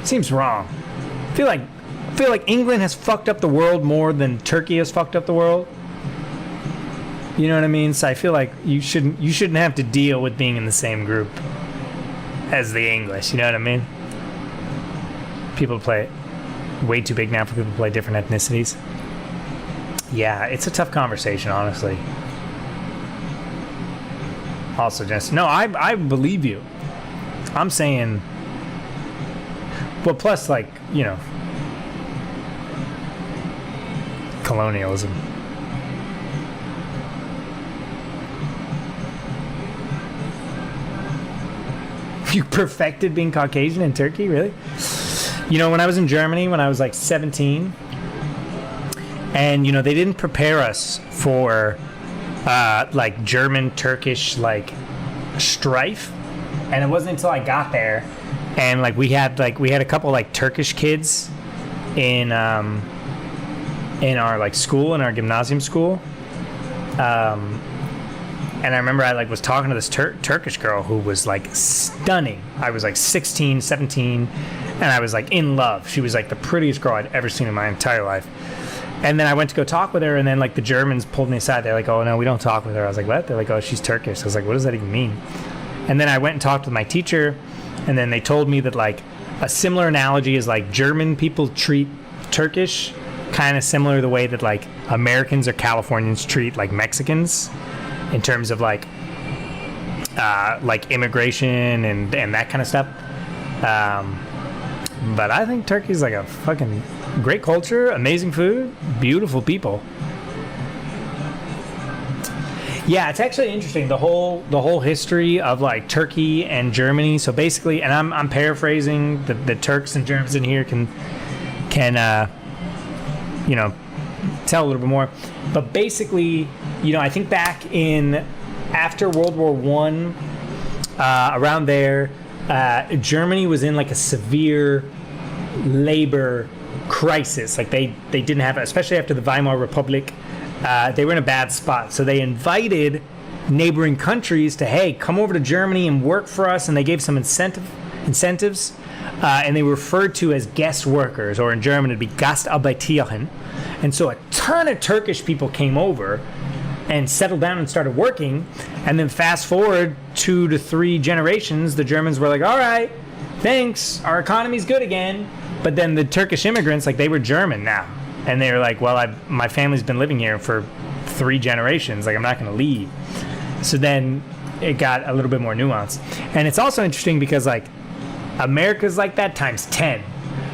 Seems wrong. I feel like England has fucked up the world more than Turkey has fucked up the world. You know what I mean? So I feel like you shouldn't have to deal with being in the same group as the English. You know what I mean? People play way too big now for people to play different ethnicities. Yeah, it's a tough conversation, honestly. Also, just no, I believe you. I'm saying, well, plus, like, you know, colonialism. You perfected being Caucasian in Turkey, really? You know, when I was in Germany, when I was like 17. And, you know, they didn't prepare us for, like, German-Turkish, like, strife. And it wasn't until I got there. And, like, we had a couple, like, Turkish kids in our, like, school, in our gymnasium school. And I remember I, like, was talking to this Turkish girl who was, like, stunning. I was, like, 16, 17, and I was, like, in love. She was, like, the prettiest girl I'd ever seen in my entire life. And then I went to go talk with her, and then like the Germans pulled me aside. They're like, "Oh no, we don't talk with her." I was like, "What?" They're like, "Oh, she's Turkish." I was like, "What does that even mean?" And then I went and talked with my teacher, and then they told me that like a similar analogy is like German people treat Turkish kind of similar the way that like Americans or Californians treat like Mexicans in terms of like immigration and that kind of stuff. But I think Turkey's like a fucking great culture, amazing food, beautiful people. Yeah, it's actually interesting, the whole history of like Turkey and Germany. So basically, and I'm paraphrasing, the Turks and Germans in here can you know, tell a little bit more. But basically, you know, I think back in after World War One, around there, Germany was in like a severe labor crisis. Like they didn't have, especially after the Weimar Republic, they were in a bad spot. So they invited neighboring countries to, hey, come over to Germany and work for us, and they gave some incentives, and they were referred to as guest workers, or in German it'd be Gastarbeiter. And so a ton of Turkish people came over and settled down and started working. And then fast forward 2 to 3 generations, the Germans were like, all right, thanks, our economy's good again. But then the Turkish immigrants, like, they were German now. And they were like, well, my family's been living here for 3 generations. Like, I'm not going to leave. So then it got a little bit more nuanced. And it's also interesting because, like, America's like that times 10.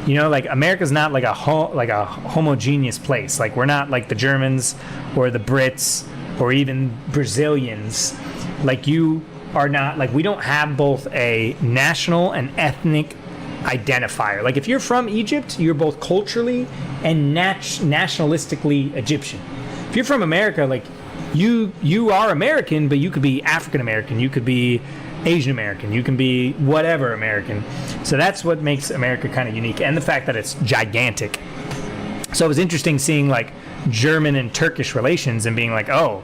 You know, like, America's not like a homogeneous place. Like, we're not like the Germans or the Brits or even Brazilians. Like, you are not, like, we don't have both a national and ethnic identifier. Like, if you're from Egypt, you're both culturally and nationalistically Egyptian. If you're from America, like, you are American, but you could be African American, you could be Asian American, you can be whatever American. So that's what makes America kind of unique, and the fact that it's gigantic. So it was interesting seeing like German and Turkish relations and being like, oh,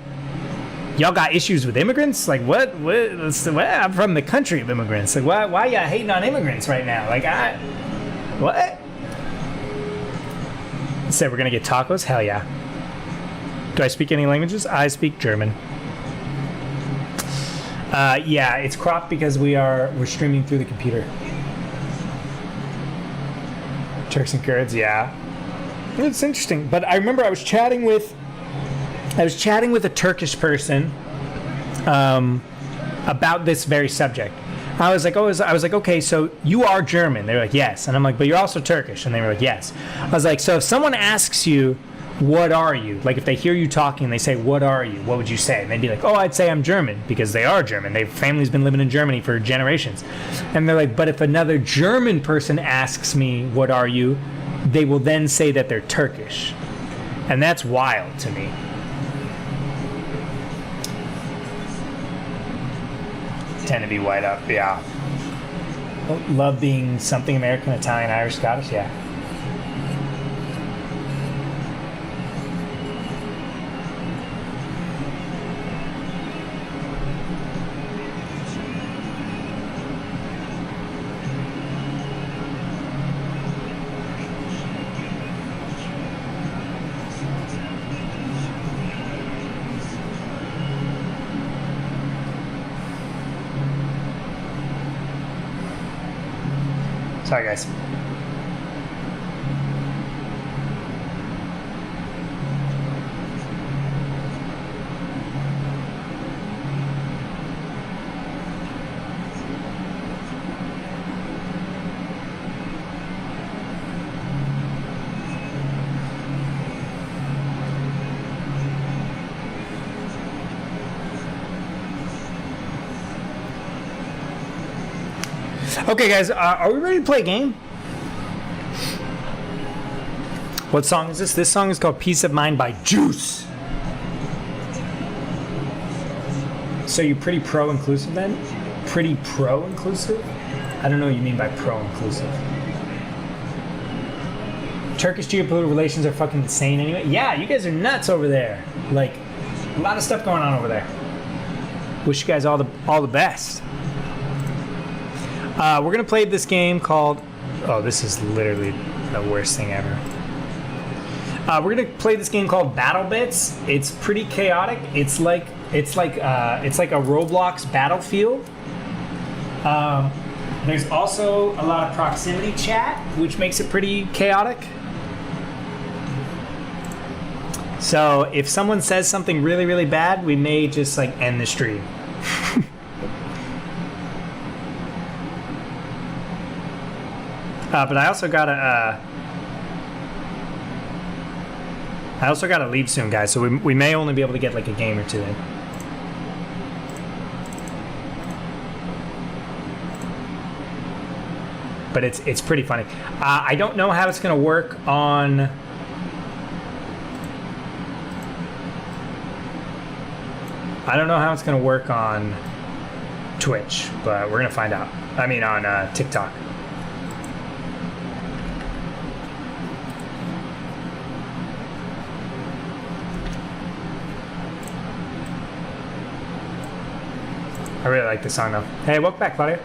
y'all got issues with immigrants? Like, what? I'm from the country of immigrants. Like, why y'all hating on immigrants right now? Like, what? Said we're gonna get tacos? Hell yeah. Do I speak any languages? I speak German. Yeah, it's cropped because we're streaming through the computer. Turks and Kurds, yeah. It's interesting. But I remember I was chatting with a Turkish person about this very subject. I was like, okay, so you are German. They were like, yes. And I'm like, but you're also Turkish. And they were like, yes. I was like, so if someone asks you, what are you? Like, if they hear you talking and they say, what are you? What would you say? And they'd be like, oh, I'd say I'm German, because they are German. Their family's been living in Germany for generations. And they're like, but if another German person asks me, what are you? They will then say that they're Turkish. And that's wild to me. Tend to be white up, yeah. Love being something American, Italian, Irish, Scottish, yeah. Sorry, guys. Okay, guys, are we ready to play a game? What song is this? This song is called Peace of Mind by Juice. So you're pretty pro-inclusive then? Pretty pro-inclusive? I don't know what you mean by pro-inclusive. Turkish geopolitical relations are fucking insane anyway. Yeah, you guys are nuts over there. Like, a lot of stuff going on over there. Wish you guys all the best. We're gonna play this game called... Oh, this is literally the worst thing ever. We're gonna play this game called Battlebits. It's pretty chaotic. It's like a Roblox Battlefield. There's also a lot of proximity chat, which makes it pretty chaotic. So if someone says something really, really bad, we may just like end the stream. But I also gotta leave soon, guys. So we may only be able to get like a game or two in. But it's pretty funny. I don't know how it's gonna work on. I don't know how it's gonna work on Twitch, but we're gonna find out. I mean, on TikTok. I really like this song though. Hey, welcome back, Claudia.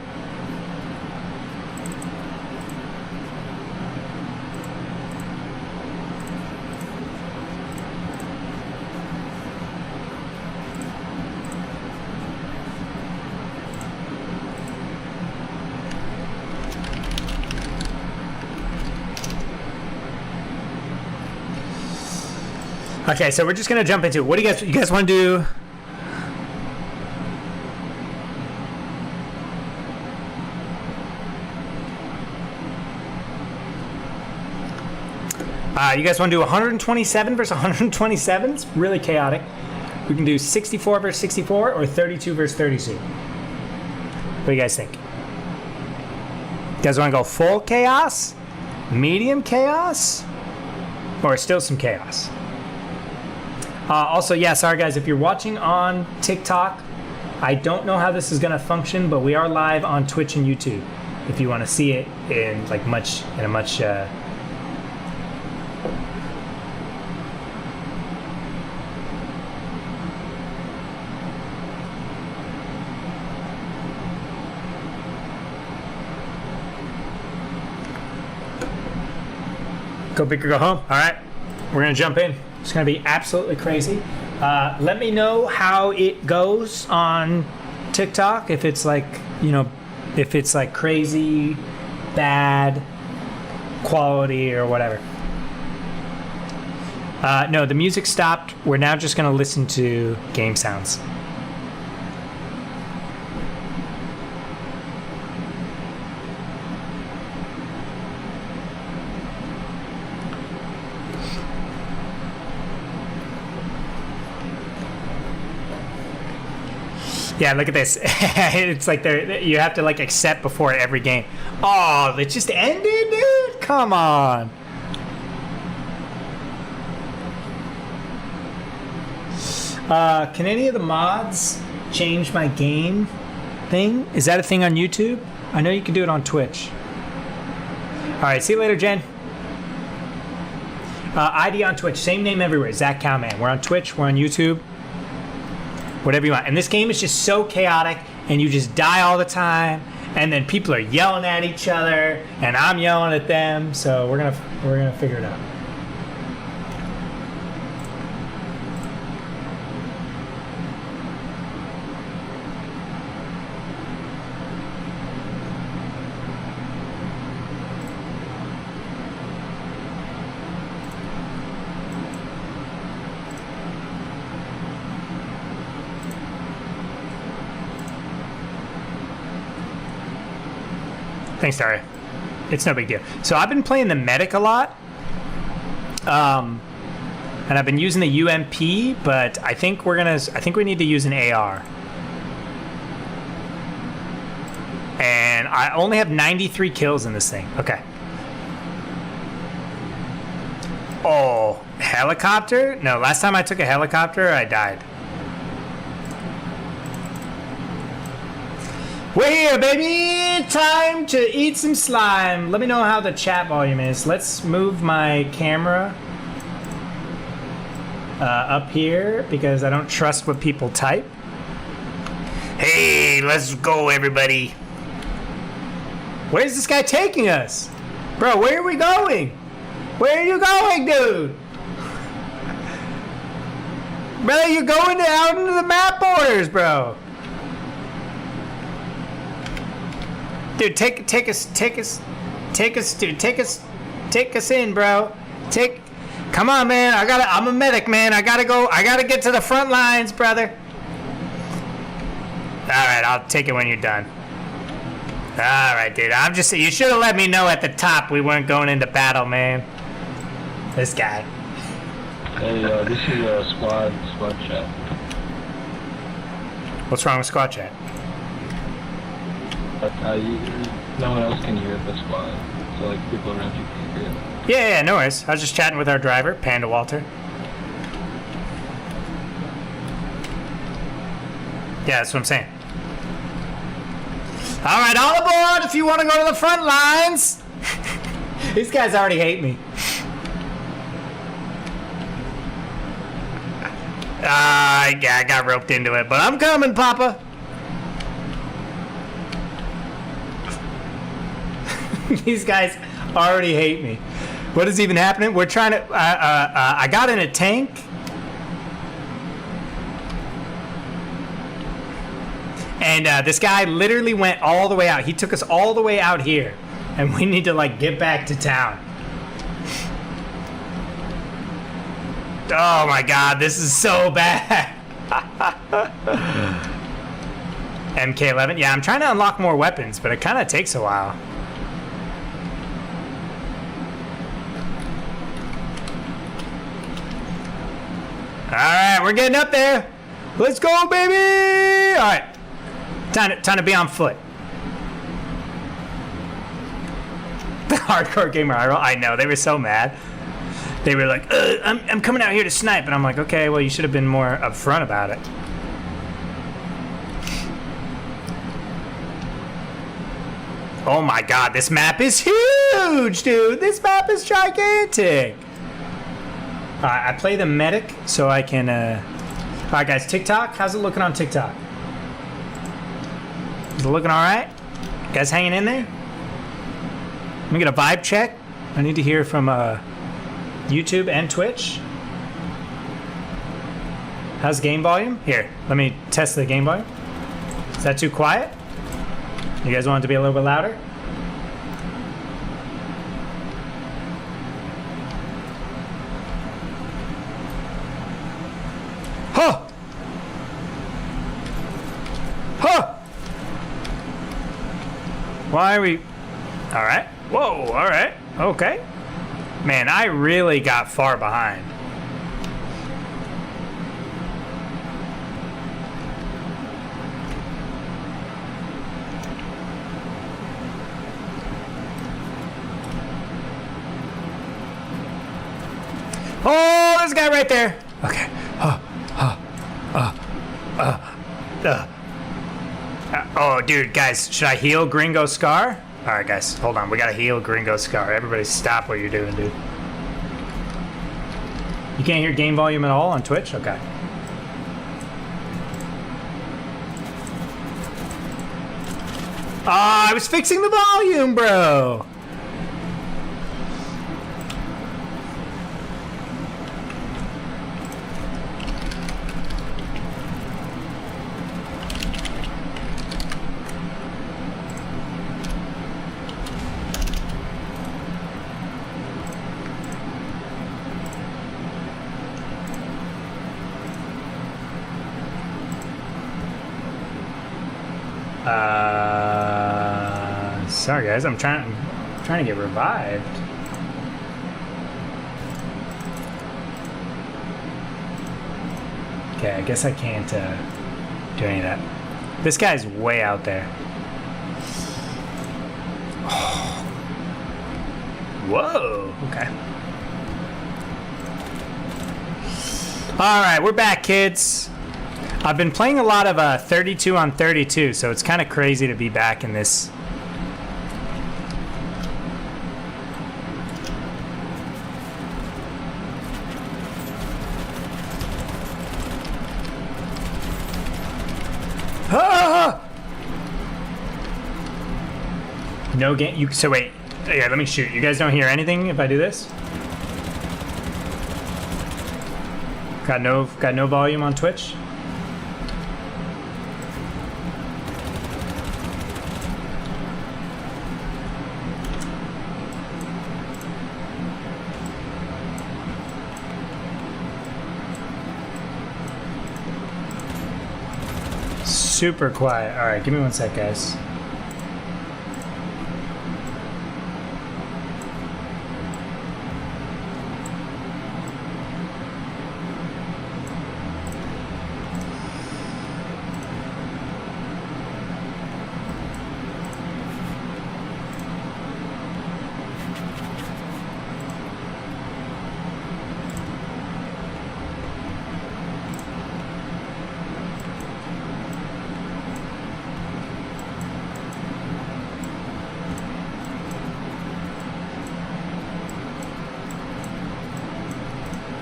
Okay, so we're just gonna jump into it. What do you guys want to do? You guys want to do 127 versus 127? It's really chaotic. We can do 64 versus 64 or 32 versus 32. What do you guys think? You guys want to go full chaos? Medium chaos? Or still some chaos? Also, yeah, sorry guys, if you're watching on TikTok, I don't know how this is going to function, but we are live on Twitch and YouTube. If you want to see it in a much Go big or go home. All right, we're gonna jump in. It's gonna be absolutely crazy. Let me know how it goes on TikTok. If it's like, if it's like crazy, bad quality or whatever. No, the music stopped. We're now just gonna listen to game sounds. Yeah, look at this. It's like you have to like accept before every game. Oh, it just ended, dude? Come on. Can any of the mods change my game thing? Is that a thing on YouTube? I know you can do it on Twitch. All right, see you later, Jen. ID on Twitch, same name everywhere, Zach Cowman. We're on Twitch, we're on YouTube. Whatever you want. And this game is just so chaotic, and you just die all the time, and then people are yelling at each other, and I'm yelling at them. So we're gonna figure it out. Thanks, Daria. It's no big deal. So I've been playing the medic a lot, and I've been using the UMP, but I think we need to use an AR. And I only have 93 kills in this thing. Okay. Oh, helicopter? No, last time I took a helicopter, I died. We're here, baby! Time to eat some slime. Let me know how the chat volume is. Let's move my camera up here because I don't trust what people type. Hey, let's go, everybody. Where's this guy taking us? Bro, where are we going? Where are you going, dude? Brother, you're going out into the map borders, bro. Dude, take us in, bro. Come on, man. I'm a medic, man. I gotta get to the front lines, brother. All right, I'll take it when you're done. All right, dude. You should have let me know at the top we weren't going into battle, man. This guy. Hey, this is squad chat. What's wrong with squad chat? No one else can hear the squad, so like people around you can hear it. Yeah, no worries. I was just chatting with our driver, Panda Walter. Yeah, that's what I'm saying. All right, all aboard if you want to go to the front lines. These guys already hate me. Yeah, I got roped into it, but I'm coming, Papa. These guys already hate me. What is even happening? We're trying to... I got in a tank. And this guy literally went all the way out. He took us all the way out here. And we need to, like, get back to town. Oh, my God. This is so bad. MK11. Yeah, I'm trying to unlock more weapons, but it kind of takes a while. Alright, we're getting up there. Let's go, baby! Alright. Time to be on foot. The hardcore gamer I know, they were so mad. They were like, I'm coming out here to snipe. And I'm like, okay, well, you should have been more upfront about it. Oh my God, this map is huge, dude. This map is gigantic. I play the medic so I can, all right, guys, TikTok, how's it looking on TikTok? Is it looking all right? You guys hanging in there? Let me get a vibe check. I need to hear from YouTube and Twitch. How's game volume? Here, let me test the game volume. Is that too quiet? You guys want it to be a little bit louder? Huh! Huh! Why are we... Alright. Whoa, alright. Okay. Man, I really got far behind. Oh, there's a guy right there. Okay. Oh, dude, guys, should I heal Gringo Scar? All right, guys, hold on. We gotta heal Gringo Scar. Everybody stop what you're doing, dude. You can't hear game volume at all on Twitch? Okay. I was fixing the volume, bro. Sorry guys, I'm trying to get revived. Okay, I guess I can't do any of that. This guy's way out there. Whoa, okay. Alright, we're back, kids. I've been playing a lot of 32 on 32, so it's kind of crazy to be back in this. Ah! No game. So wait. Yeah, let me shoot. You guys don't hear anything if I do this? Got no volume on Twitch? Super quiet. All right, give me one sec, guys.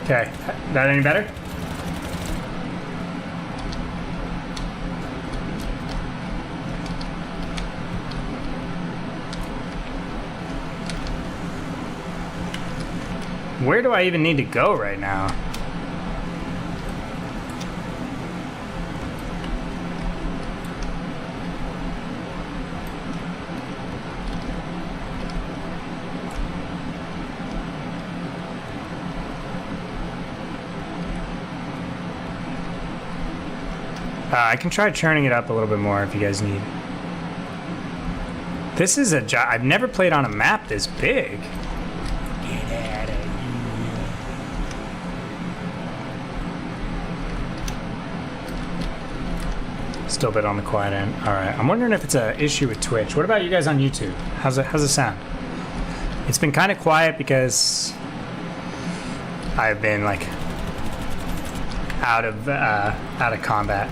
Okay, that any better? Where do I even need to go right now? I can try churning it up a little bit more if you guys need. This is a job. I've never played on a map this big. Get out of here. Still a bit on the quiet end. All right. I'm wondering if it's an issue with Twitch. What about you guys on YouTube? How's it sound? It's been kind of quiet because I've been like out of combat.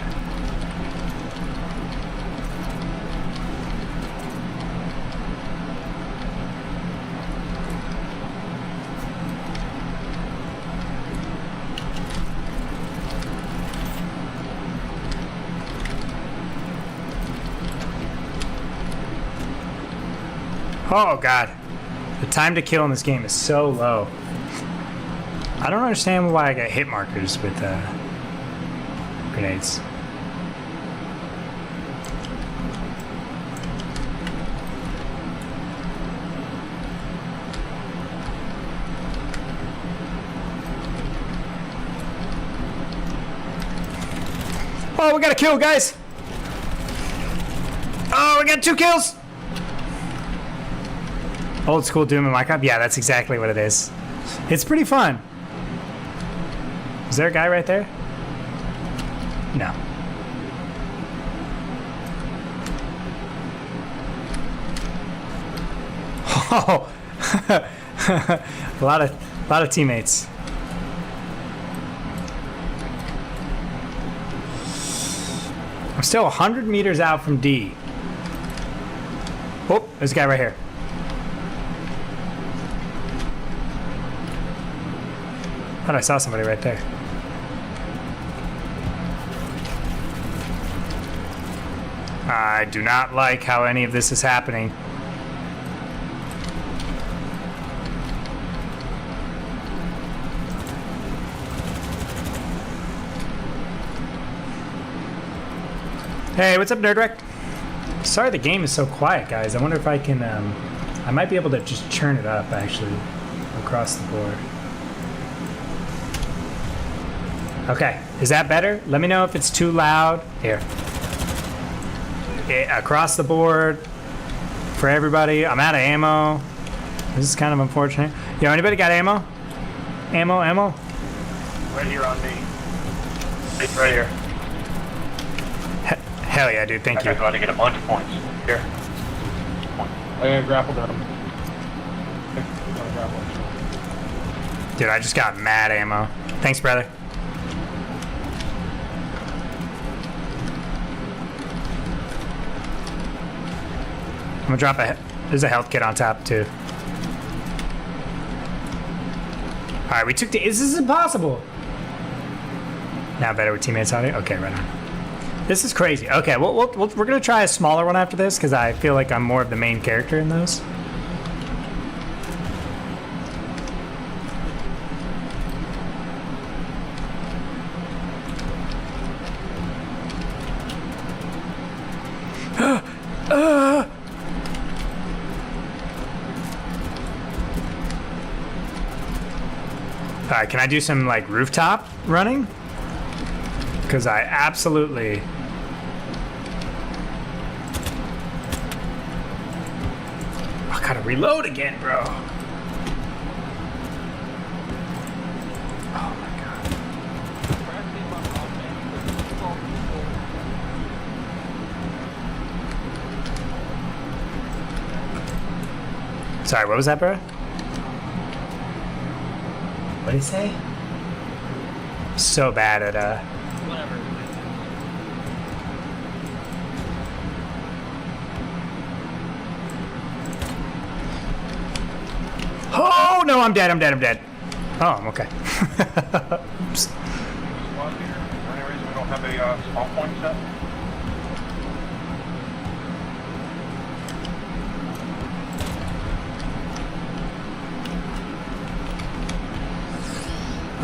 Oh god, the time to kill in this game is so low. I don't understand why I got hit markers with grenades. Oh, we got a kill, guys! Oh, we got 2 kills! Old school Doom and Minecraft? Yeah, that's exactly what it is. It's pretty fun. Is there a guy right there? No. Oh, a lot of teammates. I'm still 100 meters out from D. Oh, there's a guy right here. Thought I saw somebody right there. I do not like how any of this is happening. Hey, what's up, Nerdwreck? Sorry the game is so quiet, guys. I wonder if I can, I might be able to just churn it up, actually, across the board. Okay, is that better? Let me know if it's too loud. Here. Across the board for everybody. I'm out of ammo. This is kind of unfortunate. Yo, anybody got ammo? Ammo? Right here on me. Right here. Hell yeah, dude. Thank you. I'm going to get a bunch of points. Here. I got grappled at him. Dude, I just got mad ammo. Thanks, brother. I'm gonna drop there's a health kit on top too. All right, we took this is impossible. Now better with teammates on it. Okay, right on. This is crazy. Okay, we're gonna try a smaller one after this because I feel like I'm more of the main character in those. Alright, can I do some like rooftop running? Because I absolutely... I gotta reload again, bro. Oh my god. Sorry, what was that, bro? What did he say? So bad at Whatever. Oh no, I'm dead. I'm dead. Oh, I'm okay. Oops. Squad leader, is there any reason we don't have a spawn point set?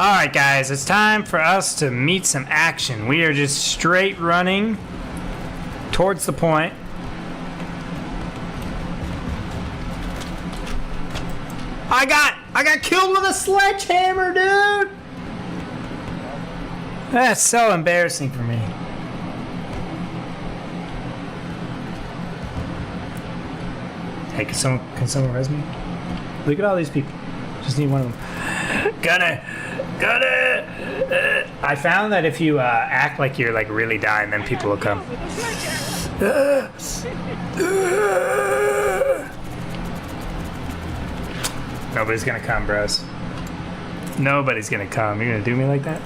All right, guys, it's time for us to meet some action. We are just straight running towards the point. I got killed with a sledgehammer, dude. That's so embarrassing for me. Hey, can someone res me? Look at all these people. Just need one of them. Gonna. I found that if you act like you're like really dying, then people will come. Nobody's gonna come, bros. Nobody's gonna come. You're gonna do me like that?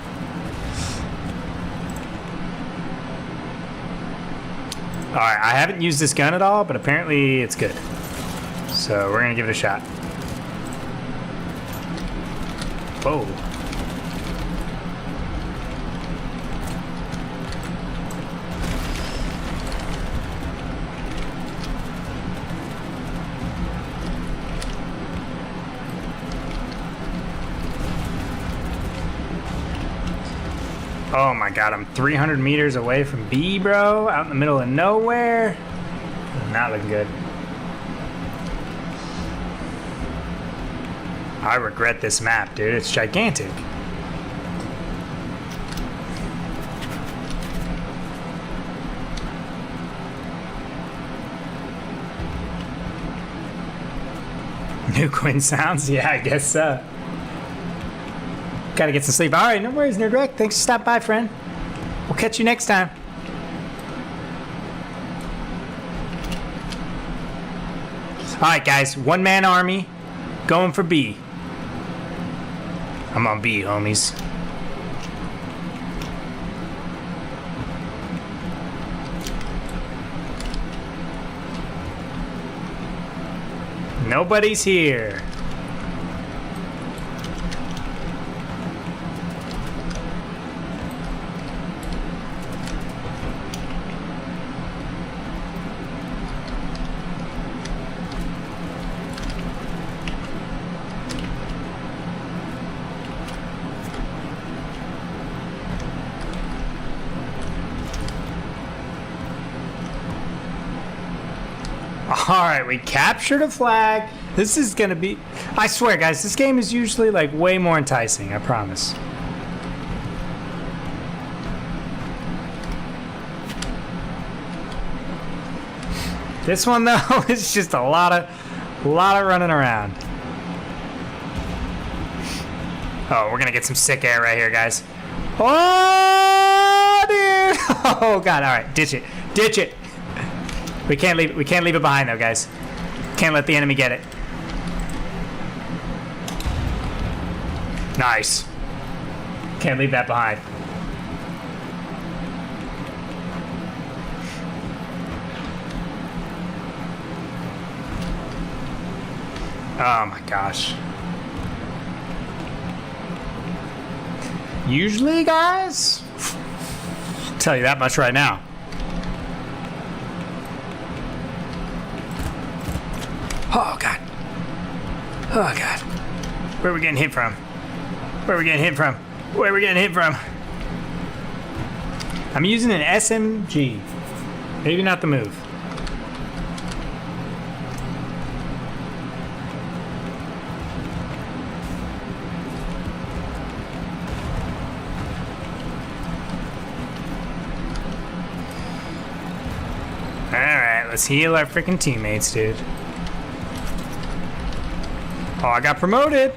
Alright, I haven't used this gun at all, but apparently it's good. So we're gonna give it a shot. Whoa. Oh my god, I'm 300 meters away from B, bro. Out in the middle of nowhere. Not looking good. I regret this map, dude. It's gigantic. New Quinn sounds? Yeah, I guess so. Gotta get some sleep. Alright, no worries, Nerdwreck. Thanks for stopping by, friend. We'll catch you next time. Alright, guys. One-man army. Going for B. I'm on B, homies. Nobody's here. Alright, we captured a flag. This is gonna be... I swear, guys, this game is usually, like, way more enticing. I promise. This one, though, is just a lot of running around. Oh, we're gonna get some sick air right here, guys. Oh, dude! Oh, God, alright, ditch it. Ditch it! We can't leave it behind though, guys. Can't let the enemy get it. Nice. Can't leave that behind. Oh my gosh. Usually, guys, I'll tell you that much right now. Oh, God. Oh, God. Where are we getting hit from? Where are we getting hit from? Where are we getting hit from? I'm using an SMG. Maybe not the move. let's heal our freaking teammates, dude. Oh, I got promoted.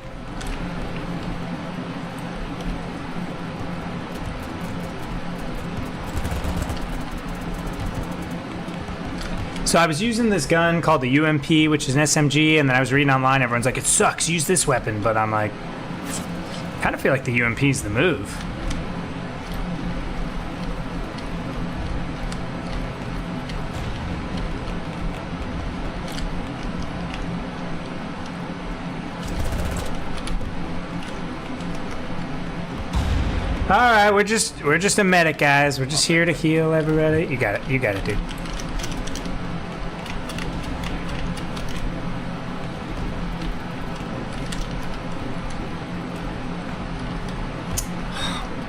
So I was using this gun called the UMP, which is an SMG, and then I was reading online, everyone's like, it sucks, use this weapon, but I'm like, kind of feel like the UMP is the move. All right, we're just a medic, guys. We're just here to heal everybody. You got it, dude.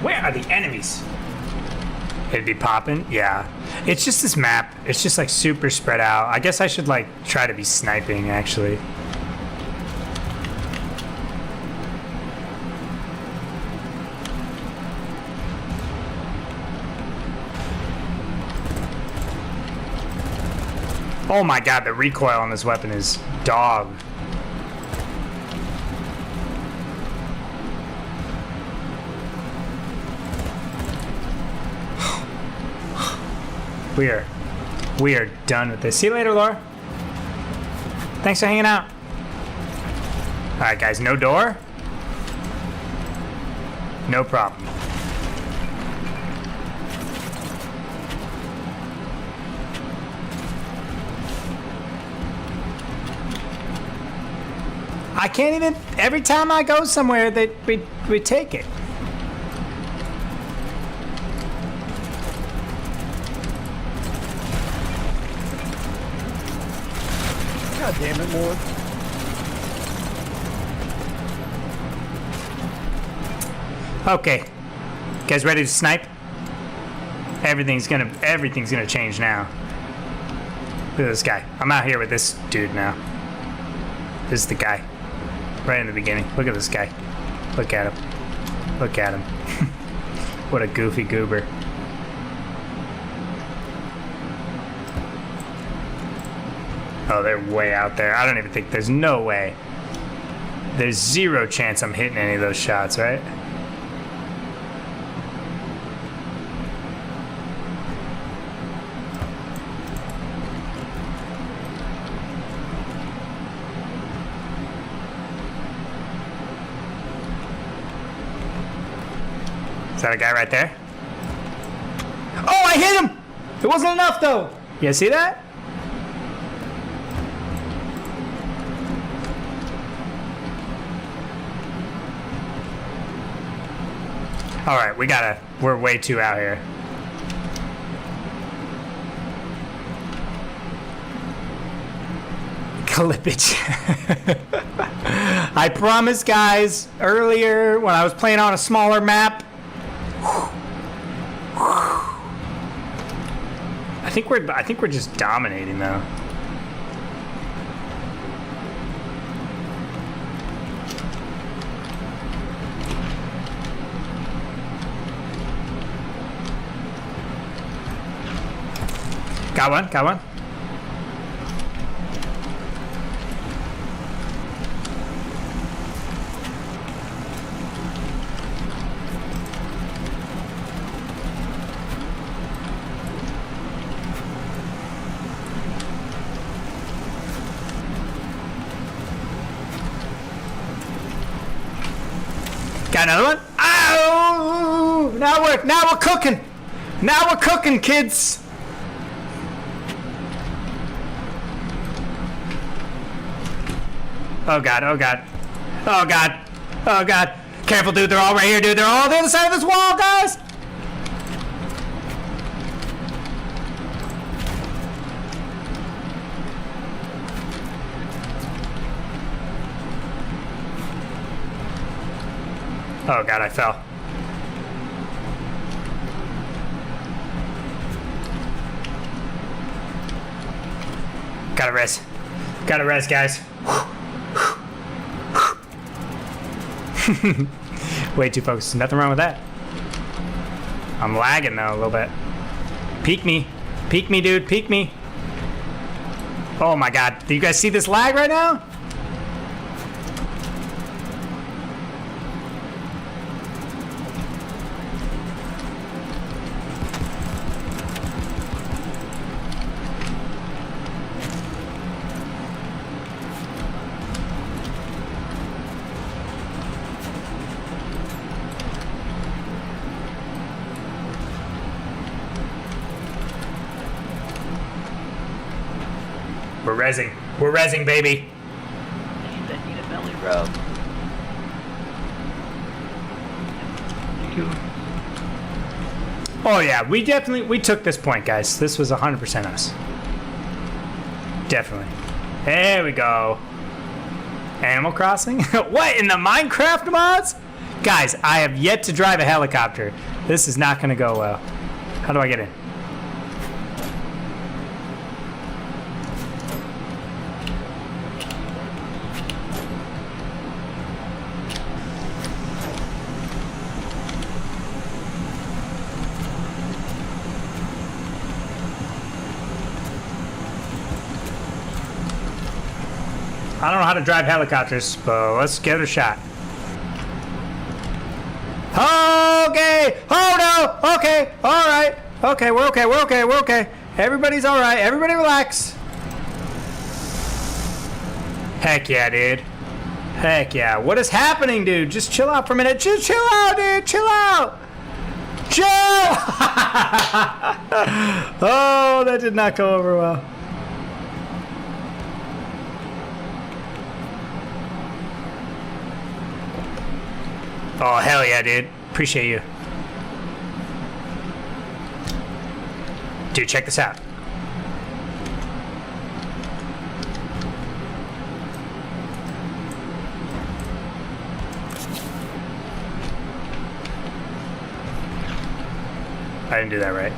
Where are the enemies? It'd be popping, yeah. It's just this map. It's just like super spread out. I guess I should like try to be sniping actually. Oh my god, the recoil on this weapon is dog. We are done with this. See you later, Laura. Thanks for hanging out. Alright guys, no door? No problem. I can't even, every time I go somewhere, we take it. God damn it, Lord. Okay. You guys ready to snipe? Everything's gonna change now. Look at this guy. I'm out here with this dude now. This is the guy. Right in the beginning. Look at this guy. Look at him. Look at him. What a goofy goober. Oh, they're way out there. I don't even think, there's no way. There's zero chance I'm hitting any of those shots, right? Is that a guy right there? Oh, I hit him! It wasn't enough though. You see that? All right, we're way too out here. Clippage. I promise, guys, earlier when I was playing on a smaller map, I think we're just dominating though. Got one, got one. Got another one? Ow! Now we're cooking. Now we're cooking, kids. Oh god, oh god. Oh god. Oh god. Careful, dude, they're all right here, dude. They're all on the other side of this wall, guys! Oh god, I fell. Gotta rest. Gotta rest, guys. Way too focused. Nothing wrong with that. I'm lagging though a little bit. Peek me. Peek me, dude. Peek me. Oh my god. Do you guys see this lag right now? We're rezzing. We're rezzing, baby. I need a belly rub. Oh yeah, we took this point, guys. This was 100% us. Definitely. There we go. Animal Crossing? What, in the Minecraft mods? Guys, I have yet to drive a helicopter. This is not gonna go well. How do I get in? I don't know how to drive helicopters, but let's give it a shot. Okay! Oh no! Okay! Alright! Okay, we're okay, we're okay, we're okay. Everybody's alright. Everybody relax. Heck yeah, dude. Heck yeah. What is happening, dude? Just chill out for a minute. Just chill out, dude. Chill out. Chill! Oh, that did not go over well. Oh, hell yeah, dude. Appreciate you. Dude, check this out. I didn't do that right.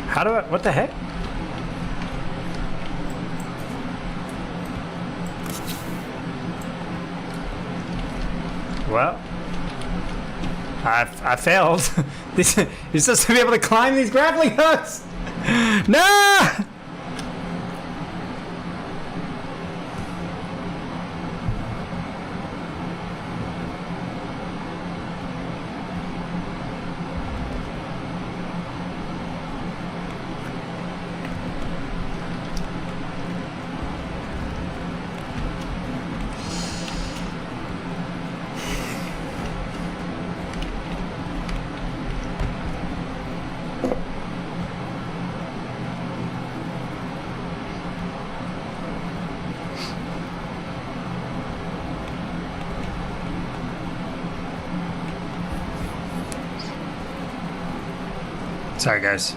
How do I... What the heck? Well, I failed. You're supposed to be able to climb these grappling hooks. No! Sorry, guys.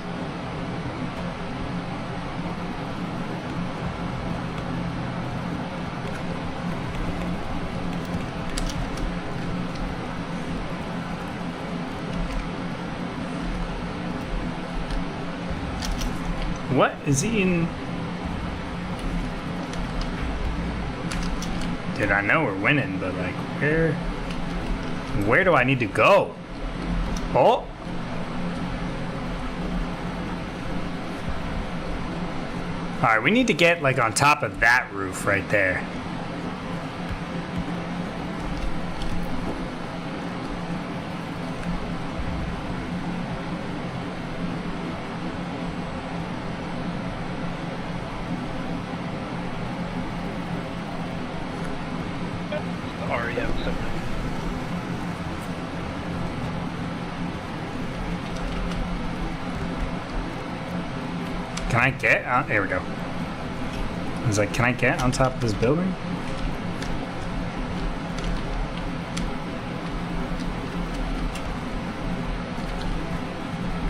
What is he in? Dude, I know we're winning, but like, where do I need to go? Oh. All right, we need to get like on top of that roof right there. Can I get on? There we go. I was like, can I get on top of this building?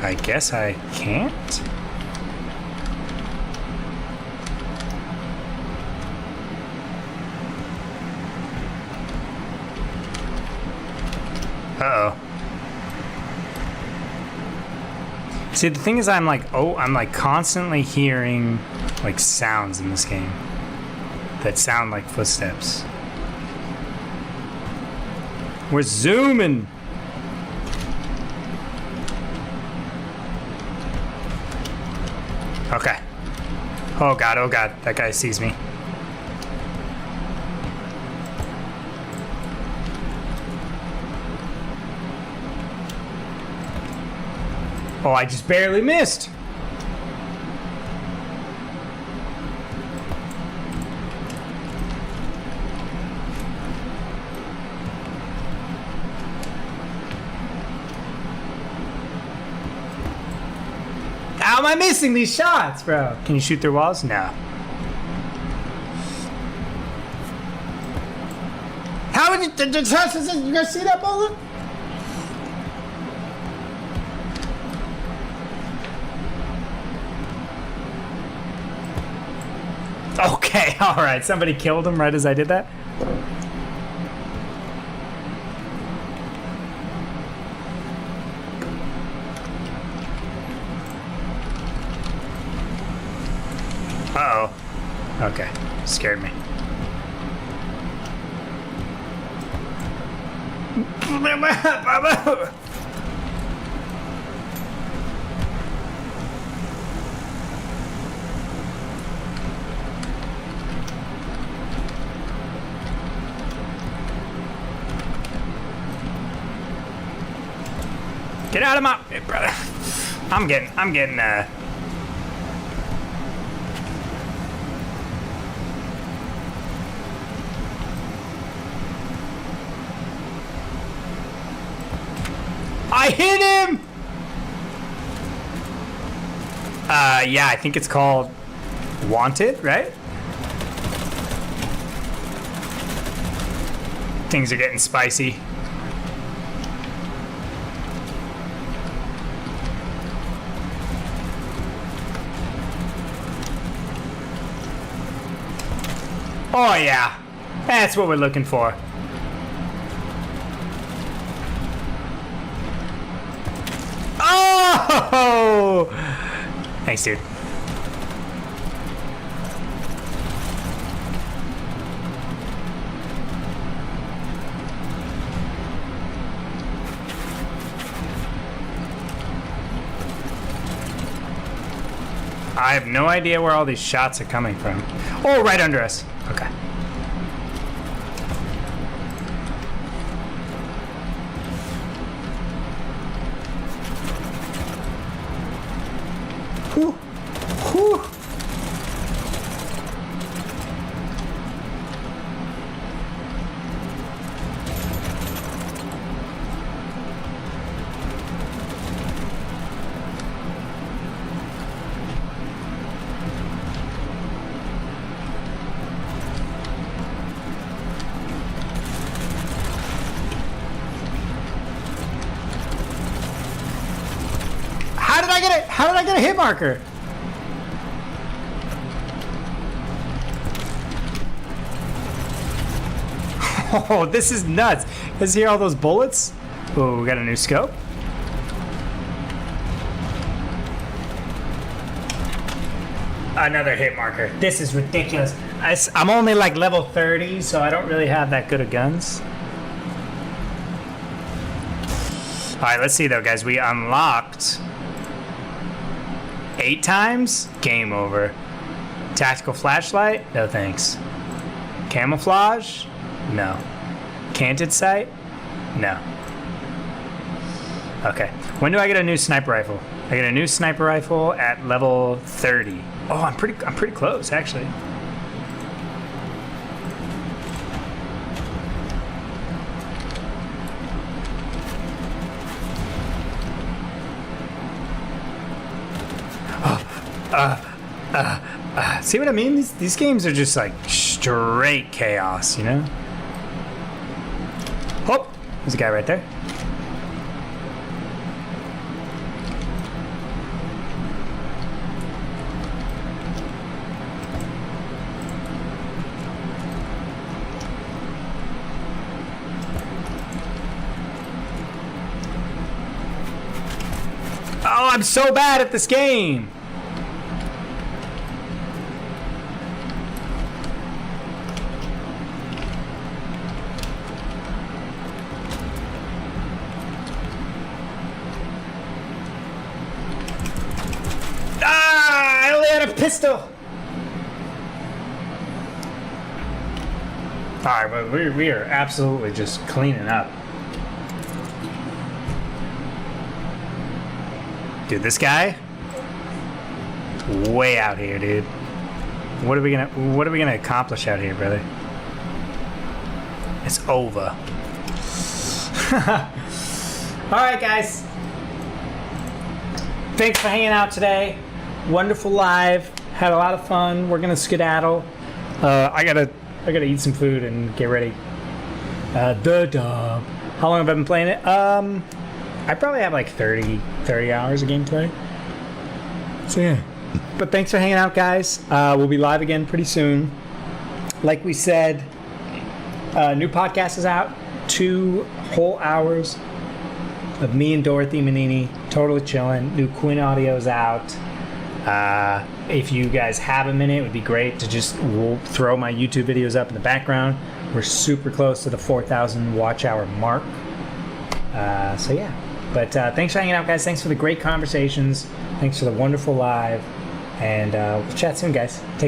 I guess I can't? Uh-oh. See, the thing is, I'm like constantly hearing like sounds in this game that sound like footsteps. We're zooming. Okay. Oh god, that guy sees me. Oh, I just barely missed. How am I missing these shots, bro? Can you shoot through walls? No. How did you guys see that bullet? Okay, all right. Somebody killed him right as I did that. Uh-oh. Okay. Scared me. Get out of my... Hey, brother. I'm getting, I hit him! Yeah, I think it's called Wanted, right? Things are getting spicy. Oh yeah, that's what we're looking for. Oh! Thanks, dude. I have no idea where all these shots are coming from. Oh, right under us. Okay. Whew. Whew. How did I get a hit marker? Oh, this is nuts. Let's hear all those bullets. Oh, we got a new scope. Another hit marker. This is ridiculous. I'm only like level 30, so I don't really have that good of guns. All right, let's see though, guys. We unlocked 8 times. Game over. Tactical flashlight? No thanks. Camouflage? No. Canted sight? No. Okay. When do I get a new sniper rifle? I get a new sniper rifle at level 30. Oh, I'm pretty close actually. See what I mean? These games are just like straight chaos, you know? Oh, there's a guy right there. Oh, I'm so bad at this game. Get a pistol! Alright, but we are absolutely just cleaning up. Dude, this guy? Way out here, dude. What are we gonna accomplish out here, brother? It's over. Alright, guys. Thanks for hanging out today. Wonderful live. Had a lot of fun. We're gonna skedaddle. I gotta eat some food and get ready. How long have I been playing it? I probably have like 30 hours of gameplay. So yeah. But thanks for hanging out, guys. We'll be live again pretty soon. Like we said, new podcast is out. 2 whole hours of me and Dorothy Manini totally chilling. New Quinn audio's out. If you guys have a minute, it would be great to just throw my YouTube videos up in the background. We're super close to the 4,000 watch hour mark. So yeah. But thanks for hanging out, guys. Thanks for the great conversations. Thanks for the wonderful live. And we'll chat soon, guys. Take